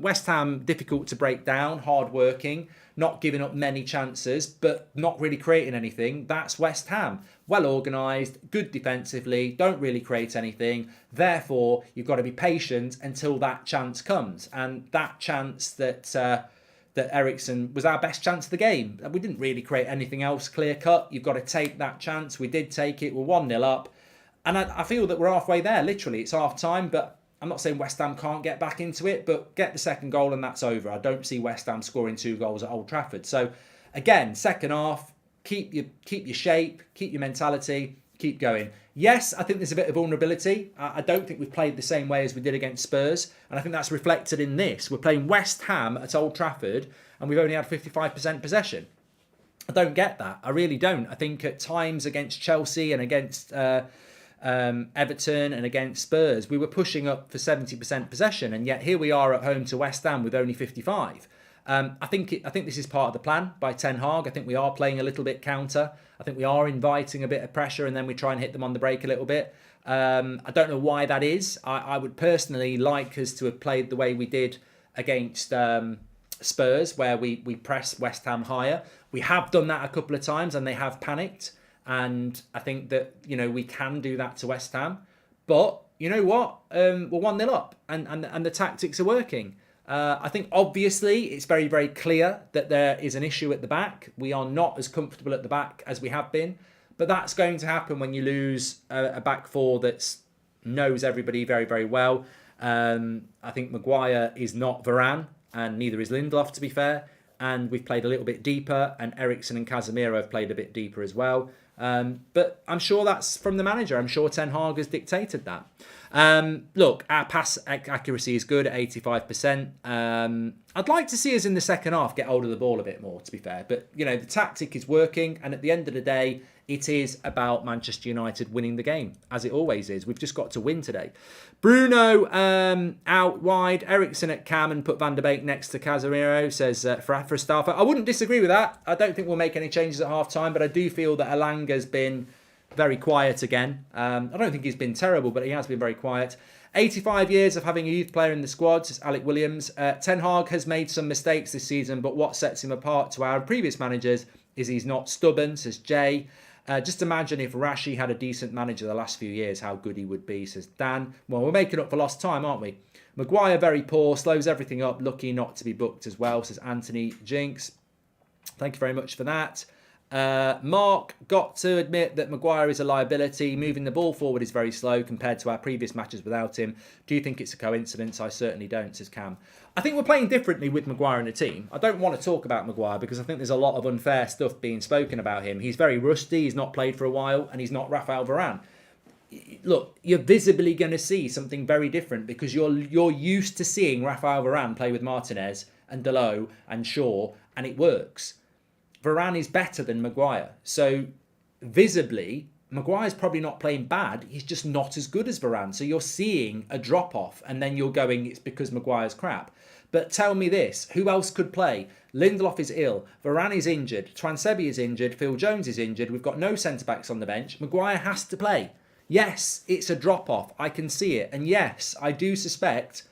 [SPEAKER 1] West Ham, difficult to break down, hard-working, not giving up many chances, but not really creating anything. That's West Ham. Well organised, good defensively, don't really create anything. Therefore, you've got to be patient until that chance comes. And that chance that Eriksen was our best chance of the game. We didn't really create anything else clear-cut. You've got to take that chance. We did take it. We're 1-0 up. And I feel that we're halfway there, literally. It's half-time, but I'm not saying West Ham can't get back into it, but get the second goal and that's over. I don't see West Ham scoring 2 goals at Old Trafford. So, again, second half, keep your shape, keep your mentality, keep going. Yes, I think there's a bit of vulnerability. I don't think we've played the same way as we did against Spurs, and I think that's reflected in this. We're playing West Ham at Old Trafford, and we've only had 55% possession. I don't get that. I really don't. I think at times against Chelsea and against... Everton and against Spurs, we were pushing up for 70% possession, and yet here we are at home to West Ham with only 55. I think this is part of the plan by Ten Hag. I think we are playing a little bit counter. I think we are inviting a bit of pressure, and then we try and hit them on the break a little bit. I don't know why that is. I would personally like us to have played the way we did against Spurs, where we press West Ham higher. We have done that a couple of times and they have panicked. And I think that, we can do that to West Ham. But you know what? We're 1-0 up and the tactics are working. I think obviously it's very, very clear that there is an issue at the back. We are not as comfortable at the back as we have been. But that's going to happen when you lose a back four that knows everybody very, very well. I think Maguire is not Varane, and neither is Lindelof, to be fair. And we've played a little bit deeper, and Eriksen and Casemiro have played a bit deeper as well. But I'm sure that's from the manager. I'm sure Ten Hag has dictated that. Look, our pass accuracy is good at 85%. I'd like to see us in the second half get hold of the ball a bit more, to be fair. But, the tactic is working. And at the end of the day, it is about Manchester United winning the game, as it always is. We've just got to win today. Bruno out wide. Eriksen at cam and put Van der Beek next to Casemiro, says for Stafford. I wouldn't disagree with that. I don't think we'll make any changes at half-time, but I do feel that Elanga's been very quiet again. I don't think he's been terrible, but he has been very quiet. 85 years of having a youth player in the squad, says Alec Williams. Ten Hag has made some mistakes this season, but what sets him apart to our previous managers is he's not stubborn, says Jay. Just imagine if Rashi had a decent manager the last few years, how good he would be, says Dan. Well, we're making up for lost time, aren't we? Maguire, very poor, slows everything up, lucky not to be booked as well, says Anthony Jinks. Thank you very much for that. Mark, got to admit that Maguire is a liability. Moving the ball forward is very slow compared to our previous matches without him. Do you think it's a coincidence? I certainly don't, says Cam. I think we're playing differently with Maguire in the team. I don't want to talk about Maguire because I think there's a lot of unfair stuff being spoken about him. He's very rusty, he's not played for a while, and he's not Rafael Varane. Look, you're visibly going to see something very different because you're used to seeing Rafael Varane play with Martinez and Dalot and Shaw, and it works. Varane is better than Maguire. So visibly, Maguire's probably not playing bad. He's just not as good as Varane. So you're seeing a drop-off and then you're going, it's because Maguire's crap. But tell me this, who else could play? Lindelof is ill. Varane is injured. Twansebi is injured. Phil Jones is injured. We've got no centre-backs on the bench. Maguire has to play. Yes, it's a drop-off. I can see it. And yes, I do suspect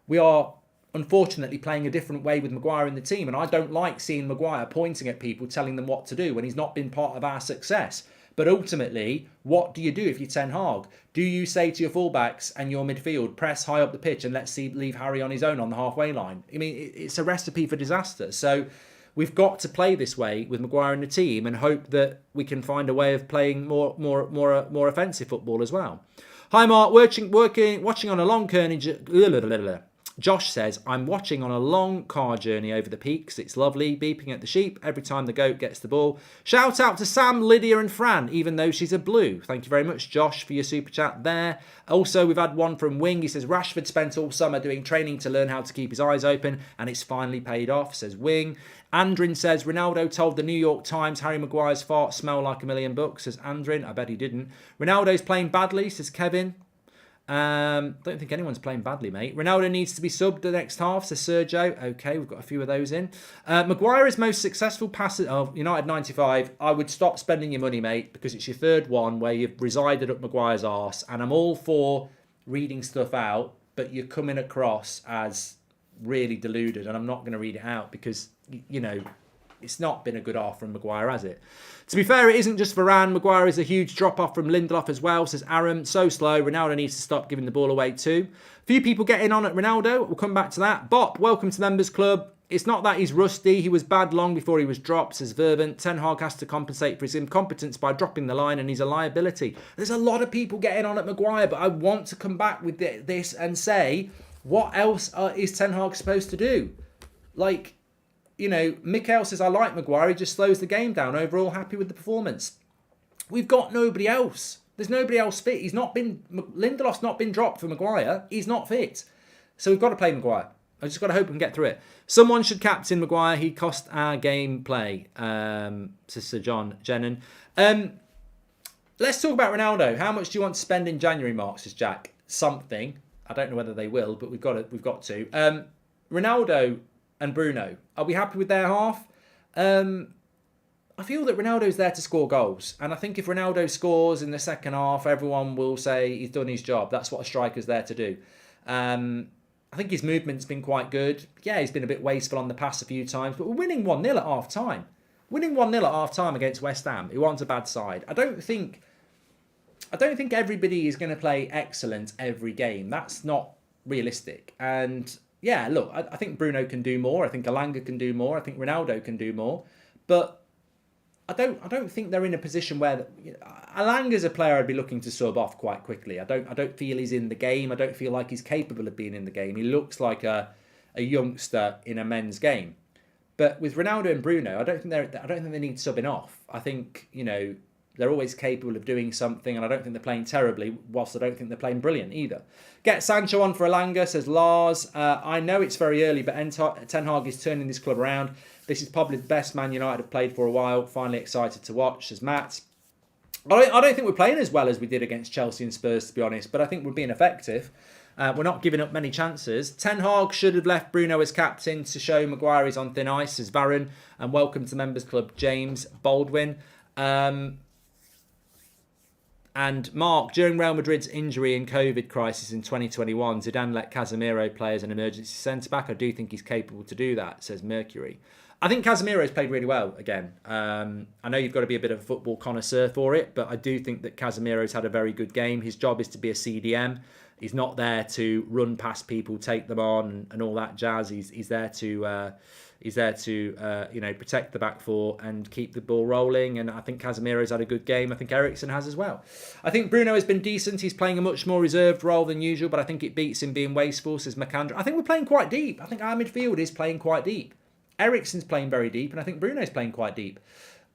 [SPEAKER 1] we are unfortunately playing a different way with Maguire in the team, and I don't like seeing Maguire pointing at people telling them what to do when he's not been part of our success. But ultimately, what do you do if you're Ten Hag? Do you say to your fullbacks and your midfield, press high up the pitch and leave Harry on his own on the halfway line? I mean, it's a recipe for disaster. So we've got to play this way with Maguire in the team and hope that we can find a way of playing more offensive football as well. Hi Mark, watching on a long journey. Josh says, I'm watching on a long car journey over the peaks. It's lovely, beeping at the sheep every time the goat gets the ball. Shout out to Sam, Lydia and Fran, even though she's a blue. Thank you very much, Josh, for your super chat there. Also, we've had one from Wing. He says, Rashford spent all summer doing training to learn how to keep his eyes open, and it's finally paid off, says Wing. Andrin says, Ronaldo told the New York Times Harry Maguire's farts smell like $1,000,000, says Andrin. I bet he didn't. Ronaldo's playing badly, says Kevin. Don't think anyone's playing badly, mate. Ronaldo needs to be subbed the next half, says Sergio. Okay, we've got a few of those in. Maguire is most successful passer of United 95. I would stop spending your money, mate, because it's your third one where you've resided up Maguire's arse. And I'm all for reading stuff out, but you're coming across as really deluded. And I'm not going to read it out because, it's not been a good half from Maguire, has it? To be fair, it isn't just Varane. Maguire is a huge drop-off from Lindelof as well, says Aaron. So slow. Ronaldo needs to stop giving the ball away too. Few people getting on at Ronaldo. We'll come back to that. Bop, welcome to the Members Club. It's not that he's rusty. He was bad long before he was dropped, says Vervant. Ten Hag has to compensate for his incompetence by dropping the line, and he's a liability. There's a lot of people getting on at Maguire, but I want to come back with this and say, what else is Ten Hag supposed to do? Mikel says, I like Maguire. He just slows the game down. Overall, happy with the performance. We've got nobody else. There's nobody else fit. Lindelof's not been dropped for Maguire. He's not fit. So we've got to play Maguire. I just got to hope we can get through it. Someone should captain Maguire. He cost our game play, says Sir John Jennon. Let's talk about Ronaldo. How much do you want to spend in January, Mark, says Jack? Something. I don't know whether they will, but we've got to. Ronaldo and Bruno, are we happy with their half? I feel that Ronaldo's there to score goals. And I think if Ronaldo scores in the second half, everyone will say he's done his job. That's what a striker's there to do. I think his movement's been quite good. Yeah, he's been a bit wasteful on the pass a few times, but we're winning 1-0 at half-time. Winning 1-0 at half-time against West Ham, who aren't a bad side. I don't think everybody is going to play excellent every game. That's not realistic. And yeah, look, I think Bruno can do more. I think Elanga can do more. I think Ronaldo can do more. But I don't think they're in a position where Elanga's a player I'd be looking to sub off quite quickly. I don't feel he's in the game. I don't feel like he's capable of being in the game. He looks like a youngster in a men's game. But with Ronaldo and Bruno, I don't think they need subbing off. I think they're always capable of doing something, and I don't think they're playing terribly, whilst I don't think they're playing brilliant either. Get Sancho on for Elanga, says Lars. I know it's very early, but Ten Hag is turning this club around. This is probably the best Man United have played for a while. Finally excited to watch, says Matt. I don't think we're playing as well as we did against Chelsea and Spurs, to be honest, but I think we're being effective. We're not giving up many chances. Ten Hag should have left Bruno as captain to show Maguire is on thin ice, says Varun. And welcome to Members Club, James Baldwin. And Mark, during Real Madrid's injury and COVID crisis in 2021, Zidane let Casemiro play as an emergency centre-back. I do think he's capable to do that, says Mercury. I think Casemiro's played really well again. I know you've got to be a bit of a football connoisseur for it, but I do think that Casemiro's had a very good game. His job is to be a CDM. He's not there to run past people, take them on, and all that jazz. He's there to protect the back four and keep the ball rolling. And I think Casemiro's had a good game. I think Eriksen has as well. I think Bruno has been decent. He's playing a much more reserved role than usual, but I think it beats him being wasteful, says McAndrew. I think we're playing quite deep. I think our midfield is playing quite deep. Eriksen's playing very deep, and I think Bruno's playing quite deep.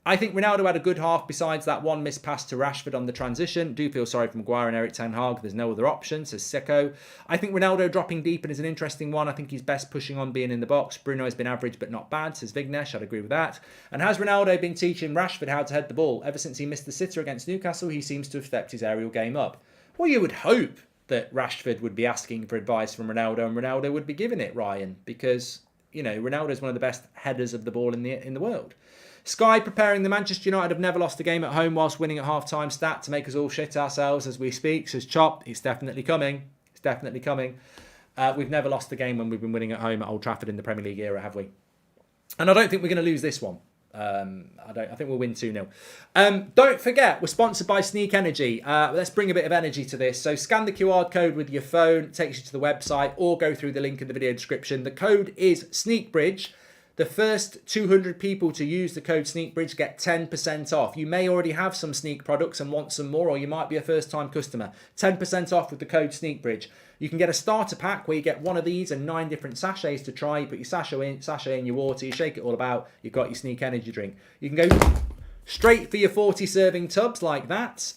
[SPEAKER 1] I think Ronaldo had a good half besides that one missed pass to Rashford on the transition. Do feel sorry for Maguire and Erik ten Hag. There's no other option, says Seko. I think Ronaldo dropping deep and is an interesting one. I think he's best pushing on being in the box. Bruno has been average but not bad, says Vignesh. I'd agree with that. And has Ronaldo been teaching Rashford how to head the ball? Ever since he missed the sitter against Newcastle, he seems to have stepped his aerial game up. Well, you would hope that Rashford would be asking for advice from Ronaldo and Ronaldo would be giving it, Ryan, because, Ronaldo is one of the best headers of the ball in the world. Sky preparing the Manchester United have never lost a game at home whilst winning at half-time stat to make us all shit ourselves as we speak, says Chop. It's definitely coming. It's definitely coming. We've never lost a game when we've been winning at home at Old Trafford in the Premier League era, have we? And I don't think we're going to lose this one. I think we'll win 2-0. Don't forget, we're sponsored by Sneak Energy. Let's bring a bit of energy to this. So scan the QR code with your phone, it takes you to the website, or go through the link in the video description. The code is SneakBridge. The first 200 people to use the code SneakBridge get 10% off. You may already have some Sneak products and want some more, or you might be a first-time customer. 10% off with the code SneakBridge. You can get a starter pack where you get one of these and 9 different sachets to try. You put your sachet in your water, you shake it all about, you've got your Sneak energy drink. You can go straight for your 40-serving tubs like that.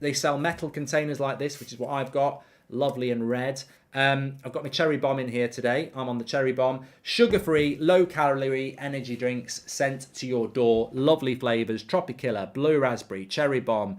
[SPEAKER 1] They sell metal containers like this, which is what I've got. Lovely and red. I've got my cherry bomb in here today. I'm on the cherry bomb. Sugar-free, low-calorie energy drinks sent to your door. Lovely flavours. Tropicilla, blue raspberry, cherry bomb.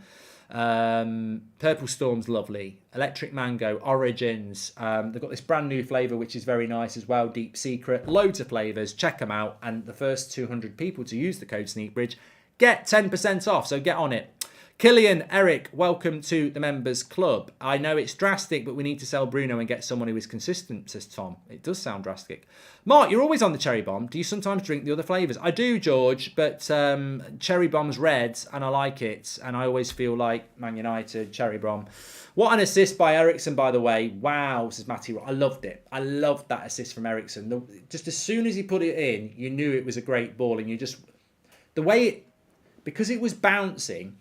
[SPEAKER 1] Purple Storm's lovely. Electric mango, Origins. They've got this brand new flavour which is very nice as well. Deep Secret. Loads of flavours. Check them out. And the first 200 people to use the code SneakBridge get 10% off. So get on it. Killian, Eric, welcome to the Members Club. I know it's drastic, but we need to sell Bruno and get someone who is consistent, says Tom. It does sound drastic. Mark, you're always on the cherry bomb. Do you sometimes drink the other flavours? I do, George, but cherry bomb's red, and I like it. And I always feel like Man United, cherry bomb. What an assist by Eriksen, by the way. Wow, says Matty. I loved it. I loved that assist from Eriksen. Just as soon as he put it in, you knew it was a great ball. And you just... The way it... Because it was bouncing...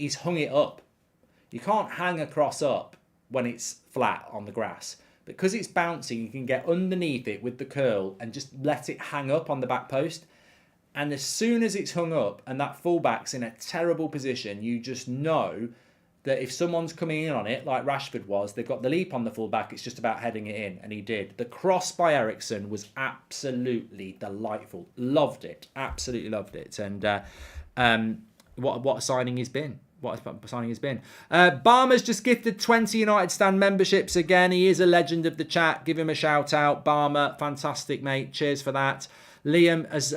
[SPEAKER 1] He's hung it up. You can't hang a cross up when it's flat on the grass. Because it's bouncing, you can get underneath it with the curl and just let it hang up on the back post. And as soon as it's hung up and that fullback's in a terrible position, you just know that if someone's coming in on it, like Rashford was, they've got the leap on the fullback, it's just about heading it in. And he did. The cross by Eriksen was absolutely delightful. Loved it. Absolutely loved it. And what a signing he's been. What a signing has been. Barmer's just gifted 20 United Stand memberships again. He is a legend of the chat. Give him a shout out. Barmer, fantastic, mate. Cheers for that. Liam has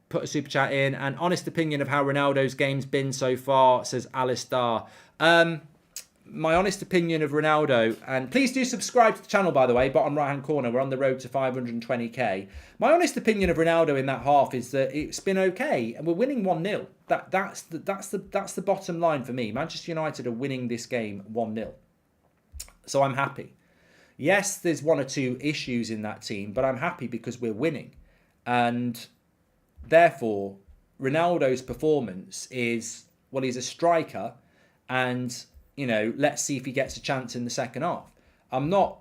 [SPEAKER 1] put a super chat in. An honest opinion of how Ronaldo's game's been so far, says Alistair. My honest opinion of Ronaldo, and please do subscribe to the channel, by the way, bottom right-hand corner. We're on the road to 520k. My honest opinion of Ronaldo in that half is that it's been okay, and we're winning 1-0. That's the bottom line for me. Manchester United are winning this game 1-0. So I'm happy. Yes, there's one or two issues in that team, but I'm happy because we're winning. And therefore, Ronaldo's performance is, well, he's a striker, and let's see if he gets a chance in the second half. I'm not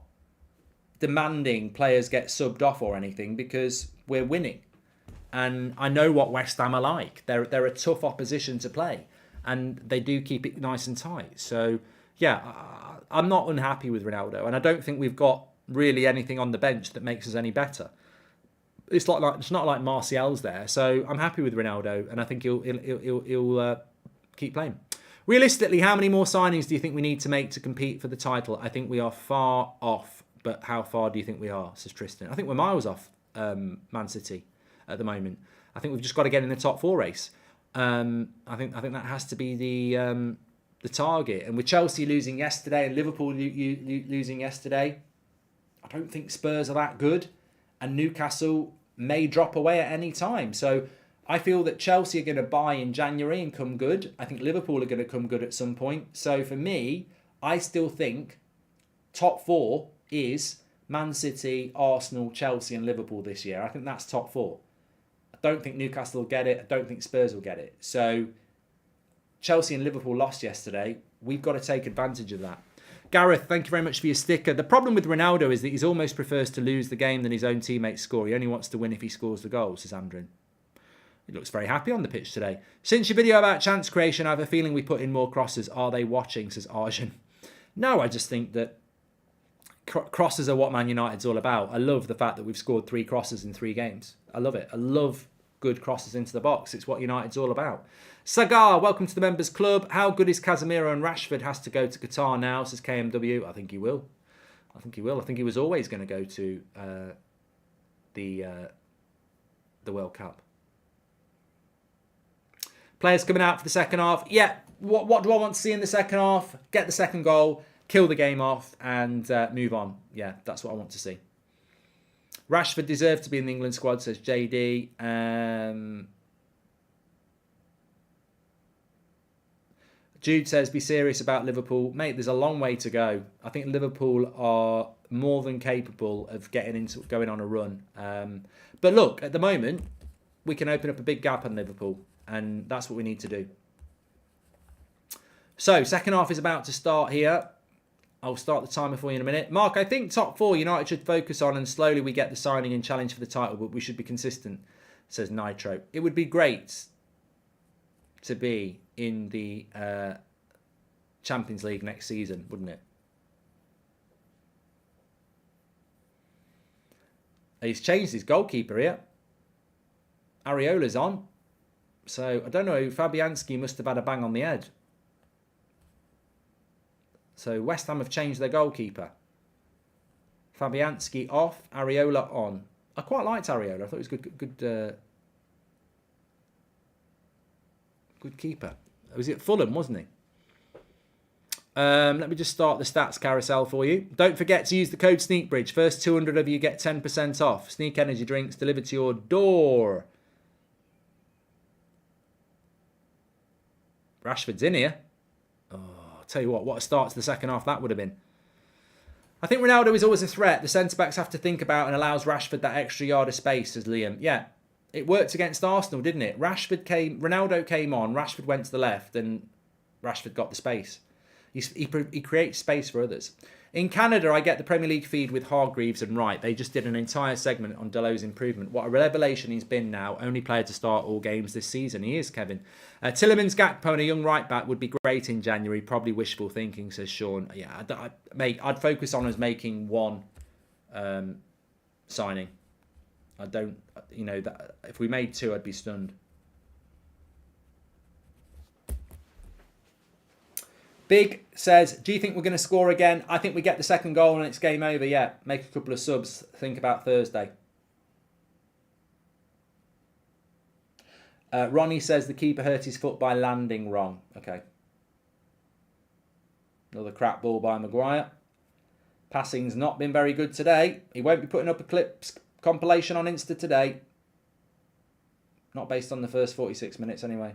[SPEAKER 1] demanding players get subbed off or anything because we're winning. And I know what West Ham are like. They're a tough opposition to play. And they do keep it nice and tight. So, yeah, I'm not unhappy with Ronaldo. And I don't think we've got really anything on the bench that makes us any better. It's not like Martial's there. So I'm happy with Ronaldo. And I think he'll keep playing. Realistically, how many more signings do you think we need to make to compete for the title? I think we are far off, but how far do you think we are, says Tristan? I think we're miles off Man City at the moment. I think we've just got to get in the top 4 race. I think that has to be the target. And with Chelsea losing yesterday and Liverpool losing yesterday, I don't think Spurs are that good. And Newcastle may drop away at any time. So I feel that Chelsea are going to buy in January and come good. I think Liverpool are going to come good at some point. So for me, I still think top 4 is Man City, Arsenal, Chelsea and Liverpool this year. I think that's top 4. I don't think Newcastle will get it. I don't think Spurs will get it. So Chelsea and Liverpool lost yesterday. We've got to take advantage of that. Gareth, thank you very much for your sticker. The problem with Ronaldo is that he almost prefers to lose the game than his own teammates score. He only wants to win if he scores the goal, says Andrin. He looks very happy on the pitch today. Since your video about chance creation, I have a feeling we put in more crosses. Are they watching, says Arjun. No, I just think that crosses are what Man United's all about. I love the fact that we've scored 3 crosses in 3 games. I love it. I love good crosses into the box. It's what United's all about. Sagar, welcome to the Members Club. How good is Casemiro and Rashford? Has to go to Qatar now, says KMW. I think he will. I think he will. I think he was always going to go to the World Cup. Players coming out for the second half. Yeah, what do I want to see in the second half? Get the second goal, kill the game off, and move on. Yeah, that's what I want to see. Rashford deserved to be in the England squad, says JD. Jude says, be serious about Liverpool. Mate, there's a long way to go. I think Liverpool are more than capable of going on a run. But look, at the moment, we can open up a big gap on Liverpool. And that's what we need to do. So, second half is about to start here. I'll start the timer for you in a minute. Mark, I think top 4 United should focus on, and slowly we get the signing and challenge for the title, but we should be consistent, says Nitro. It would be great to be in the Champions League next season, wouldn't it? He's changed his goalkeeper here. Areola's on. So, I don't know, Fabianski must have had a bang on the head. So, West Ham have changed their goalkeeper. Fabianski off, Areola on. I quite liked Areola. I thought he was good keeper. Was it Fulham, wasn't he? Let me just start the stats carousel for you. Don't forget to use the code SNEAKBRIDGE. First 200 of you get 10% off. Sneak energy drinks delivered to your door. Rashford's in here. Oh, I'll tell you what a start to the second half that would have been. I think Ronaldo is always a threat. The centre-backs have to think about and allows Rashford that extra yard of space, says Liam. Yeah, it worked against Arsenal, didn't it? Ronaldo came on, Rashford went to the left, and Rashford got the space. He creates space for others. In Canada, I get the Premier League feed with Hargreaves and Wright. They just did an entire segment on Dalot's improvement. What a revelation he's been now. Only player to start all games this season. He is, Kevin. Tillemans, Gakpo and a young right back would be great in January. Probably wishful thinking, says Sean. Yeah, I'd focus on us making one signing. I don't, if we made 2, I'd be stunned. Big says, do you think we're going to score again? I think we get the second goal and it's game over. Yeah, make a couple of subs. Think about Thursday. Ronnie says the keeper hurt his foot by landing wrong. Okay. Another crap ball by Maguire. Passing's not been very good today. He won't be putting up a clips compilation on Insta today. Not based on the first 46 minutes anyway.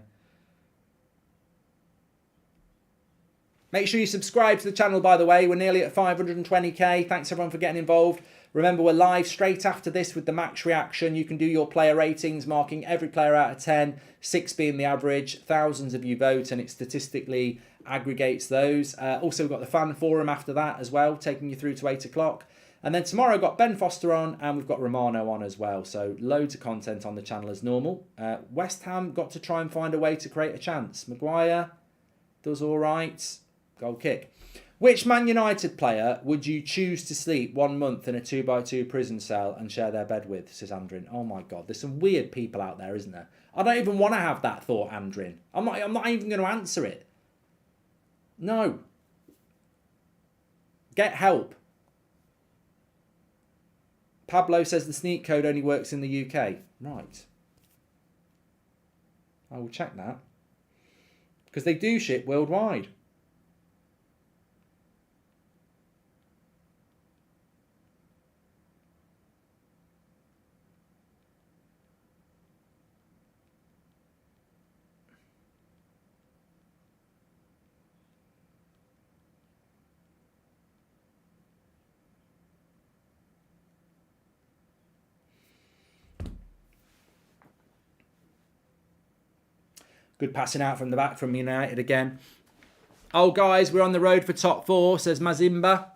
[SPEAKER 1] Make sure you subscribe to the channel, by the way. We're nearly at 520k. Thanks everyone for getting involved. Remember, we're live straight after this with the match reaction. You can do your player ratings, marking every player out of 10, 6 being the average. Thousands of you vote, and it statistically aggregates those. Also, we've got the fan forum after that as well, taking you through to 8 o'clock. And then tomorrow, I've got Ben Foster on, and we've got Romano on as well. So loads of content on the channel as normal. West Ham got to try and find a way to create a chance. Maguire does all right. Goal kick. Which Man United player would you choose to sleep 1 month in a 2x2 prison cell and share their bed with, says Andrin. Oh my God, there's some weird people out there, isn't there? I don't even want to have that thought, Andrin. I'm not even going to answer it. No. Get help. Pablo says the sneak code only works in the UK. Right. I will check that. Because they do ship worldwide. Good passing out from the back from United again. Oh, guys, we're on the road for top 4, says Mazimba.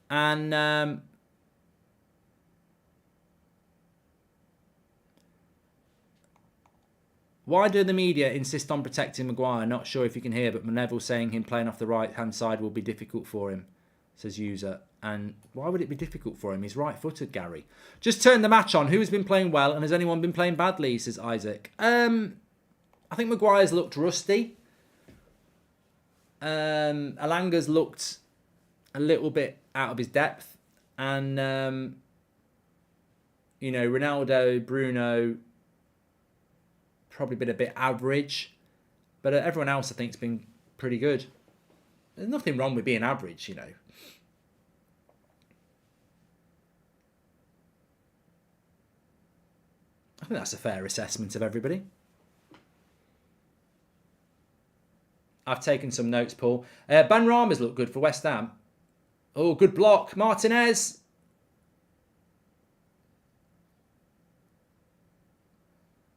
[SPEAKER 1] And why do the media insist on protecting Maguire? Not sure if you can hear, but Neville saying him playing off the right-hand side will be difficult for him, says User. And why would it be difficult for him? He's right-footed, Gary. Just turn the match on. Who's been playing well, and has anyone been playing badly, says Isaac. I think Maguire's looked rusty. Alanga's looked a little bit out of his depth. And, you know, Ronaldo, Bruno, probably been a bit average. But everyone else, I think, has been pretty good. There's nothing wrong with being average, you know. I think that's a fair assessment of everybody. I've taken some notes, Paul. Banrama's looked good for West Ham. Oh, good block. Martinez.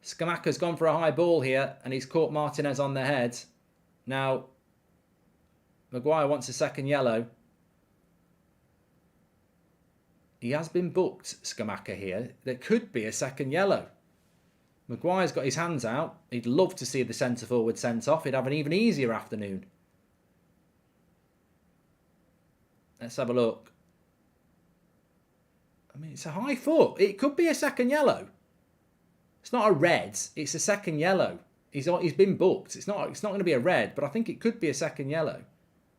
[SPEAKER 1] Skamaka's gone for a high ball here, and he's caught Martinez on the head. Now, Maguire wants a second yellow. He has been booked, Skamaka here. There could be a second yellow. Maguire's got his hands out. He'd love to see the centre-forward sent off. He'd have an even easier afternoon. Let's have a look. I mean, it's a high foot. It could be a second yellow. It's not a red. It's a second yellow. He's been booked. It's not going to be a red, but I think it could be a second yellow.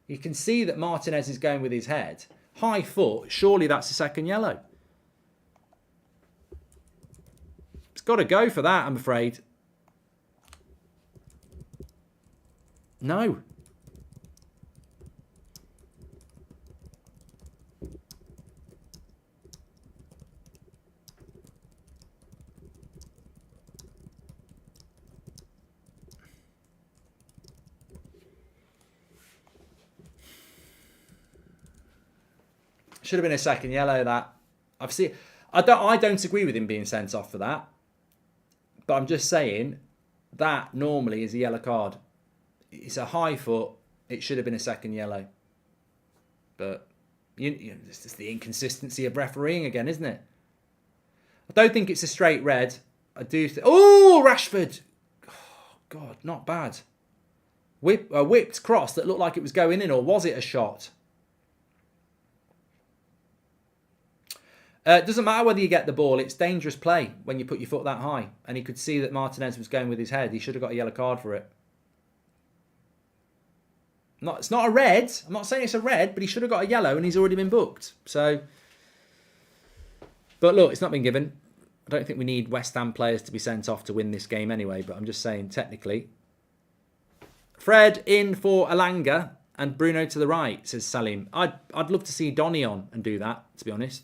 [SPEAKER 1] You can see that Martinez is going with his head. High foot. Surely that's a second yellow. Got to go for that, I'm afraid. No. Should have been a second yellow, that. I don't agree with him being sent off for that. But I'm just saying that normally is a yellow card. It's a high foot. It should have been a second yellow. But it's just the inconsistency of refereeing again, isn't it? I don't think it's a straight red. I do. Oh, Rashford! Oh, God, not bad. A whipped cross that looked like it was going in, or was it a shot? It doesn't matter whether you get the ball. It's dangerous play when you put your foot that high. And he could see that Martinez was going with his head. He should have got a yellow card for it. It's not a red. I'm not saying it's a red, but he should have got a yellow and he's already been booked. So, but look, it's not been given. I don't think we need West Ham players to be sent off to win this game anyway, but I'm just saying technically. Fred in for Alanga and Bruno to the right, says Salim. I'd love to see Donny on and do that, to be honest.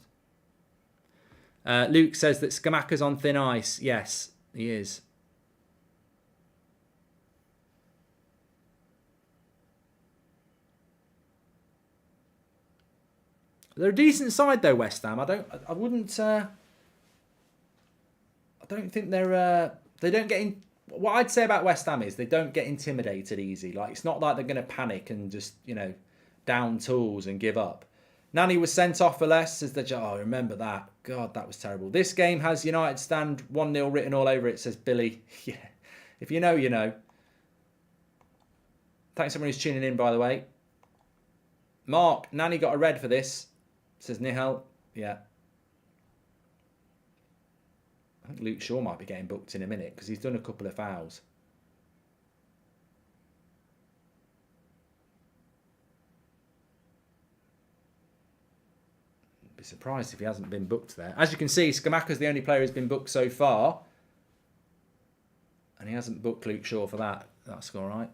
[SPEAKER 1] Luke says that Scamacca's on thin ice. Yes, he is. They're a decent side though, West Ham. I don't think they don't get in. What I'd say about West Ham is they don't get intimidated easy. Like, it's not like they're going to panic and just, down tools and give up. Nani was sent off for less, says that. Oh, remember that. God, that was terrible. This game has United stand 1-0 written all over it, says Billy. Yeah, if you know, you know. Thanks everyone who's tuning in, by the way. Mark, Nani got a red for this, says Nihal. Yeah. I think Luke Shaw might be getting booked in a minute because he's done a couple of fouls. I'd be surprised if he hasn't been booked there. As you can see, Scamacca's the only player who's been booked so far. And he hasn't booked Luke Shaw for that. That's all right.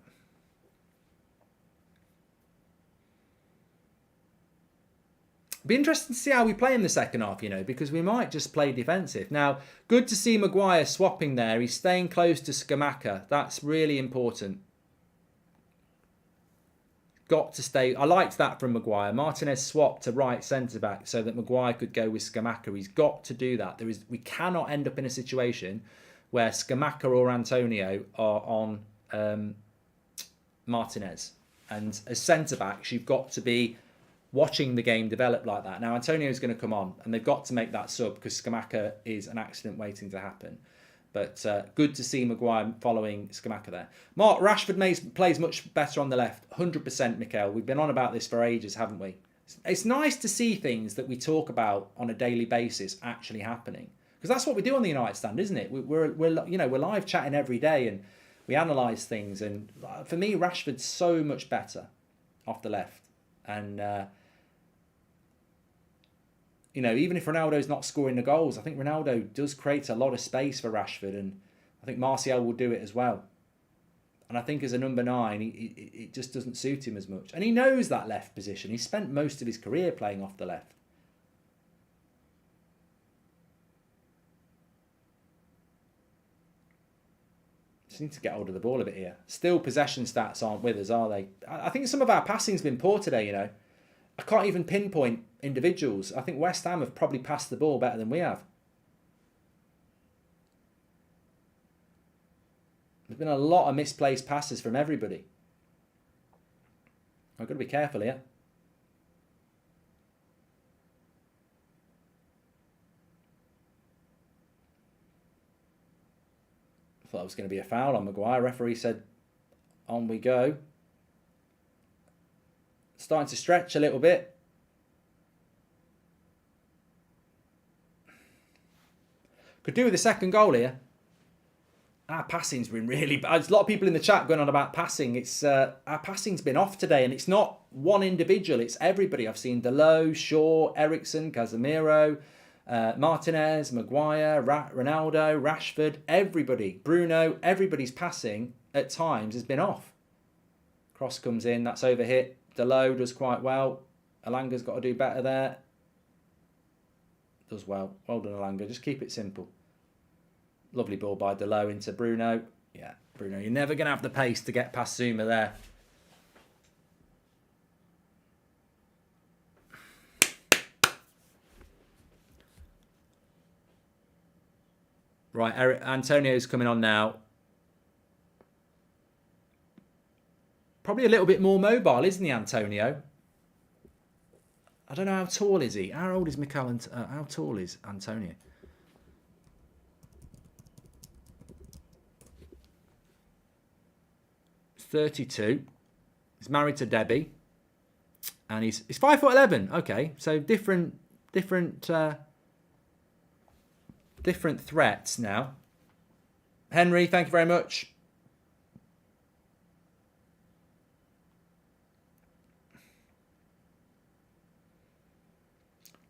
[SPEAKER 1] Be interesting to see how we play in the second half, because we might just play defensive. Now, good to see Maguire swapping there. He's staying close to Scamacca. That's really important. Got to stay. I liked that from Maguire. Martinez swapped to right centre-back so that Maguire could go with Scamacca. He's got to do that. We cannot end up in a situation where Scamacca or Antonio are on Martinez. And as centre-backs, you've got to be watching the game develop like that. Now, Antonio's going to come on, and they've got to make that sub because Scamacca is an accident waiting to happen. But good to see Maguire following Scamacca there. Mark, Rashford plays much better on the left. 100%, Mikael. We've been on about this for ages, haven't we? It's nice to see things that we talk about on a daily basis actually happening. Because that's what we do on the United Stand, isn't it? We're live chatting every day and we analyse things. And for me, Rashford's so much better off the left. And even if Ronaldo's not scoring the goals, I think Ronaldo does create a lot of space for Rashford, and I think Martial will do it as well. And I think as a number 9, it just doesn't suit him as much. And he knows that left position. He spent most of his career playing off the left. Just need to get hold of the ball a bit here. Still, possession stats aren't with us, are they? I think some of our passing's been poor today, I can't even pinpoint individuals. I think West Ham have probably passed the ball better than we have. There's been a lot of misplaced passes from everybody. I've got to be careful here. I thought it was going to be a foul on Maguire. Referee said, on we go. Starting to stretch a little bit. Could do with a second goal here. Our passing's been really bad. There's a lot of people in the chat going on about passing. Our passing's been off today, and it's not one individual. It's everybody. I've seen Delo, Shaw, Ericsson, Casemiro, Martinez, Maguire, Ronaldo, Rashford, everybody. Bruno, everybody's passing at times has been off. Cross comes in. That's overhit. Delo does quite well. Alanga's got to do better there. Does well. Well done, Alanga. Just keep it simple. Lovely ball by Delo into Bruno. Yeah, Bruno, you're never going to have the pace to get past Zuma there. Right, Antonio's coming on now. Probably a little bit more mobile, isn't he, Antonio? I don't know how tall is he. How old is Mikel? How tall is Antonio? He's 32. He's married to Debbie, and he's 5'11". Okay, so different threats now. Henry, thank you very much.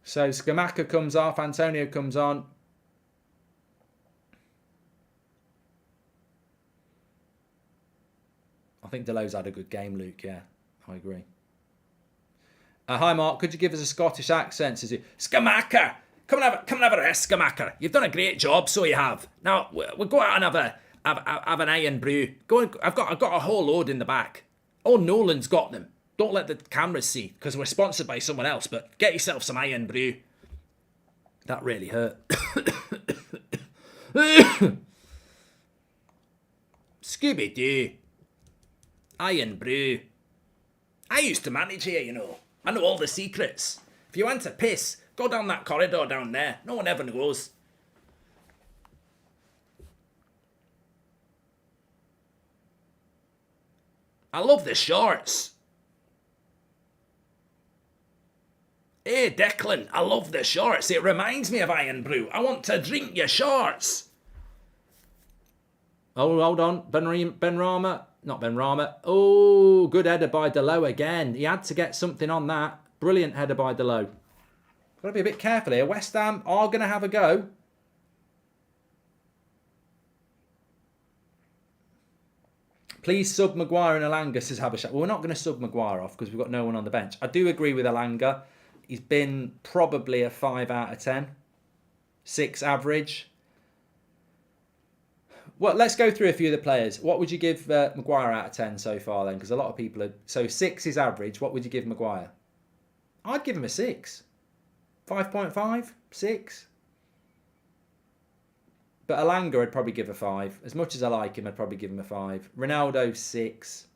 [SPEAKER 1] So Scamacca comes off, Antonio comes on. think Delo's had a good game, Luke. Yeah, I agree. Hi, Mark. Could you give us a Scottish accent? Says he, Skamacker! Come and have a rest, Skamacker. You've done a great job, so you have. Now, we'll go out and have an iron brew. I've got a whole load in the back. Oh, Nolan's got them. Don't let the cameras see, because we're sponsored by someone else, but get yourself some iron brew. That really hurt. Scooby-Doo. Iron brew. I used to manage here, you know. I know all the secrets. If you want to piss, go down that corridor down there. No one ever knows. I love the shorts. Hey, Declan, I love the shorts. It reminds me of Iron Brew. I want to drink your shorts. Oh, hold on. Ben Rama. Not Ben Rama. Oh, good header by Delo again. He had to get something on that. Brilliant header by Delo. Got to be a bit careful here. West Ham are going to have a go. Please sub Maguire and Alanga, says Habashak. Well, we're not going to sub Maguire off because we've got no one on the bench. I do agree with Alanga. He's been probably a 5 out of 10. 6 average. Well, let's go through a few of the players. What would you give Maguire out of 10 so far then? Because a lot of people are... So 6 is average. What would you give Maguire? I'd give him a 6. 5.5? 6? But Alanga I'd probably give a 5. As much as I like him, I'd probably give him a 5. Ronaldo, 6.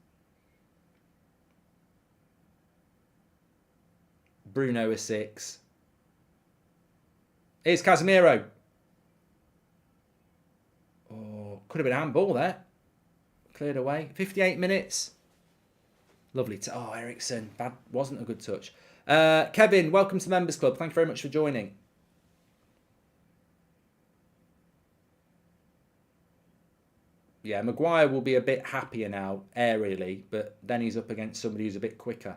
[SPEAKER 1] Bruno, a 6. Here's Casemiro. Oh, could have been a handball there. Cleared away. 58 minutes. Lovely. Oh, Ericsson. That wasn't a good touch. Kevin, welcome to the Members Club. Thank you very much for joining. Yeah, Maguire will be a bit happier now, aerially, but then he's up against somebody who's a bit quicker.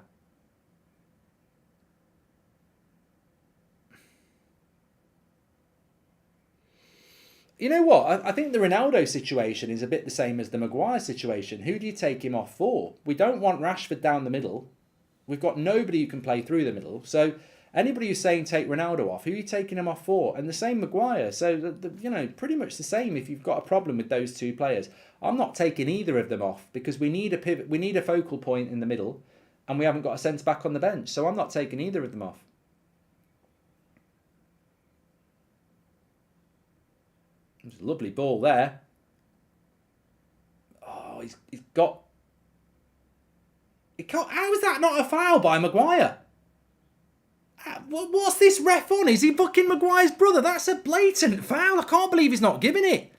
[SPEAKER 1] You know what? I think the Ronaldo situation is a bit the same as the Maguire situation. Who do you take him off for? We don't want Rashford down the middle. We've got nobody who can play through the middle. So anybody who's saying take Ronaldo off, who are you taking him off for? And the same Maguire. So, you know, pretty much the same if you've got a problem with those two players. I'm not taking either of them off because we need a pivot. We need a focal point in the middle and we haven't got a centre-back on the bench. So I'm not taking either of them off. There's a lovely ball there. Oh, he's got... He can't, how is that not a foul by Maguire? What's this ref on? Is he fucking Maguire's brother? That's a blatant foul. I can't believe he's not giving it.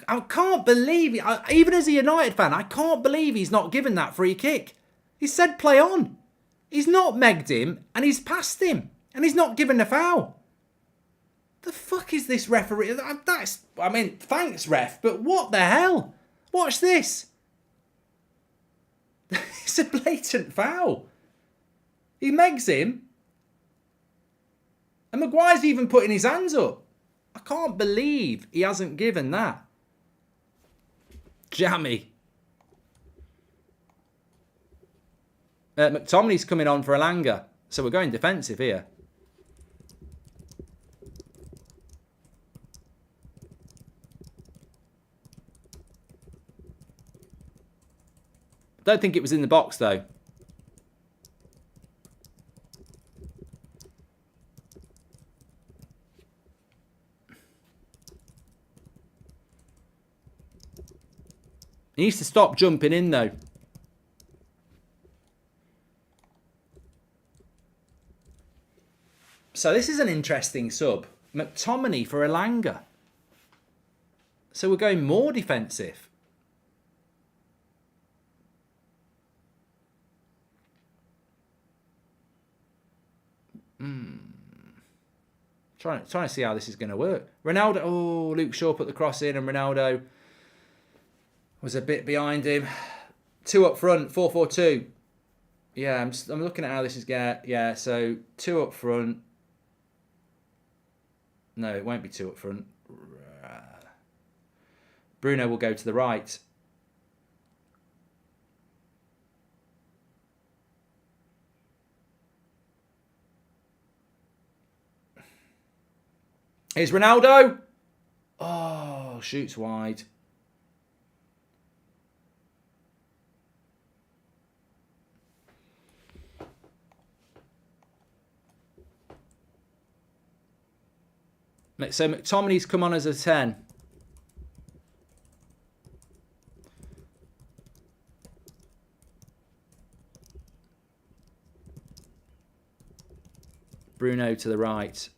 [SPEAKER 1] I can't believe it. Even as a United fan, I can't believe he's not given that free kick. He said play on. He's not megged him and he's passed him. And he's not given the foul. The fuck is this referee? I mean, thanks, ref, but what the hell? Watch this. It's a blatant foul. He megs him. And Maguire's even putting his hands up. I can't believe he hasn't given that. Jammy. McTominay's coming on for Alanga. So we're going defensive here. Don't think it was in the box though. He needs to stop jumping in though. So this is an interesting sub. McTominay for Alanga. So we're going more defensive. Trying to see how this is going to work. Ronaldo, oh, Luke Shaw put the cross in and Ronaldo was a bit behind him. 2 up front, 4-4-2. Yeah, I'm looking at how this is going. Yeah, so 2 up front. No, it won't be 2 up front. Bruno will go to the right. Here's Ronaldo. Oh, shoots wide. So McTominay's come on as a 10. Bruno to the right.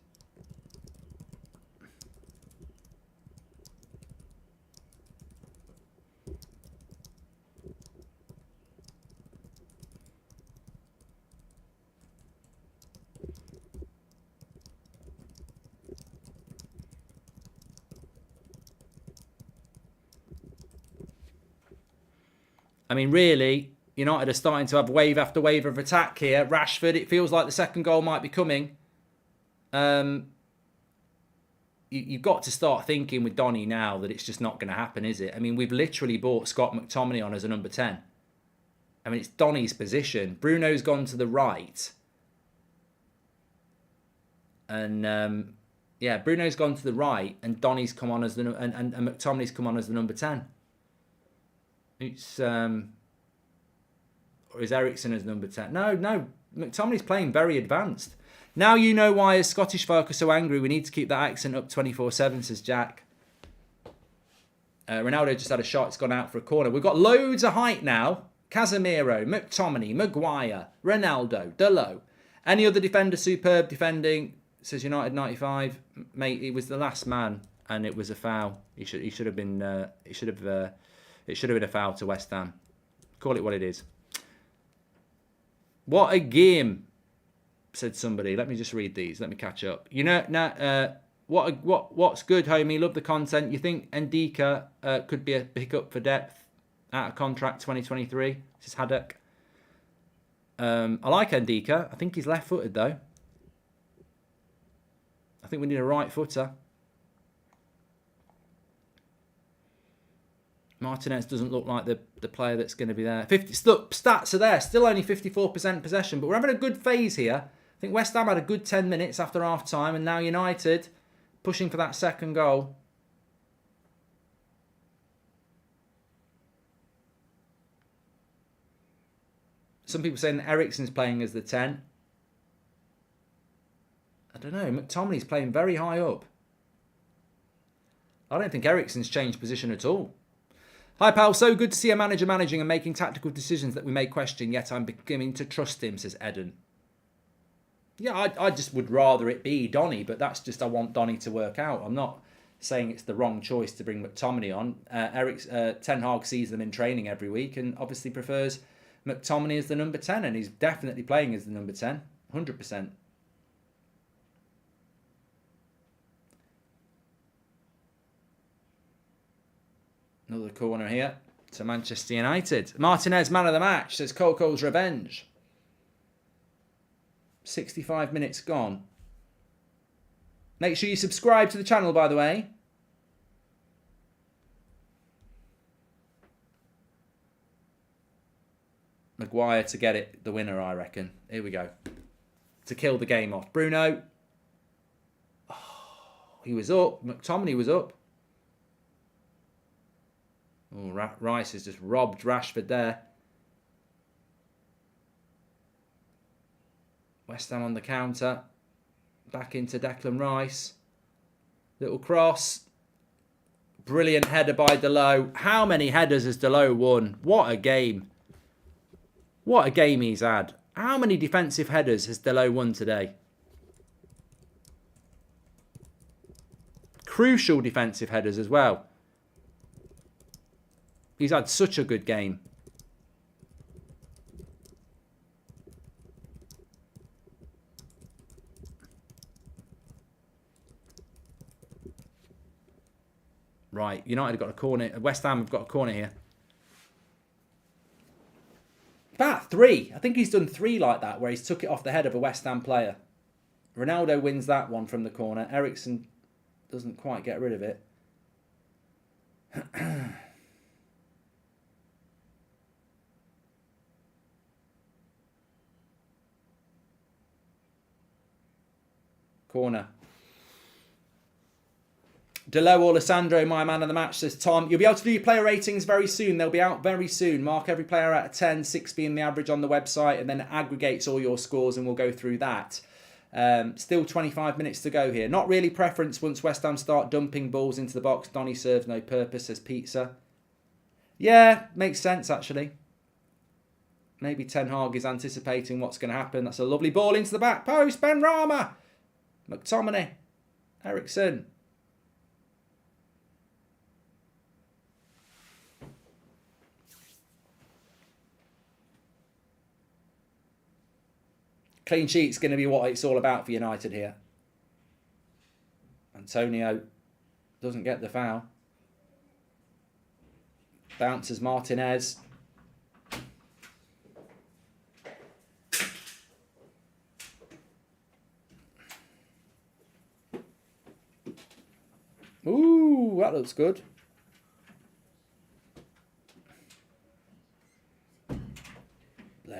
[SPEAKER 1] I mean, really, United are starting to have wave after wave of attack here. Rashford, it feels like the second goal might be coming. You've got to start thinking with Donny now that it's just not going to happen, is it? I mean, we've literally bought Scott McTominay on as a number 10. I mean, it's Donny's position. Bruno's gone to the right. And, yeah, Bruno's gone to the right and Donny's come on as the... And McTominay's come on as the number 10. It's... Or is Eriksen as number 10? No. McTominay's playing very advanced. Now you know why as Scottish folk are so angry. We need to keep that accent up 24/7, says Jack. Ronaldo just had a shot. It's gone out for a corner. We've got loads of height now. Casemiro, McTominay, Maguire, Ronaldo, Dalot. Any other defender superb defending, says United 95. Mate, he was the last man and it was a foul. He should have been it should have been a foul to West Ham. Call it what it is. What a game, said somebody. Let me just read these. Let me catch up. What's good, homie? Love the content. You think Ndika could be a pickup for depth out of contract 2023? This is Haddock. I like Ndika. I think he's left-footed though. I think we need a right footer. Martinez doesn't look like the player that's going to be there. Look, stats are there. Still only 54% possession, but we're having a good phase here. I think West Ham had a good 10 minutes after half-time, and now United pushing for that second goal. Some people saying that Eriksen's playing as the 10. I don't know. McTominay's playing very high up. I don't think Eriksen's changed position at all. Hi, pal. So good to see a manager managing and making tactical decisions that we may question, yet I'm beginning to trust him, says Eden. Yeah, I just would rather it be Donny, but that's just I want Donny to work out. I'm not saying it's the wrong choice to bring McTominay on. Ten Hag sees them in training every week and obviously prefers McTominay as the number 10, and he's definitely playing as the number 10, 100%. Another corner here to Manchester United. Martinez, man of the match, says Coco's revenge. 65 minutes gone. Make sure you subscribe to the channel, by the way. Maguire to get it, the winner, I reckon. Here we go. To kill the game off. Bruno. Oh, he was up. McTominay was up. Oh, Rice has just robbed Rashford there. West Ham on the counter. Back into Declan Rice. Little cross. Brilliant header by Dalot. How many headers has Dalot won? What a game. What a game he's had. How many defensive headers has Dalot won today? Crucial defensive headers as well. He's had such a good game. Right, United have got a corner. West Ham have got a corner here. About 3. I think he's done 3 like that, where he's took it off the head of a West Ham player. Ronaldo wins that one from the corner. Eriksen doesn't quite get rid of it. Corner. Delo or Lissandro, my man of the match, says Tom. You'll be able to do your player ratings very soon. They'll be out very soon. Mark every player out of 10, 6 being the average on the website, and then it aggregates all your scores, and we'll go through that. Still 25 minutes to go here. Not really preference once West Ham start dumping balls into the box. Donny serves no purpose, says Pizza. Yeah, makes sense, actually. Maybe Ten Hag is anticipating what's going to happen. That's a lovely ball into the back post. Ben Rama. McTominay. Ericsson. Clean sheet's going to be what it's all about for United here. Antonio doesn't get the foul. Bounces Martinez. Ooh, that looks good.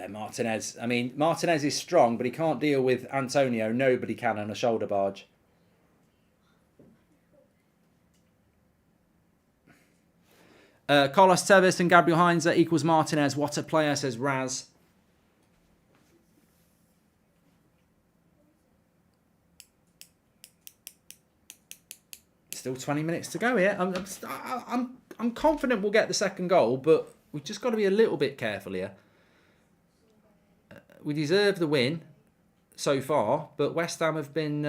[SPEAKER 1] Martinez. I mean, Martinez is strong, but he can't deal with Antonio. Nobody can on a shoulder barge. Carlos Tevez and Gabriel Heinze equals Martinez. What a player, says Raz. Still 20 minutes to go here. I'm confident we'll get the second goal, but we've just got to be a little bit careful here. We deserve the win so far, but West Ham have been...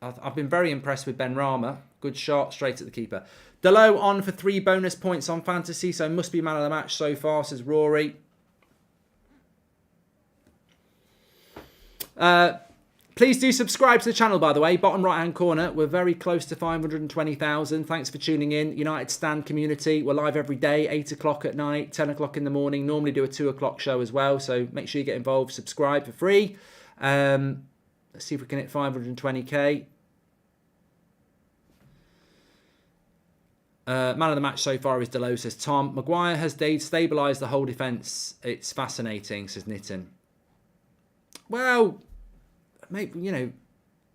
[SPEAKER 1] I've been very impressed with Ben Rama. Good shot, straight at the keeper. Delo on for 3 bonus points on fantasy, so must be man of the match so far, says Rory. Please do subscribe to the channel, by the way. Bottom right-hand corner. We're very close to 520,000. Thanks for tuning in. United Stand community. We're live every day, 8 o'clock at night, 10 o'clock in the morning. Normally do a 2 o'clock show as well, so make sure you get involved. Subscribe for free. Let's see if we can hit 520k. Man of the match so far is Delo, says Tom. Maguire has stabilised the whole defence. It's fascinating, says Nitin. Well, maybe, you know,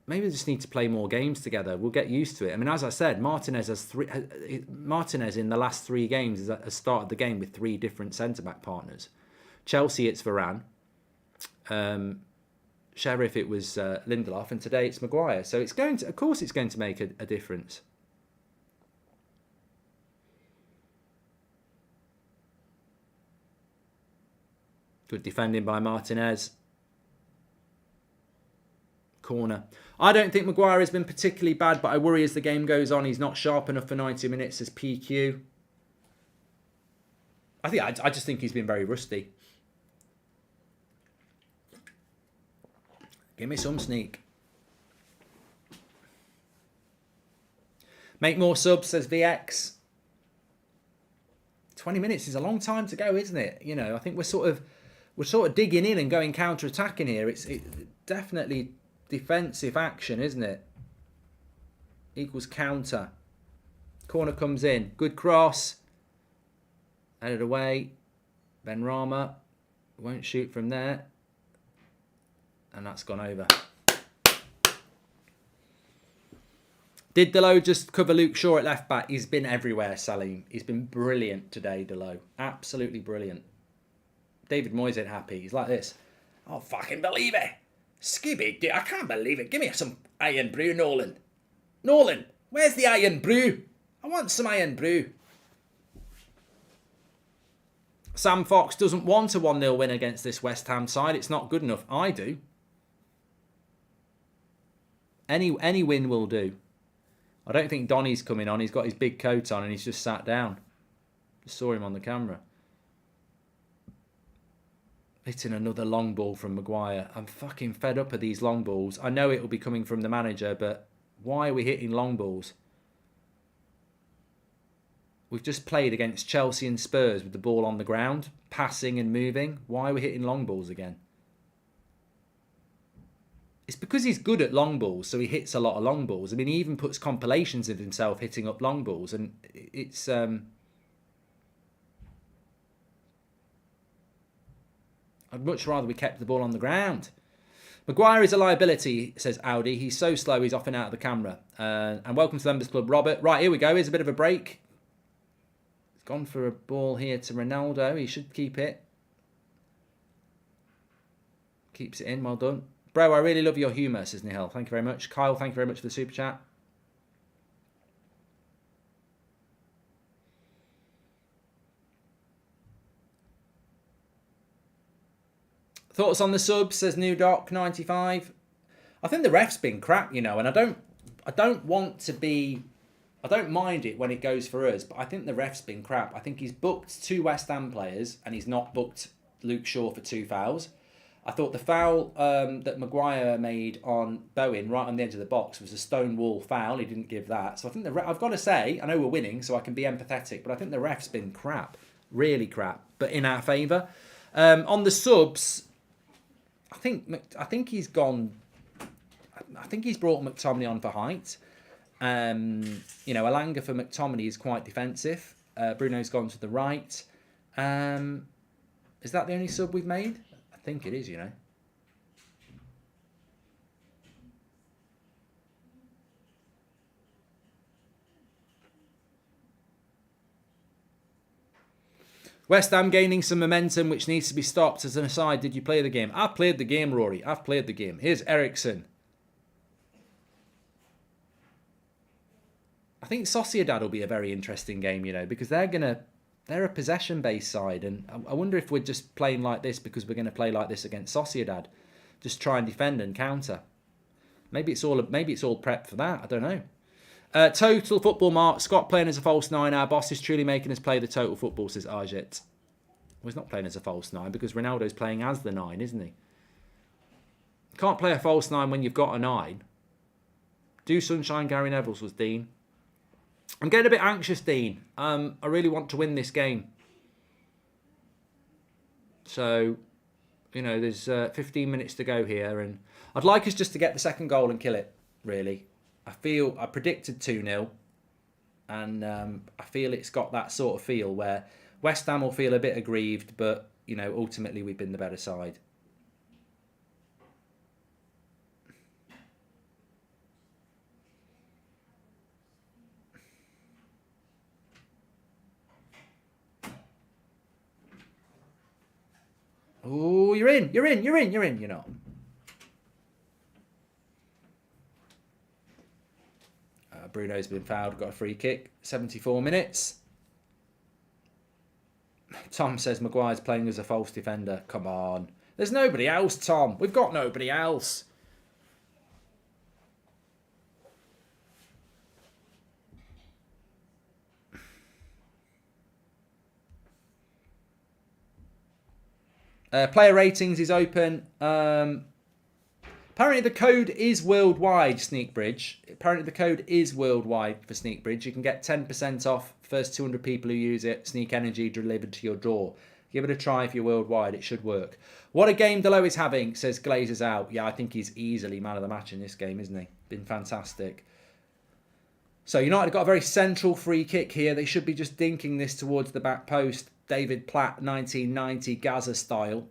[SPEAKER 1] maybe we just need to play more games together. We'll get used to it. I mean, as I said, Martinez in the last 3 games has started the game with 3 different centre-back partners. Chelsea, it's Varane. Sheriff, it was Lindelof, and today it's Maguire. So it's going to, of course, it's going to make a difference. Good defending by Martinez. Corner. I don't think Maguire has been particularly bad, but I worry as the game goes on, he's not sharp enough for 90 minutes as PQ. I just think he's been very rusty. Give me some Sneak. Make more subs, says VX. 20 minutes is a long time to go, isn't it? You know, I think we're sort of digging in and going counter-attacking here. It's definitely defensive action, isn't it? Equals counter. Corner comes in. Good cross. Headed away. Ben Rama won't shoot from there. And that's gone over. Did Delo just cover Luke Shaw at left back? He's been everywhere, Salim. He's been brilliant today, Delo. Absolutely brilliant. David Moyes ain't happy. He's like this. Oh, fucking believe it. Skibby, I can't believe it. Give me some iron brew, Nolan. Nolan, where's the iron brew? I want some iron brew. Sam Fox doesn't want a 1-0 win against this West Ham side. It's not good enough. I do. Any win will do. I don't think Donny's coming on. He's got his big coat on and he's just sat down. Just saw him on the camera. Hitting another long ball from Maguire. I'm fucking fed up of these long balls. I know it will be coming from the manager, but why are we hitting long balls? We've just played against Chelsea and Spurs with the ball on the ground, passing and moving. Why are we hitting long balls again? It's because he's good at long balls, so he hits a lot of long balls. I mean, he even puts compilations of himself hitting up long balls, and it's... I'd much rather we kept the ball on the ground. Maguire is a liability, says Audi. He's so slow, he's off and out of the camera. And welcome to the Members Club, Robert. Right, here we go. Here's a bit of a break. He's gone for a ball here to Ronaldo. He should keep it. Keeps it in. Well done. Bro, I really love your humour, says Nihal. Thank you very much. Kyle, thank you very much for the super chat. Thoughts on the subs, says New Doc 95. I think the ref's been crap, you know, and I don't mind it when it goes for us, but I think the ref's been crap. I think he's booked 2 West Ham players and he's not booked Luke Shaw for 2 fouls. I thought the foul that Maguire made on Bowen right on the edge of the box was a stonewall foul. He didn't give that. So I think I've got to say, I know we're winning, so I can be empathetic, but I think the ref's been crap. Really crap, but in our favour. On the subs, I think he's gone. I think he's brought McTominay on for height. You know, Alanga for McTominay is quite defensive. Bruno's gone to the right. Is that the only sub we've made? I think it is, you know. West Ham gaining some momentum, which needs to be stopped. As an aside, did you play the game? I've played the game, Rory. I've played the game. Here's Ericsson. I think Sociedad will be a very interesting game, you know, because they're a possession-based side, and I wonder if we're just playing like this because we're going to play like this against Sociedad, just try and defend and counter. Maybe it's all prep for that. I don't know. Total football mark. Scott playing as a false 9. Our boss is truly making us play the total football, says Arjet. Well, he's not playing as a false 9 because Ronaldo's playing as the 9, isn't he? Can't play a false 9 when you've got a 9. Do sunshine, Gary Neville's, was Dean. I'm getting a bit anxious, Dean. I really want to win this game. So, you know, there's 15 minutes to go here, and I'd like us just to get the second goal and kill it, really. I predicted 2-0, and I feel it's got that sort of feel where West Ham will feel a bit aggrieved, but, you know, ultimately we've been the better side. Oh, you're in. You're not. Bruno's been fouled, got a free kick. 74 minutes. Tom says Maguire's playing as a false defender. Come on. There's nobody else, Tom. We've got nobody else. Player ratings is open. Apparently the code is worldwide, Sneakbridge. Apparently the code is worldwide for Sneakbridge. You can get 10% off first 200 people who use it. Sneak Energy delivered to your door. Give it a try if you're worldwide. It should work. What a game Delo is having, says Glazers out. Yeah, I think he's easily man of the match in this game, isn't he? Been fantastic. So United got a very central free kick here. They should be just dinking this towards the back post. David Platt, 1990 Gaza style.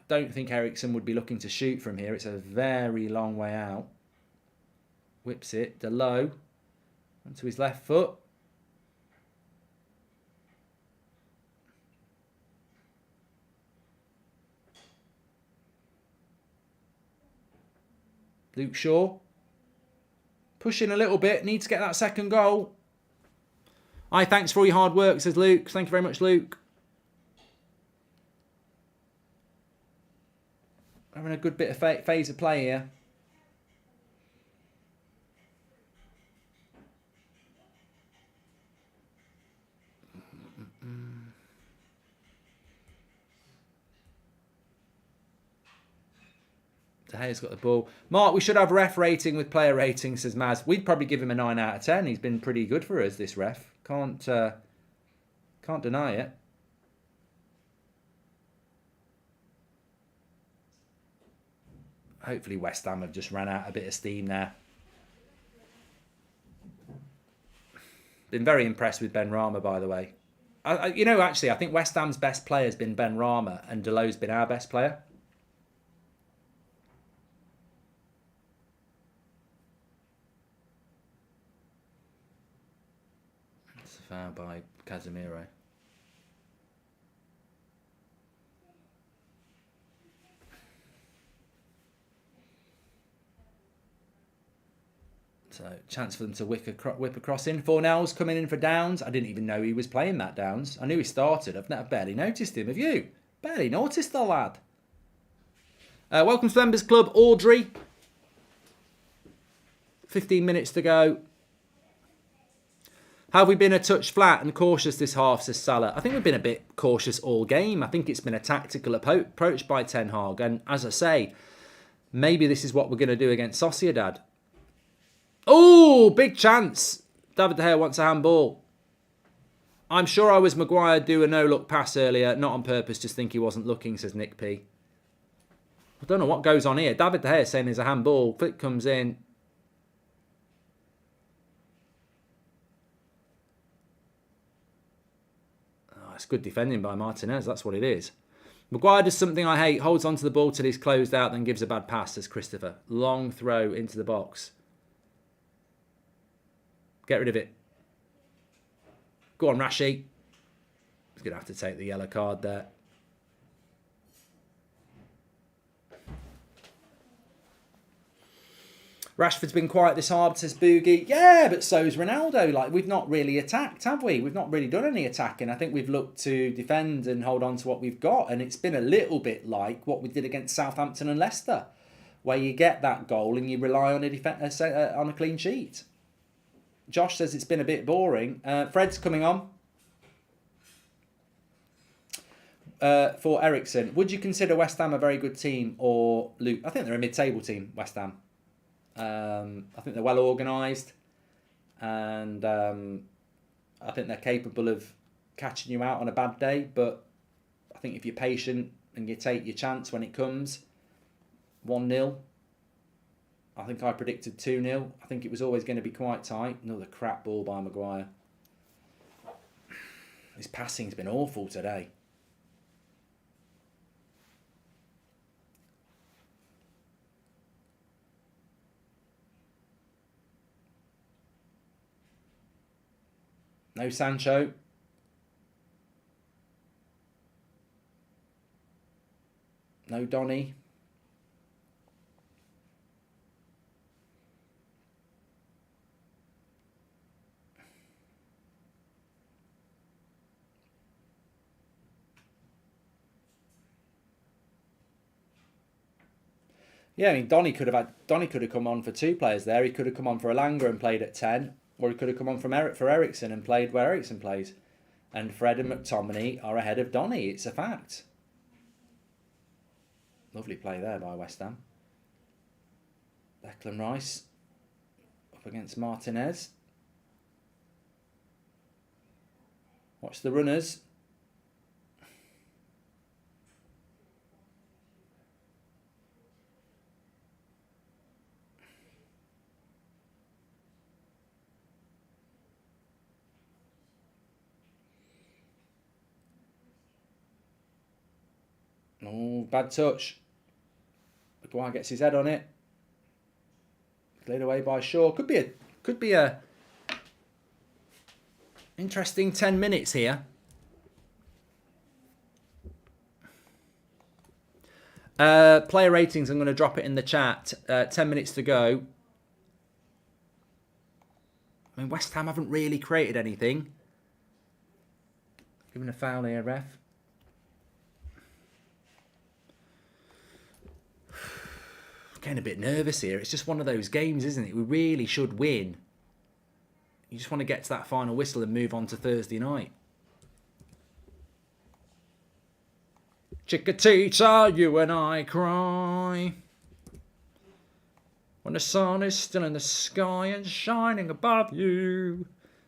[SPEAKER 1] Don't think Ericsson would be looking to shoot from here. It's a very long way out. Whips it. Delo onto his left foot. Luke Shaw. Pushing a little bit. Needs to get that second goal. Aye, thanks for all your hard work, says Luke. Thank you very much, Luke. Having a good bit of phase of play here. De Gea's got the ball. Mark, we should have ref rating with player rating, says Maz. We'd probably give him a 9 out of 10. He's been pretty good for us, this ref. Can't deny it. Hopefully West Ham have just ran out a bit of steam there. Been very impressed with Ben Rama, by the way. You know, actually, I think West Ham's best player has been Ben Rama and Delo's been our best player. foul by Casemiro. So, chance for them to whip across in. Fornell's coming in for Downs. I didn't even know he was playing that Downs. I knew he started. I've barely noticed him. Have you? Barely noticed the lad. Welcome to the Members Club, Audrey. 15 minutes to go. Have we been a touch flat and cautious this half, says Salah? I think we've been a bit cautious all game. I think it's been a tactical approach by Ten Hag. And as I say, maybe this is what we're going to do against Sociedad. Oh, big chance. David De Gea wants a handball. I'm sure I was Maguire do a no-look pass earlier. Not on purpose, just think he wasn't looking, says Nick P. I don't know what goes on here. David De Gea saying there's a handball. Flick comes in. Oh, it's good defending by Martinez. That's what it is. Maguire does something I hate. Holds onto the ball till he's closed out, then gives a bad pass, says Christopher. Long throw into the box. Get rid of it. Go on, Rashi. He's going to have to take the yellow card there. Rashford's been quiet this half, says Boogie. Yeah, but so's Ronaldo. Like, we've not really attacked, have we? We've not really done any attacking. I think we've looked to defend and hold on to what we've got. And it's been a little bit like what we did against Southampton and Leicester, where you get that goal and you rely on a clean sheet. Josh says it's been a bit boring. Fred's coming on for Ericsson. Would you consider West Ham a very good team or Luke? I think they're a mid-table team, West Ham. I think they're well organised, and I think they're capable of catching you out on a bad day. But I think if you're patient and you take your chance when it comes, 1-0. I think I predicted 2-0. I think it was always going to be quite tight. Another crap ball by Maguire. His passing's been awful today. No Sancho. No Donny. Yeah, I mean, Donny could have come on for two players there. He could have come on for Elanga and played at 10, or he could have come on for Ericsson and played where Ericsson plays. And Fred and McTominay are ahead of Donny. It's a fact. Lovely play there by West Ham. Declan Rice up against Martinez. Watch the runners. Oh, bad touch. Maguire gets his head on it. Cleared away by Shaw. Could be a interesting 10 minutes here. Player ratings, I'm going to drop it in the chat. 10 minutes to go. I mean, West Ham haven't really created anything. Given a foul here, ref. Getting a bit nervous here. It's just one of those games, isn't it? We really should win. You just want to get to that final whistle and move on to Thursday night. Chickatita, you and I cry when the sun is still in the sky and shining above you.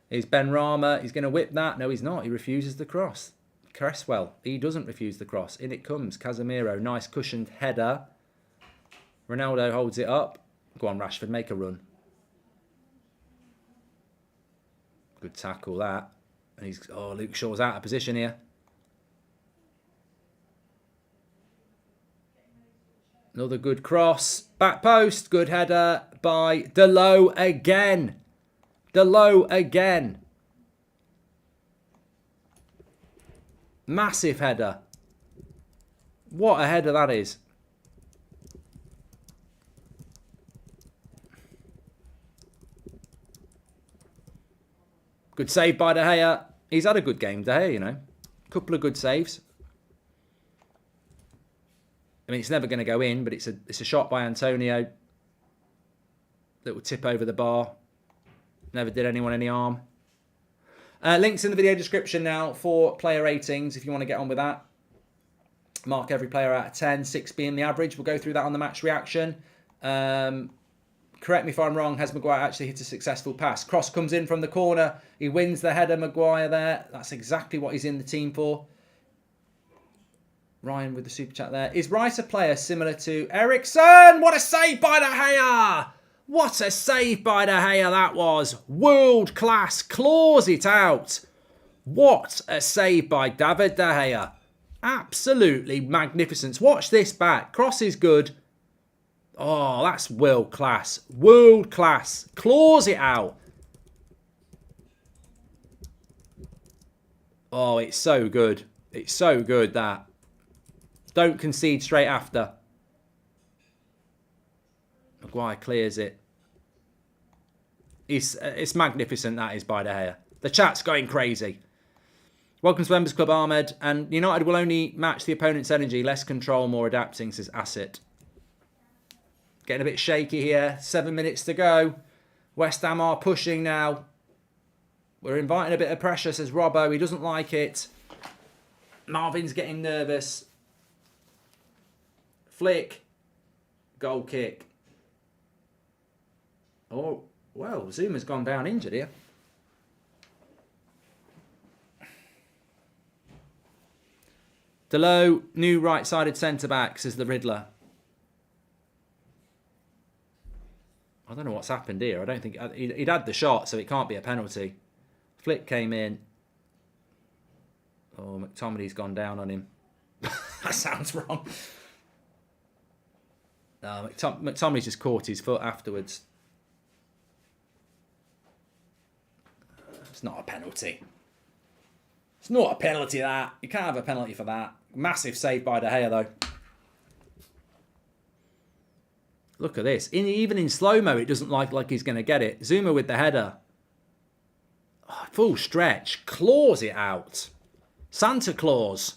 [SPEAKER 1] Here's Ben Rama. He's going to whip that. No, he's not. He refuses the cross. Cresswell, he doesn't refuse the cross. In it comes. Casemiro, nice cushioned header. Ronaldo holds it up. Go on, Rashford, make a run. Good tackle, that. And Luke Shaw's out of position here. Another good cross. Back post. Good header by Delo again. Delo again. Massive header. What a header that is. Good save by De Gea. He's had a good game, De Gea, you know. Couple of good saves. I mean, it's never going to go in, but it's a shot by Antonio that will tip over the bar. Never did anyone any harm. Links in the video description now for player ratings if you want to get on with that. Mark every player out of 10, 6 being the average. We'll go through that on the match reaction. Correct me if I'm wrong, has Maguire actually hit a successful pass? Cross comes in from the corner. He wins the header, Maguire there. That's exactly what he's in the team for. Ryan with the super chat there. Is Rice a player similar to Ericsson? What a save by De Gea! What a save by De Gea that was. World class. Claws it out. What a save by David De Gea. Absolutely magnificent. Watch this back. Cross is good. Oh, that's world class. World class. Claws it out. Oh, it's so good. It's so good, that. Don't concede straight after. Maguire clears it. It's magnificent, that is, by De Gea. The chat's going crazy. Welcome to Members Club, Ahmed. And United will only match the opponent's energy. Less control, more adapting, says Asset. Getting a bit shaky here. 7 minutes to go. West Ham are pushing now. We're inviting a bit of pressure, says Robbo. He doesn't like it. Marvin's getting nervous. Flick. Goal kick. Oh, well, Zuma's gone down injured here. Delo, new right-sided centre-back, says the Riddler. I don't know what's happened here. I don't think... He'd had the shot, so it can't be a penalty. Flick came in. Oh, McTominay's gone down on him. That sounds wrong. No, McTominay's just caught his foot afterwards. It's not a penalty. It's not a penalty, that. You can't have a penalty for that. Massive save by De Gea, though. Look at this. Even in slow-mo, it doesn't look like he's going to get it. Zuma with the header. Oh, full stretch. Claws it out. Santa Claus.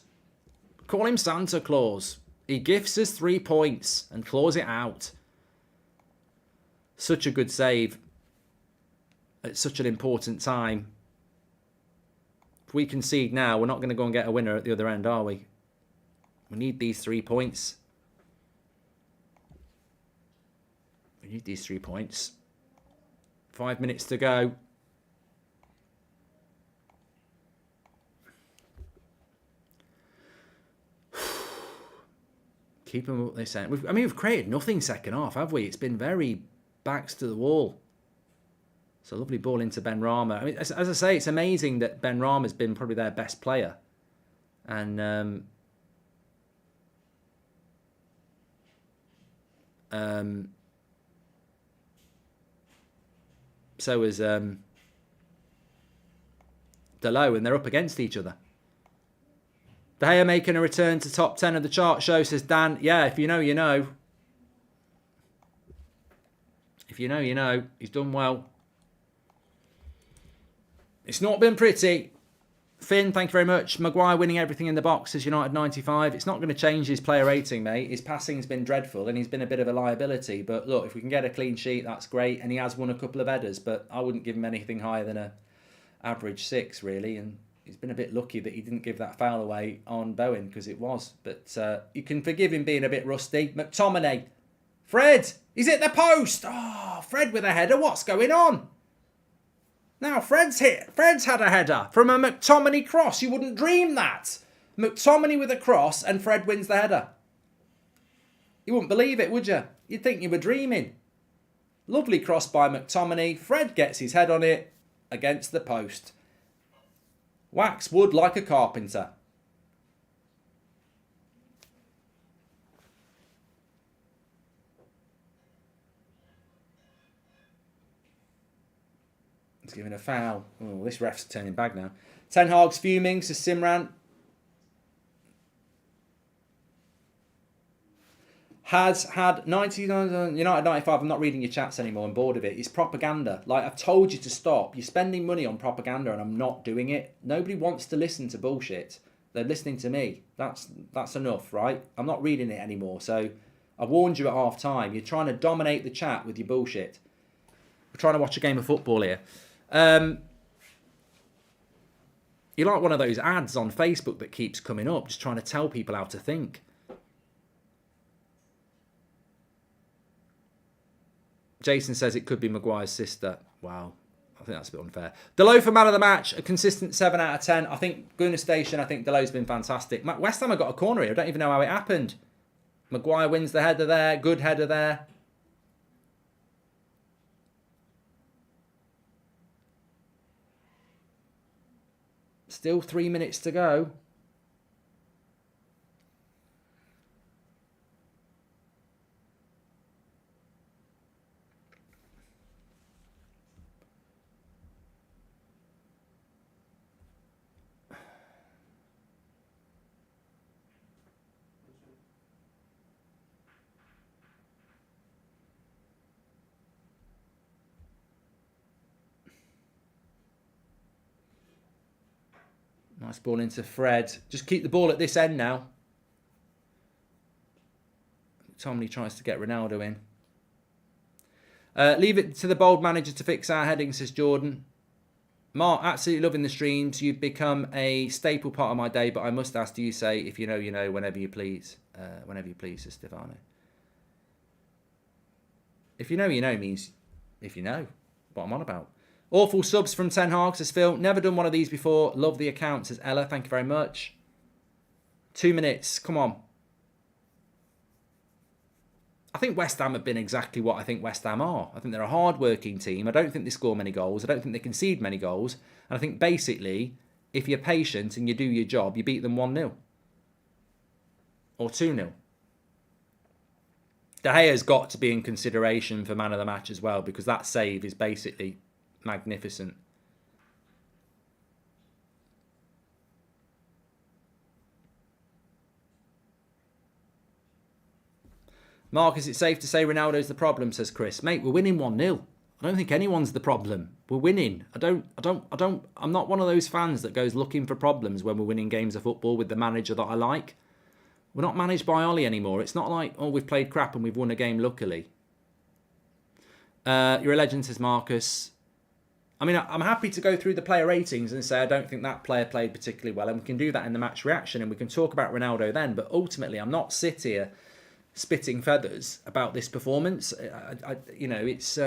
[SPEAKER 1] Call him Santa Claus. He gifts us 3 points and claws it out. Such a good save. At such an important time. If we concede now, we're not going to go and get a winner at the other end, are we? We need these 3 points. We need these 3 points. 5 minutes to go. Keep them what they're saying. We've created nothing second half, have we? It's been very backs to the wall. It's a lovely ball into Ben Rama. I mean, as I say, it's amazing that Ben Rama's been probably their best player. And so is Delo, and they're up against each other. De Gea making a return to top 10 of the chart show, says Dan. Yeah, if you know, you know. If you know, you know. He's done well. It's not been pretty. Finn, thank you very much. Maguire winning everything in the box, says United 95. It's not going to change his player rating, mate. His passing's been dreadful and he's been a bit of a liability. But look, if we can get a clean sheet, that's great. And he has won a couple of headers, but I wouldn't give him anything higher than a average 6, really. And he's been a bit lucky that he didn't give that foul away on Bowen, because it was. But you can forgive him being a bit rusty. McTominay. Fred, he's at the post. Oh, Fred with a header. What's going on? Now, Fred's hit. Fred's had a header from a McTominay cross. You wouldn't dream that. McTominay with a cross and Fred wins the header. You wouldn't believe it, would you? You'd think you were dreaming. Lovely cross by McTominay. Fred gets his head on it against the post. Wax wood like a carpenter. He's giving a foul. Oh, this ref's turning back now. Ten Hag's fuming, says Simran. has had 99 United 95. I'm not reading your chats anymore. I'm bored of it. It's propaganda. Like, I've told you to stop. You're spending money on propaganda and I'm not doing it. Nobody wants to listen to bullshit. They're listening to me. That's enough, right? I'm not reading it anymore. So I warned you at half time. You're trying to dominate the chat with your bullshit. We're trying to watch a game of football here. You're like one of those ads on Facebook that keeps coming up, just trying to tell people how to think. Jason says it could be Maguire's sister. Wow. I think that's a bit unfair. Delo for man of the match, a consistent 7 out of 10. I think Gunner Station, I think Delo's been fantastic. West Ham have got a corner here. I don't even know how it happened. Maguire wins the header there. Good header there. Still 3 minutes to go. Nice ball into Fred. Just keep the ball at this end now. Tomley tries to get Ronaldo in. Leave it to the bold manager to fix our heading, says Jordan. Mark, absolutely loving the streams. You've become a staple part of my day, but I must ask, do you say, if you know, you know, whenever you please? Whenever you please, says Stefano. If you know means if you know what I'm on about. Awful subs from Ten Hag, says Phil. Never done one of these before. Love the account, says Ella. Thank you very much. 2 minutes. Come on. I think West Ham have been exactly what I think West Ham are. I think they're a hard-working team. I don't think they score many goals. I don't think they concede many goals. And I think basically, if you're patient and you do your job, you beat them 1-0. Or 2-0. De Gea's got to be in consideration for man of the match as well, because that save is basically magnificent. Mark, is it safe to say Ronaldo's the problem, says Chris. Mate, we're winning 1-0. I don't think anyone's the problem. We're winning. I'm not one of those fans that goes looking for problems when we're winning games of football with the manager that I like. We're not managed by Ollie anymore. It's not like, oh, we've played crap and we've won a game luckily. You're a legend, says Marcus. I mean, I'm happy to go through the player ratings and say I don't think that player played particularly well, and we can do that in the match reaction and we can talk about Ronaldo then, but ultimately I'm not sit here spitting feathers about this performance. It's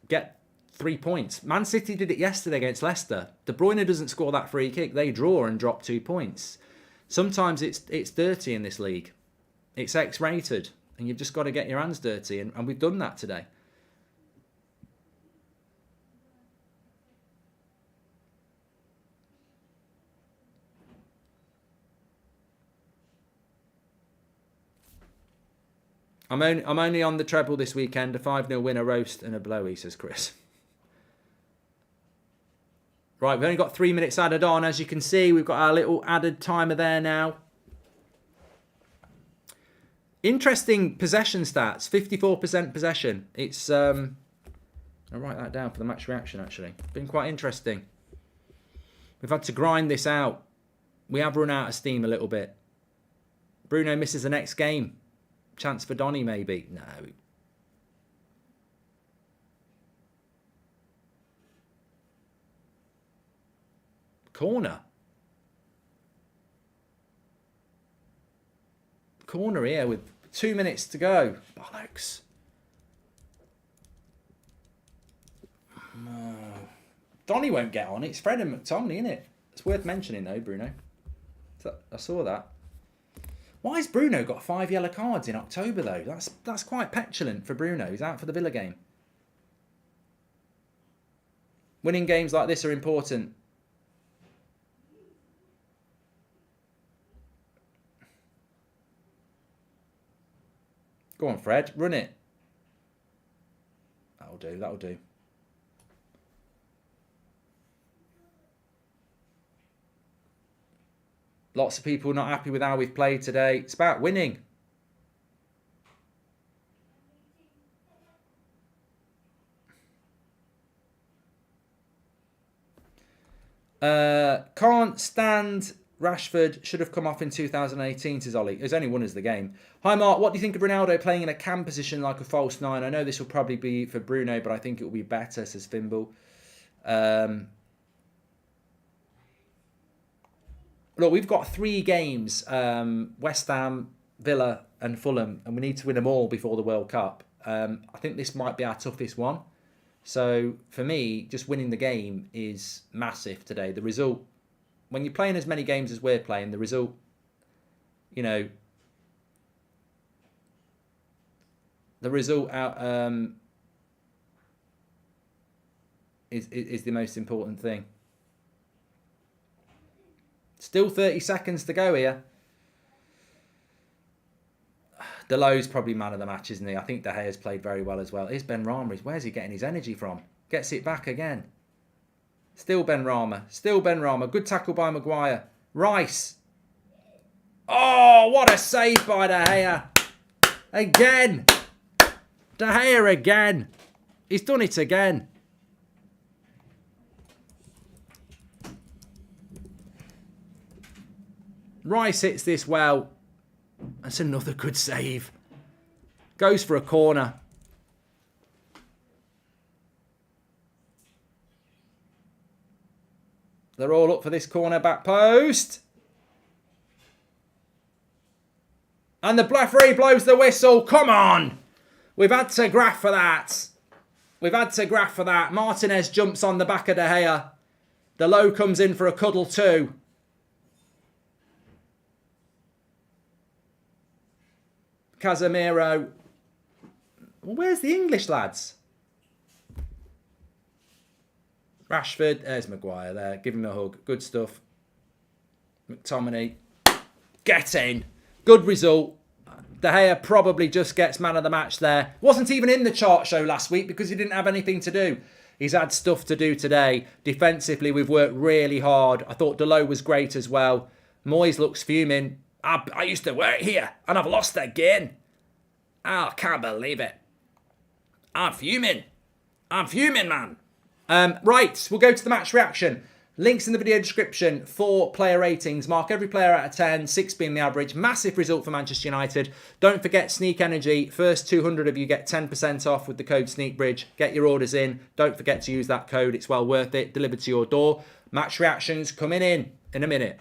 [SPEAKER 1] get 3 points. Man City did it yesterday against Leicester. De Bruyne doesn't score that free kick. They draw and drop 2 points. Sometimes it's dirty in this league. It's X-rated, and you've just got to get your hands dirty, and we've done that today. I'm only on the treble this weekend. A 5-0 win, a roast, and a blowy, says Chris. Right, we've only got 3 minutes added on. As you can see, we've got our little added timer there now. Interesting possession stats. 54% possession. It's I'll write that down for the match reaction, actually. Been quite interesting. We've had to grind this out. We have run out of steam a little bit. Bruno misses the next game. Chance for Donny, maybe. No. Corner. Corner here with 2 minutes to go. Bollocks. No. Donny won't get on. It's Fred and McTominay, isn't it? It's worth mentioning, though, Bruno. I saw that. Why has Bruno got 5 yellow cards in October, though? That's quite petulant for Bruno. He's out for the Villa game. Winning games like this are important. Go on, Fred. Run it. That'll do. That'll do. Lots of people not happy with how we've played today. It's about winning. Can't stand Rashford. Should have come off in 2018, says Ollie. He's only won us the game. Hi, Mark. What do you think of Ronaldo playing in a cam position like a false nine? I know this will probably be for Bruno, but I think it will be better, says Fimble. Look, we've got 3 games, West Ham, Villa and Fulham, and we need to win them all before the World Cup. I think this might be our toughest one. So, for me, just winning the game is massive today. The result, when you're playing as many games as we're playing, the result, you know, the result out is the most important thing. Still 30 seconds to go here. Delo's probably man of the match, isn't he? I think De Gea's played very well as well. Here's Ben Rama. Where's he getting his energy from? Gets it back again. Still Ben Rama. Still Ben Rama. Good tackle by Maguire. Rice. Oh, what a save by De Gea. Again. De Gea again. He's done it again. Rice hits this well. That's another good save. Goes for a corner. They're all up for this corner back post. And the referee blows the whistle. Come on. We've had to graph for that. We've had to graph for that. Martinez jumps on the back of De Gea. Delo comes in for a cuddle too. Casemiro. Well, where's the English lads? Rashford. There's Maguire there. Give him a hug. Good stuff. McTominay. Get in. Good result. De Gea probably just gets man of the match there. Wasn't even in the chart show last week because he didn't have anything to do. He's had stuff to do today. Defensively, we've worked really hard. I thought Delo was great as well. Moyes looks fuming. I used to work here and I've lost again. Oh, I can't believe it. I'm fuming. I'm fuming, man. Right, we'll go to the match reaction. Links in the video description for player ratings. Mark every player out of 10, 6 being the average. Massive result for Manchester United. Don't forget Sneak Energy. First 200 of you get 10% off with the code SneakBridge. Get your orders in. Don't forget to use that code. It's well worth it. Delivered to your door. Match reactions coming in a minute.